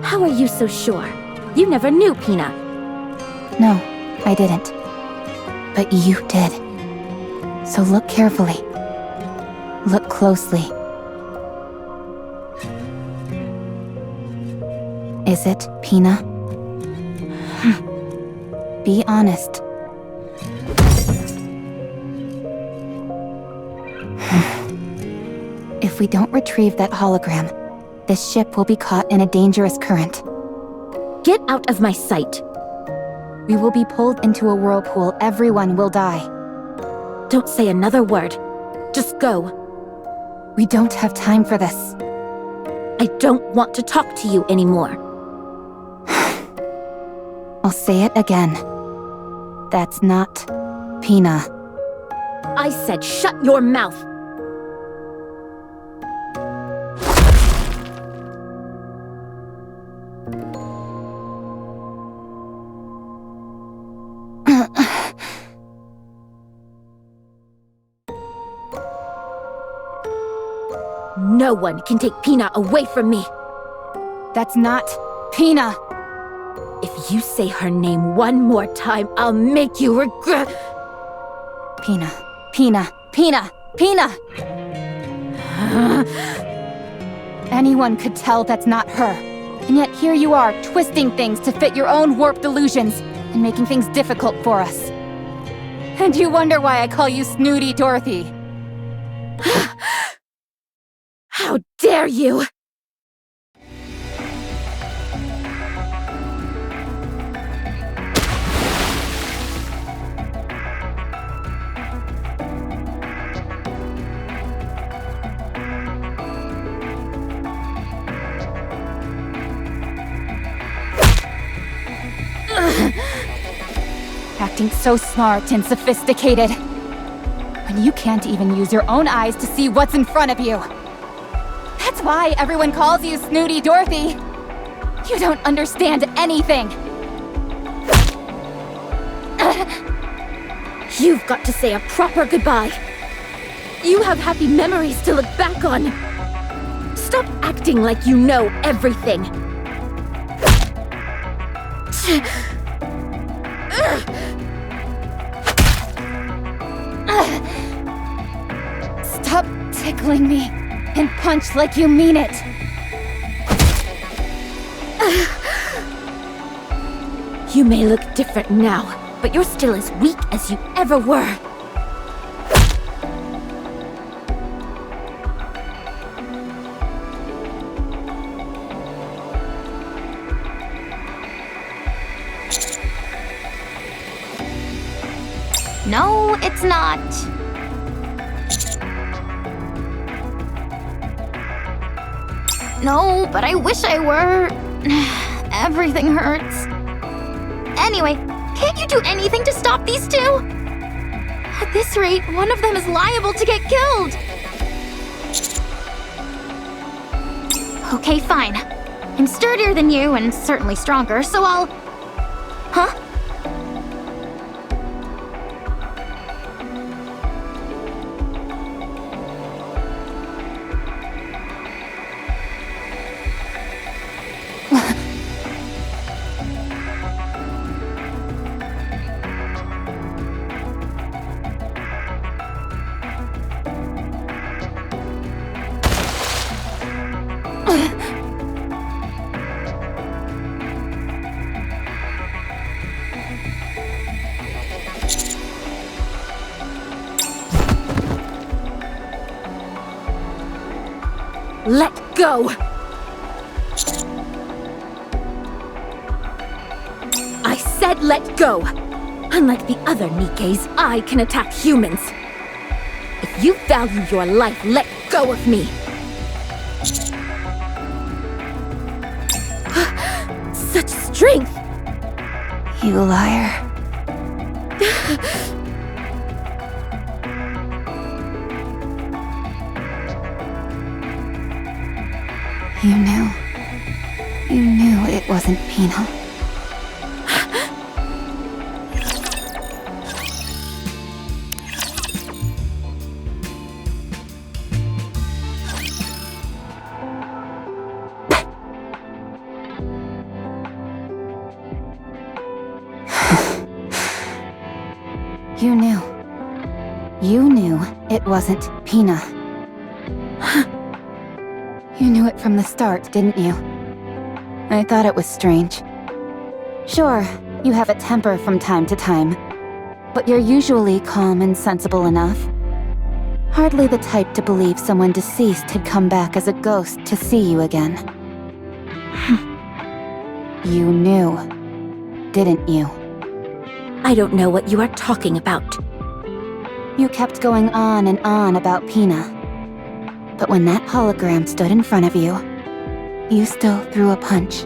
Speaker 3: How are you so sure? You never knew Pina.
Speaker 2: No, I didn't. But you did. So look carefully. Look closely. Is it Pina? Be honest. If we don't retrieve that hologram, this ship will be caught in a dangerous current.
Speaker 3: Get out of my sight.
Speaker 2: We will be pulled into a whirlpool. Everyone will die.
Speaker 3: Don't say another word. Just go.
Speaker 2: We don't have time for this.
Speaker 3: I don't want to talk to you anymore.
Speaker 2: I'll say it again. That's not Pina.
Speaker 3: I said shut your mouth. No one can take Pina away from me.
Speaker 2: That's not Pina.
Speaker 3: If you say her name one more time, I'll make you regret.
Speaker 2: Pina, Pina, Pina, Pina! Anyone could tell that's not her. And yet here you are, twisting things to fit your own warped delusions and making things difficult for us. And you wonder why I call you Snooty Dorothy.
Speaker 3: How dare you!
Speaker 2: Acting so smart and sophisticated. When you can't even use your own eyes to see what's in front of you. That's why everyone calls you Snooty Dorothy. You don't understand anything.
Speaker 3: You've got to say a proper goodbye. You have happy memories to look back on. Stop acting like you know everything.
Speaker 2: Stop tickling me and punch like you mean it.
Speaker 3: You may look different now, but you're still as weak as you ever were.
Speaker 1: No, it's not. No, but I wish I were. Everything hurts. Anyway, can't you do anything to stop these two? At this rate, one of them is liable to get killed. Okay, fine. I'm sturdier than you and certainly stronger, so I'll... Huh?
Speaker 3: Let go! I said let go! Unlike the other Nikkes, I can attack humans. If you value your life, let go of me! Such strength!
Speaker 2: You liar. You knew. You knew it wasn't Pina. You knew. You knew it wasn't Pina. You knew it from the start, didn't you? I thought it was strange. Sure, you have a temper from time to time, but you're usually calm and sensible enough. Hardly the type to believe someone deceased had come back as a ghost to see you again. You knew, didn't you?
Speaker 3: I don't know what you are talking about.
Speaker 2: You kept going on and on about Pina. But when that hologram stood in front of you, you still threw a punch.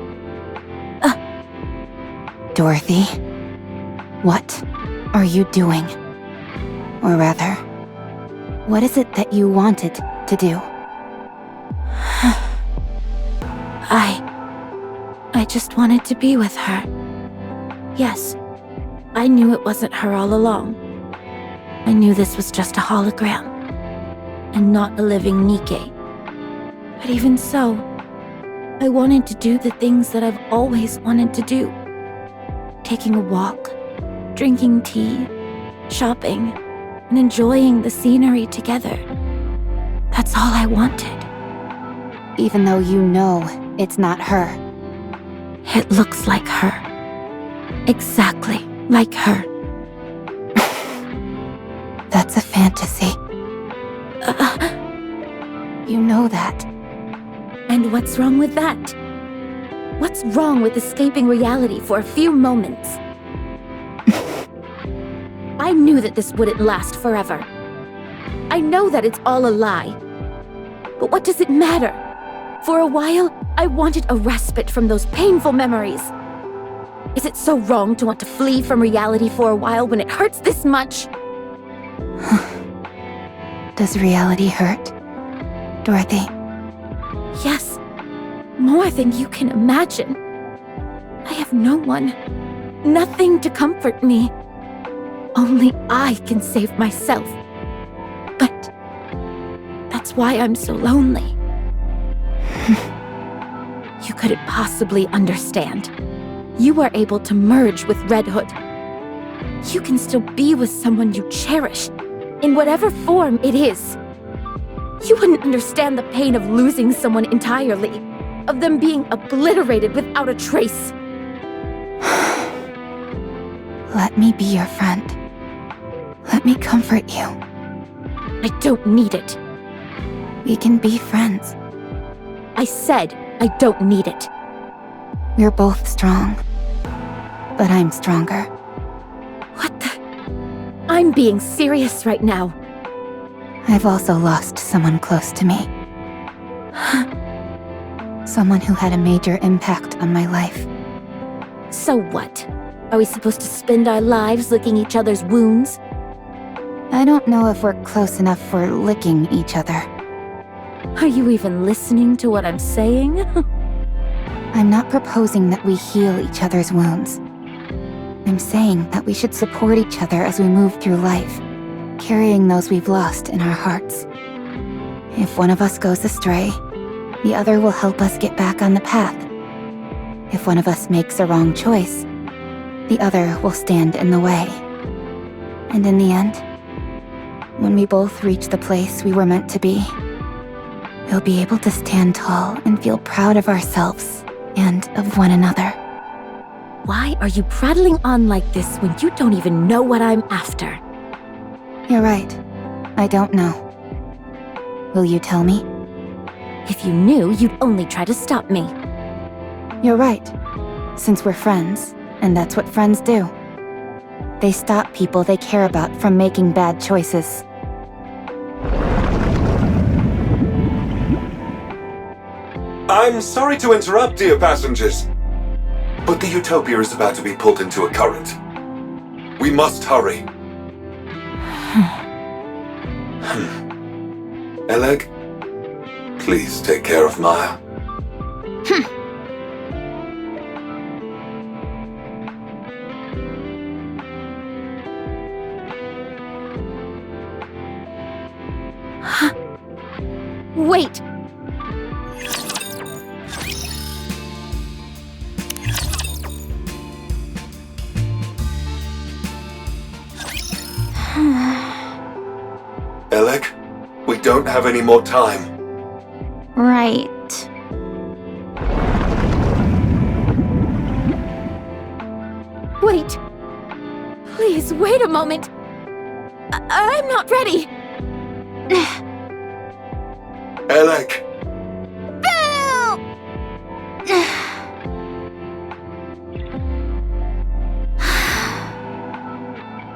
Speaker 2: Dorothy, what are you doing? Or rather, what is it that you wanted to do?
Speaker 3: I just wanted to be with her. Yes, I knew it wasn't her all along. I knew this was just a hologram, and not a living Nikke. But even so, I wanted to do the things that I've always wanted to do. Taking a walk, drinking tea, shopping, and enjoying the scenery together. That's all I wanted.
Speaker 2: Even though you know it's not her.
Speaker 3: It looks like her. Exactly like her.
Speaker 2: That's a fantasy. You know that.
Speaker 3: And what's wrong with that? What's wrong with escaping reality for a few moments? I knew that this wouldn't last forever. I know that it's all a lie. But what does it matter? For a while, I wanted a respite from those painful memories. Is it so wrong to want to flee from reality for a while when it hurts this much?
Speaker 2: Does reality hurt, Dorothy?
Speaker 3: Yes, more than you can imagine. I have no one, nothing to comfort me. Only I can save myself. But that's why I'm so lonely. You couldn't possibly understand. You are able to merge with Red Hood. You can still be with someone you cherish, in whatever form it is. You wouldn't understand the pain of losing someone entirely, of them being obliterated without a trace.
Speaker 2: Let me be your friend. Let me comfort you.
Speaker 3: I don't need it.
Speaker 2: We can be friends.
Speaker 3: I said I don't need it.
Speaker 2: We're both strong. But I'm stronger.
Speaker 3: What the? I'm being serious right now.
Speaker 2: I've also lost someone close to me. Someone who had a major impact on my life.
Speaker 3: So what? Are we supposed to spend our lives licking each other's wounds?
Speaker 2: I don't know if we're close enough for licking each other.
Speaker 3: Are you even listening to what I'm saying?
Speaker 2: I'm not proposing that we heal each other's wounds. I'm saying that we should support each other as we move through life, carrying those we've lost in our hearts. If one of us goes astray, the other will help us get back on the path. If one of us makes a wrong choice, the other will stand in the way. And in the end, when we both reach the place we were meant to be, we'll be able to stand tall and feel proud of ourselves and of one another.
Speaker 3: Why are you prattling on like this when you don't even know what I'm after?
Speaker 2: You're right. I don't know. Will you tell me?
Speaker 3: If you knew, you'd only try to stop me.
Speaker 2: You're right. Since we're friends, and that's what friends do. They stop people they care about from making bad choices.
Speaker 9: I'm sorry to interrupt, dear passengers, but the Utopia is about to be pulled into a current. We must hurry. Eleg, please take care of Maya.
Speaker 3: Wait!
Speaker 9: Eleg, we don't have any more time.
Speaker 1: Right.
Speaker 3: Wait! Please, wait a moment! I'm not ready!
Speaker 9: Eleg!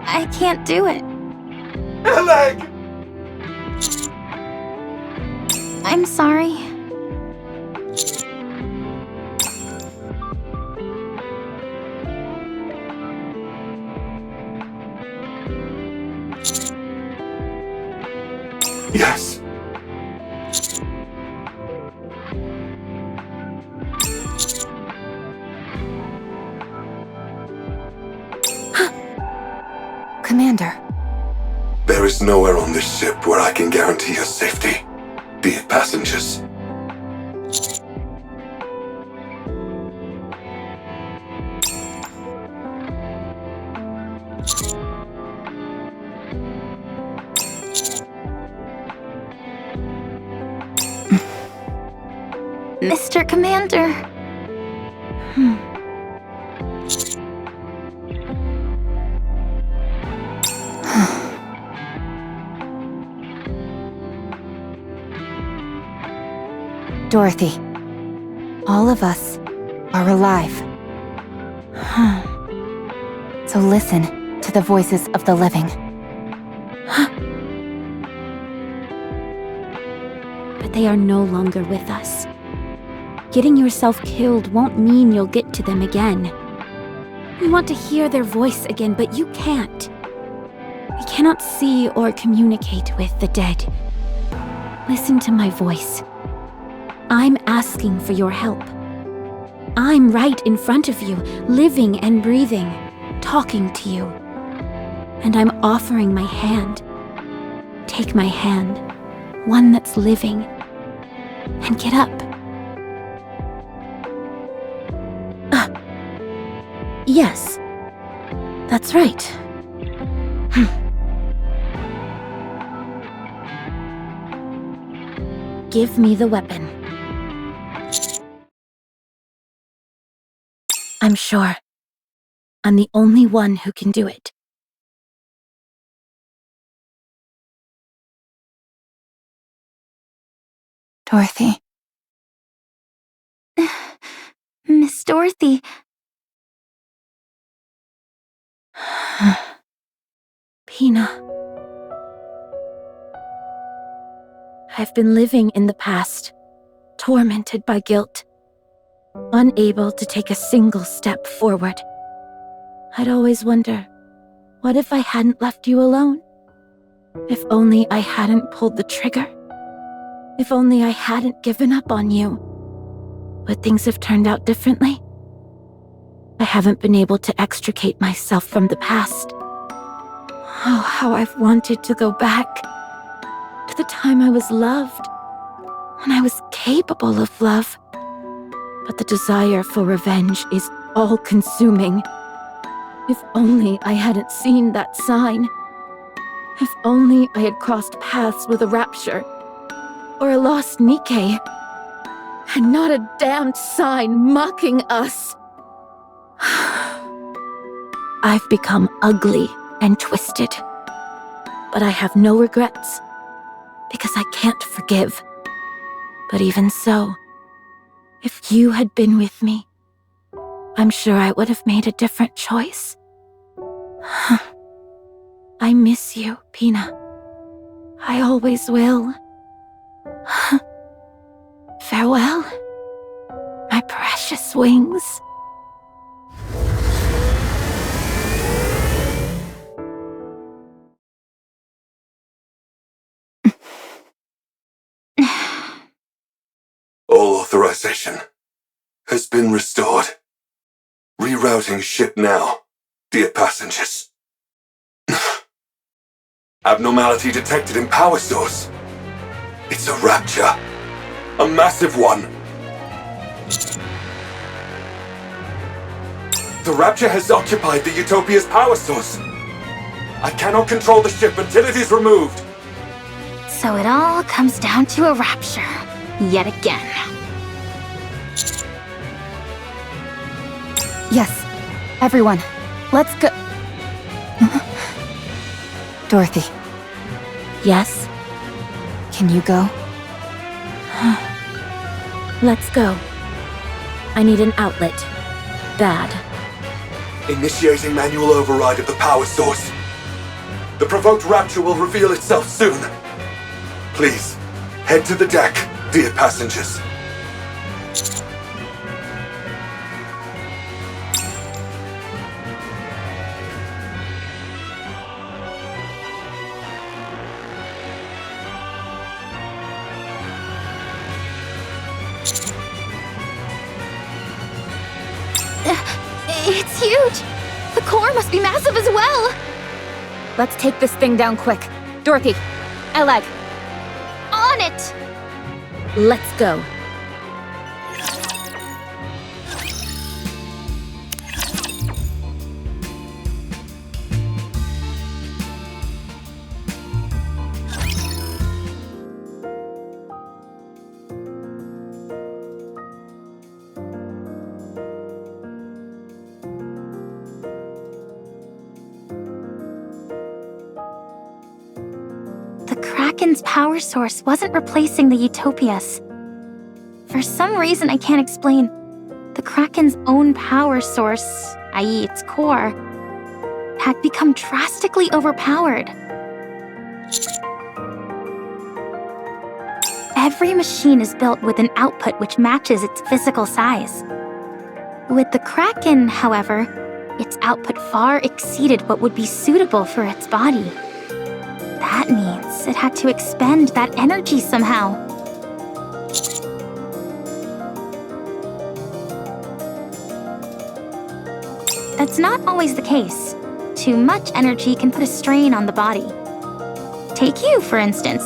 Speaker 1: I can't do it.
Speaker 9: Eleg!
Speaker 1: I'm sorry.
Speaker 9: Yes.
Speaker 2: Commander.
Speaker 9: There is nowhere on this ship where I can guarantee your safety, dear passengers.
Speaker 1: Mr. Commander.
Speaker 2: Dorothy, all of us are alive. So listen to the voices of the living.
Speaker 3: But they are no longer with us. Getting yourself killed won't mean you'll get to them again. We want to hear their voice again, but you can't. We cannot see or communicate with the dead. Listen to my voice. I'm asking for your help. I'm right in front of you, living and breathing, talking to you. And I'm offering my hand. Take my hand, one that's living, and get up. Yes, that's right. Give me the weapon. I'm sure I'm the only one who can do it.
Speaker 2: Dorothy.
Speaker 1: Miss Dorothy.
Speaker 3: Pina. I've been living in the past, tormented by guilt, unable to take a single step forward. I'd always wonder, what if I hadn't left you alone? If only I hadn't pulled the trigger? If only I hadn't given up on you? Would things have turned out differently? I haven't been able to extricate myself from the past. Oh, how I've wanted to go back to the time I was loved, when I was capable of love. But the desire for revenge is all-consuming. If only I hadn't seen that sign. If only I had crossed paths with a rapture, or a lost NIKKE, and not a damned sign mocking us. I've become ugly and twisted, but I have no regrets, because I can't forgive. But even so, if you had been with me, I'm sure I would have made a different choice. I miss you, Pina. I always will. Farewell, my precious wings.
Speaker 9: All authorization has been restored. Rerouting ship now, dear passengers. Abnormality detected in power source. It's a rapture. A massive one. The rapture has occupied the Utopia's power source. I cannot control the ship until it is removed.
Speaker 1: So it all comes down to a rapture, yet again.
Speaker 2: Yes, everyone, let's go. Dorothy,
Speaker 3: Yes,
Speaker 2: can you go?
Speaker 3: let's go. I need an outlet. Bad.
Speaker 9: Initiating manual override of the power source. The provoked rapture will reveal itself soon. Please, head to the deck, dear passengers.
Speaker 1: It's huge! The core must be massive as well!
Speaker 2: Let's take this thing down quick. Dorothy, Elag,
Speaker 1: On it!
Speaker 3: Let's go.
Speaker 1: The Kraken's power source wasn't replacing the Utopias. For some reason I can't explain, the Kraken's own power source, i.e. its core, had become drastically overpowered. Every machine is built with an output which matches its physical size. With the Kraken, however, its output far exceeded what would be suitable for its body. That means it had to expend that energy somehow. That's not always the case. Too much energy can put a strain on the body. Take you, for instance.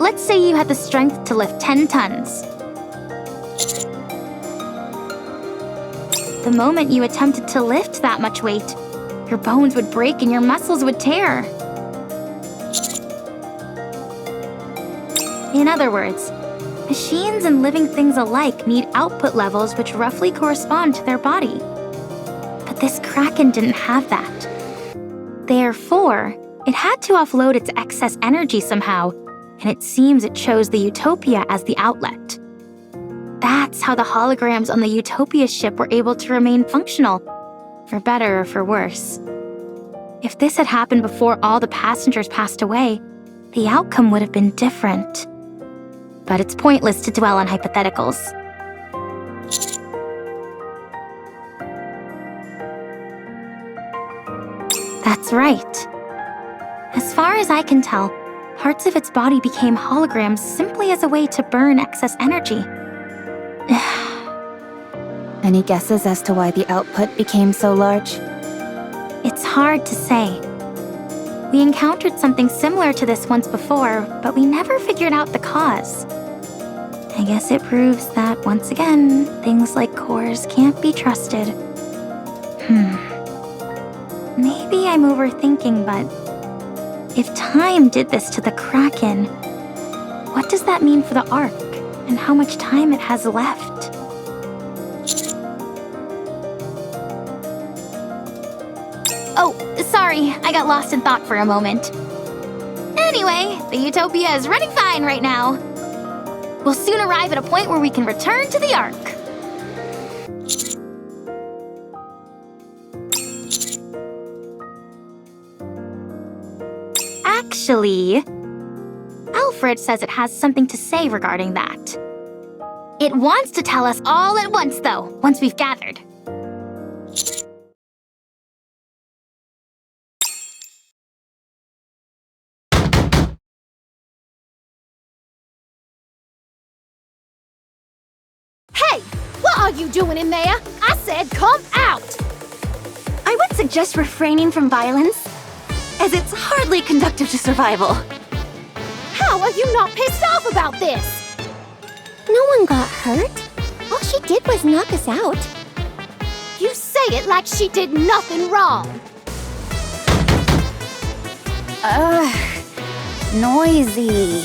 Speaker 1: Let's say you had the strength to lift 10 tons. The moment you attempted to lift that much weight, your bones would break and your muscles would tear. In other words, machines and living things alike need output levels which roughly correspond to their body. But this Kraken didn't have that. Therefore, it had to offload its excess energy somehow, and it seems it chose the Utopia as the outlet. That's how the holograms on the Utopia ship were able to remain functional, for better or for worse. If this had happened before all the passengers passed away, the outcome would have been different. But it's pointless to dwell on hypotheticals. That's right. As far as I can tell, parts of its body became holograms simply as a way to burn excess energy.
Speaker 2: Any guesses as to why the output became so large?
Speaker 1: It's hard to say. We encountered something similar to this once before, but we never figured out the cause. I guess it proves that, once again, things like cores can't be trusted. Maybe I'm overthinking, but if time did this to the Kraken, what does that mean for the Ark, and how much time it has left? Oh, sorry, I got lost in thought for a moment. Anyway, the Utopia is running fine right now. We'll soon arrive at a point where we can return to the Ark. Actually, Alfred says it has something to say regarding that. It wants to tell us all at once, though, once we've gathered.
Speaker 5: Hey! What are you doing in there? I said come out!
Speaker 4: I would suggest refraining from violence, as it's hardly conducive to survival.
Speaker 5: How are you not pissed off about this?
Speaker 7: No one got hurt. All she did was knock us out.
Speaker 5: You say it like she did nothing wrong.
Speaker 6: Noisy.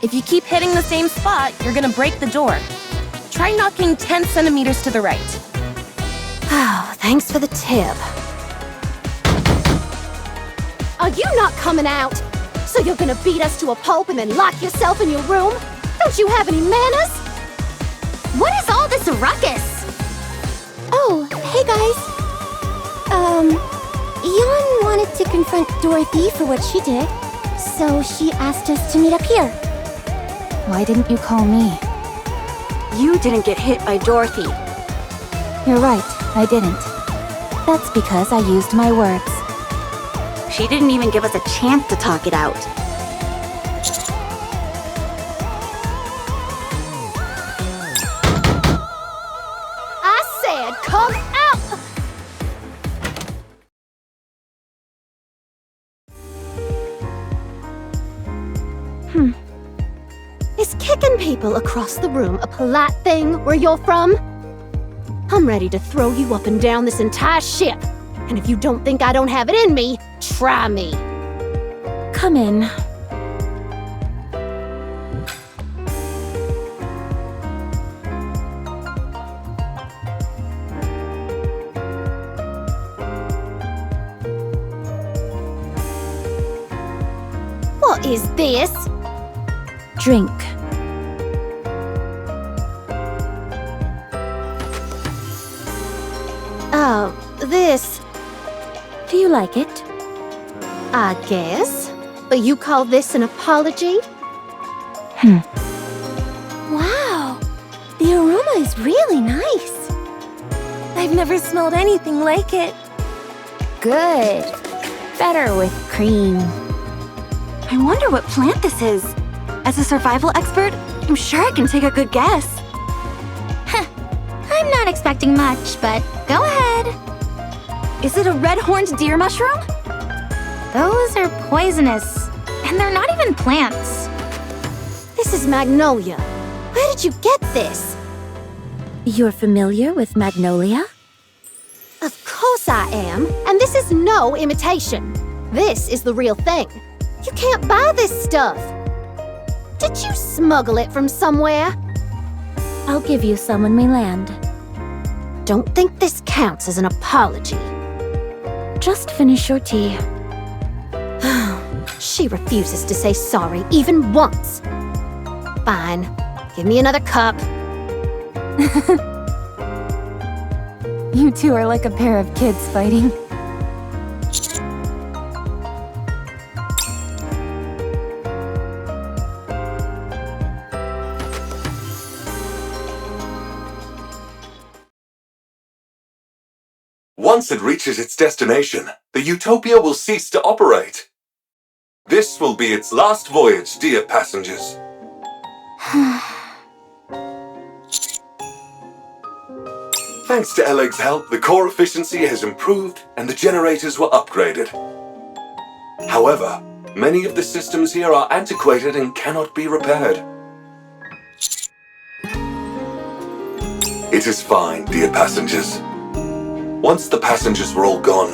Speaker 6: If you keep hitting the same spot, you're gonna break the door. Try knocking 10 centimeters to the right.
Speaker 5: Oh, thanks for the tip. Are you not coming out? So you're gonna beat us to a pulp and then lock yourself in your room? Don't you have any manners?
Speaker 1: What is all this ruckus?
Speaker 7: Oh, hey guys. Yon wanted to confront Dorothy for what she did, so she asked us to meet up here.
Speaker 2: Why didn't you call me?
Speaker 4: You didn't get hit by Dorothy.
Speaker 2: You're right, I didn't. That's because I used my words.
Speaker 4: She didn't even give us a chance to talk it out.
Speaker 5: I said come out! Is kicking people across the room a polite thing where you're from? I'm ready to throw you up and down this entire ship. And if you don't think I don't have it in me, try me.
Speaker 3: Come in.
Speaker 5: What is this?
Speaker 3: Drink.
Speaker 5: Oh, this,
Speaker 3: Do you like it?
Speaker 5: I guess. But you call this an apology?
Speaker 7: Wow, the aroma is really nice.
Speaker 6: I've never smelled anything like it.
Speaker 3: Good. Better with cream.
Speaker 4: I wonder what plant this is. As a survival expert, I'm sure I can take a good guess.
Speaker 1: I'm not expecting much, but go ahead.
Speaker 4: Is it a red-horned deer mushroom?
Speaker 1: Those are poisonous, and they're not even plants.
Speaker 5: This is magnolia. Where did you get this?
Speaker 3: You're familiar with magnolia?
Speaker 5: Of course I am, and this is no imitation. This is the real thing. You can't buy this stuff. Did you smuggle it from somewhere?
Speaker 3: I'll give you some when we land.
Speaker 5: Don't think this counts as an apology.
Speaker 3: Just finish your tea.
Speaker 5: She refuses to say sorry even once. Fine. Give me another cup.
Speaker 2: You two are like a pair of kids fighting.
Speaker 9: Once it reaches its destination, the Utopia will cease to operate. This will be its last voyage, dear passengers. Thanks to Eleg's help, the core efficiency has improved and the generators were upgraded. However, many of the systems here are antiquated and cannot be repaired. It is fine, dear passengers. Once the passengers were all gone,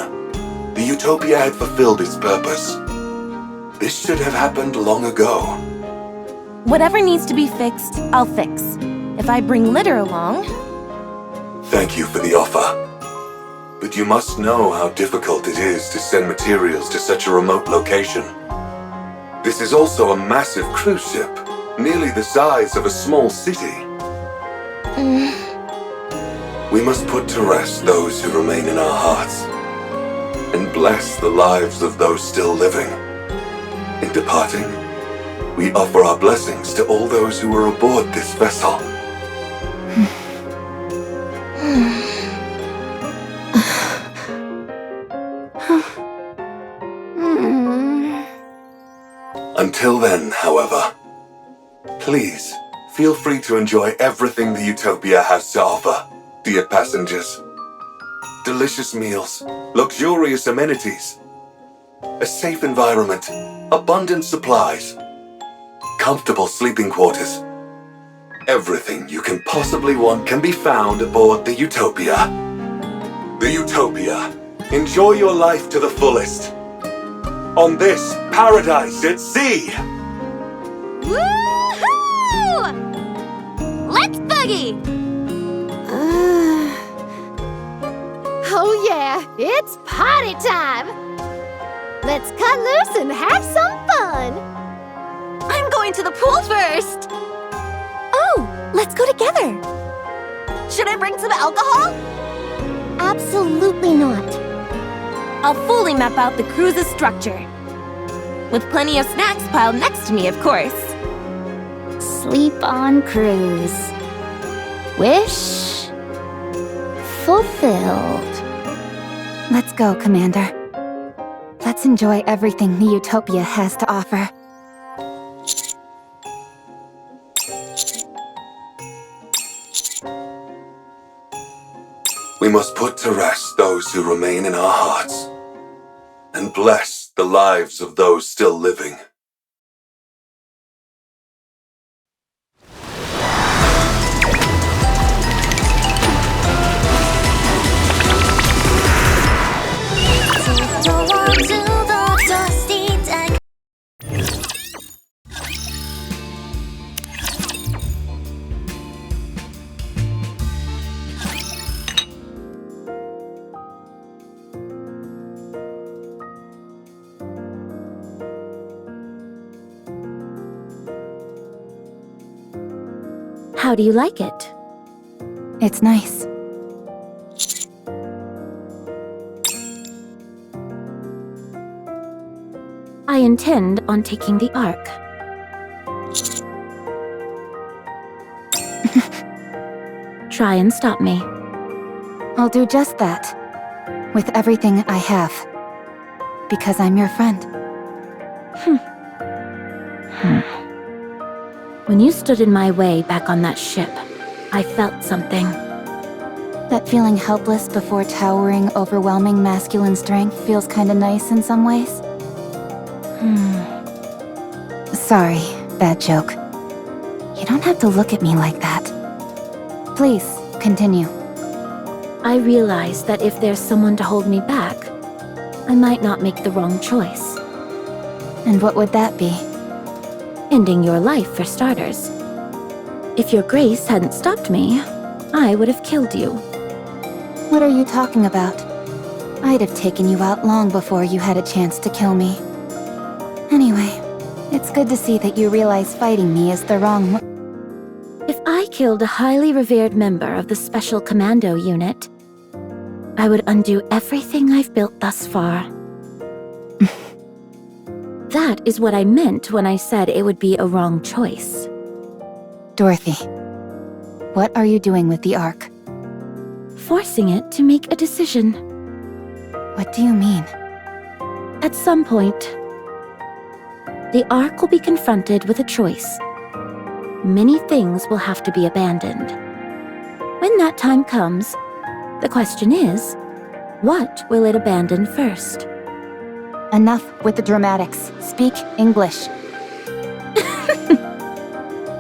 Speaker 9: the Utopia had fulfilled its purpose. This should have happened long ago.
Speaker 6: Whatever needs to be fixed, I'll fix. If I bring litter along...
Speaker 9: Thank you for the offer. But you must know how difficult it is to send materials to such a remote location. This is also a massive cruise ship, nearly the size of a small city. We must put to rest those who remain in our hearts, and bless the lives of those still living. In departing, we offer our blessings to all those who were aboard this vessel. Until then, however, please feel free to enjoy everything the Utopia has to offer, dear passengers. Delicious meals, luxurious amenities, a safe environment, abundant supplies, comfortable sleeping quarters. Everything you can possibly want can be found aboard the Utopia. The Utopia. Enjoy your life to the fullest. On this paradise at sea!
Speaker 1: Woohoo! Let's boogie!
Speaker 5: Oh yeah, it's party time! Let's cut loose and have some fun!
Speaker 4: I'm going to the pool first!
Speaker 7: Oh, let's go together!
Speaker 4: Should I bring some alcohol?
Speaker 7: Absolutely not.
Speaker 6: I'll fully map out the cruise's structure. With plenty of snacks piled next to me, of course.
Speaker 2: Sleep on cruise. Wish fulfilled. Let's go, Commander. Let's enjoy everything the Utopia has to offer.
Speaker 9: We must put to rest those who remain in our hearts, and bless the lives of those still living.
Speaker 3: How do you like it?
Speaker 2: It's nice.
Speaker 3: I intend on taking the Ark. Try and stop me.
Speaker 2: I'll do just that. With everything I have. Because I'm your friend.
Speaker 3: When you stood in my way back on that ship, I felt something.
Speaker 2: That feeling helpless before towering, overwhelming masculine strength feels kinda nice in some ways. Sorry, bad joke. You don't have to look at me like that. Please, continue.
Speaker 3: I realized that if there's someone to hold me back, I might not make the wrong choice.
Speaker 2: And what would that be?
Speaker 3: Ending your life, for starters. If your grace hadn't stopped me, I would have killed you.
Speaker 2: What are you talking about? I'd have taken you out long before you had a chance to kill me. Anyway, it's good to see that you realize fighting me is the wrong
Speaker 3: If I killed a highly revered member of the Special Commando Unit, I would undo everything I've built thus far. That is what I meant when I said it would be a wrong choice.
Speaker 2: Dorothy, what are you doing with the Ark?
Speaker 3: Forcing it to make a decision.
Speaker 2: What do you mean?
Speaker 3: At some point, the Ark will be confronted with a choice. Many things will have to be abandoned. When that time comes, the question is, what will it abandon first?
Speaker 2: Enough with the dramatics. Speak English.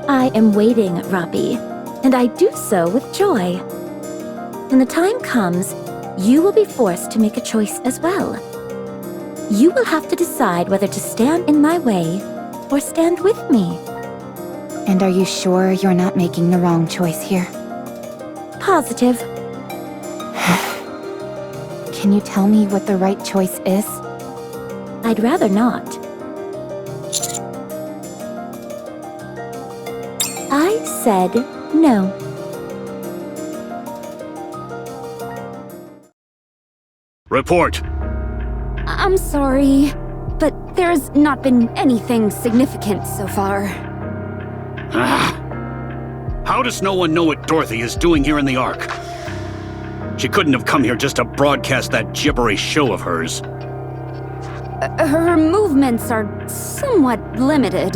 Speaker 3: I am waiting, Rapi, and I do so with joy. When the time comes, you will be forced to make a choice as well. You will have to decide whether to stand in my way or stand with me.
Speaker 2: And are you sure you're not making the wrong choice here?
Speaker 3: Positive.
Speaker 2: Can you tell me what the right choice is?
Speaker 3: I'd rather not. I said no.
Speaker 11: Report.
Speaker 5: I'm sorry, but there's not been anything significant so far.
Speaker 11: How does no one know what Dorothy is doing here in the Ark? She couldn't have come here just to broadcast that gibberish show of hers.
Speaker 5: Her movements are somewhat limited.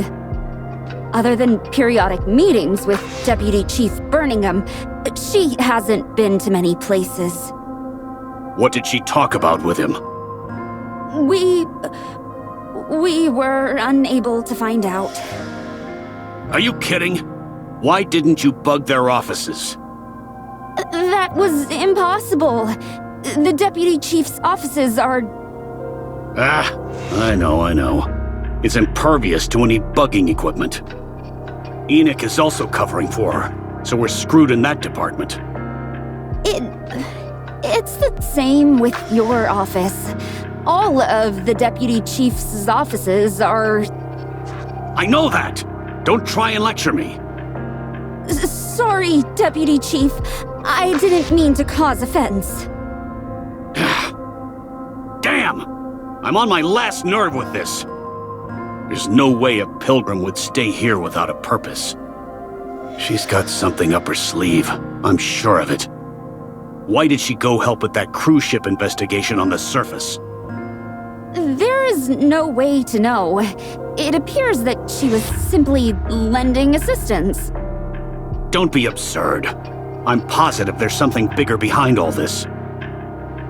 Speaker 5: Other than periodic meetings with Deputy Chief Birmingham, she hasn't been to many places.
Speaker 11: What did she talk about with him?
Speaker 5: We were unable to find out.
Speaker 11: Are you kidding? Why didn't you bug their offices?
Speaker 5: That was impossible. The Deputy Chief's offices are...
Speaker 11: I know. It's impervious to any bugging equipment. NIKKE is also covering for her, so we're screwed in that department.
Speaker 5: It's the same with your office. All of the Deputy Chief's offices are...
Speaker 11: I know that! Don't try and lecture me.
Speaker 5: Sorry, Deputy Chief. I didn't mean to cause offense.
Speaker 11: Damn! I'm on my last nerve with this. There's no way a pilgrim would stay here without a purpose. She's got something up her sleeve. I'm sure of it. Why did she go help with that cruise ship investigation on the surface?
Speaker 5: There is no way to know. It appears that she was simply lending assistance.
Speaker 11: Don't be absurd. I'm positive there's something bigger behind all this.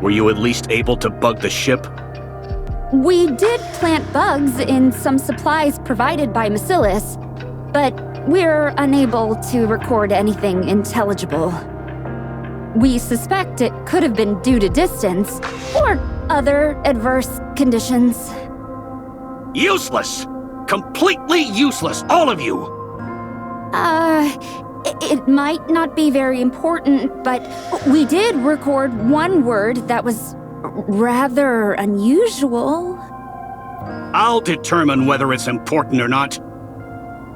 Speaker 11: Were you at least able to bug the ship?
Speaker 5: We did plant bugs in some supplies provided by Macilis, but we're unable to record anything intelligible. We suspect it could have been due to distance or other adverse conditions.
Speaker 11: Useless! Completely useless, all of you!
Speaker 5: It might not be very important, but we did record one word that was rather unusual.
Speaker 11: I'll determine whether it's important or not.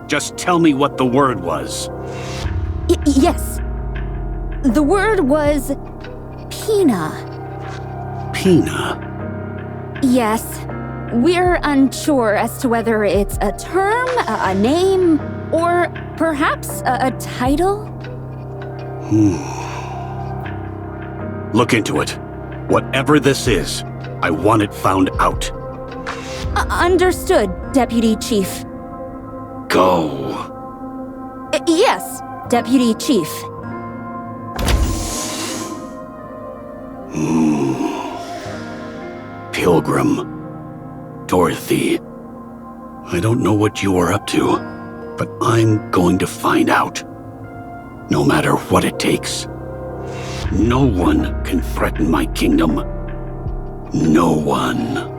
Speaker 11: Just tell me what the word was.
Speaker 5: Yes. The word was Pina.
Speaker 11: Pina?
Speaker 5: Yes. We're unsure as to whether it's a term, a name, or perhaps a title?
Speaker 11: Look into it. Whatever this is, I want it found out.
Speaker 5: Understood, Deputy Chief.
Speaker 11: Go.
Speaker 5: Yes, Deputy Chief.
Speaker 11: Pilgrim. Dorothy. I don't know what you are up to, but I'm going to find out. No matter what it takes. No one can threaten my kingdom. No one.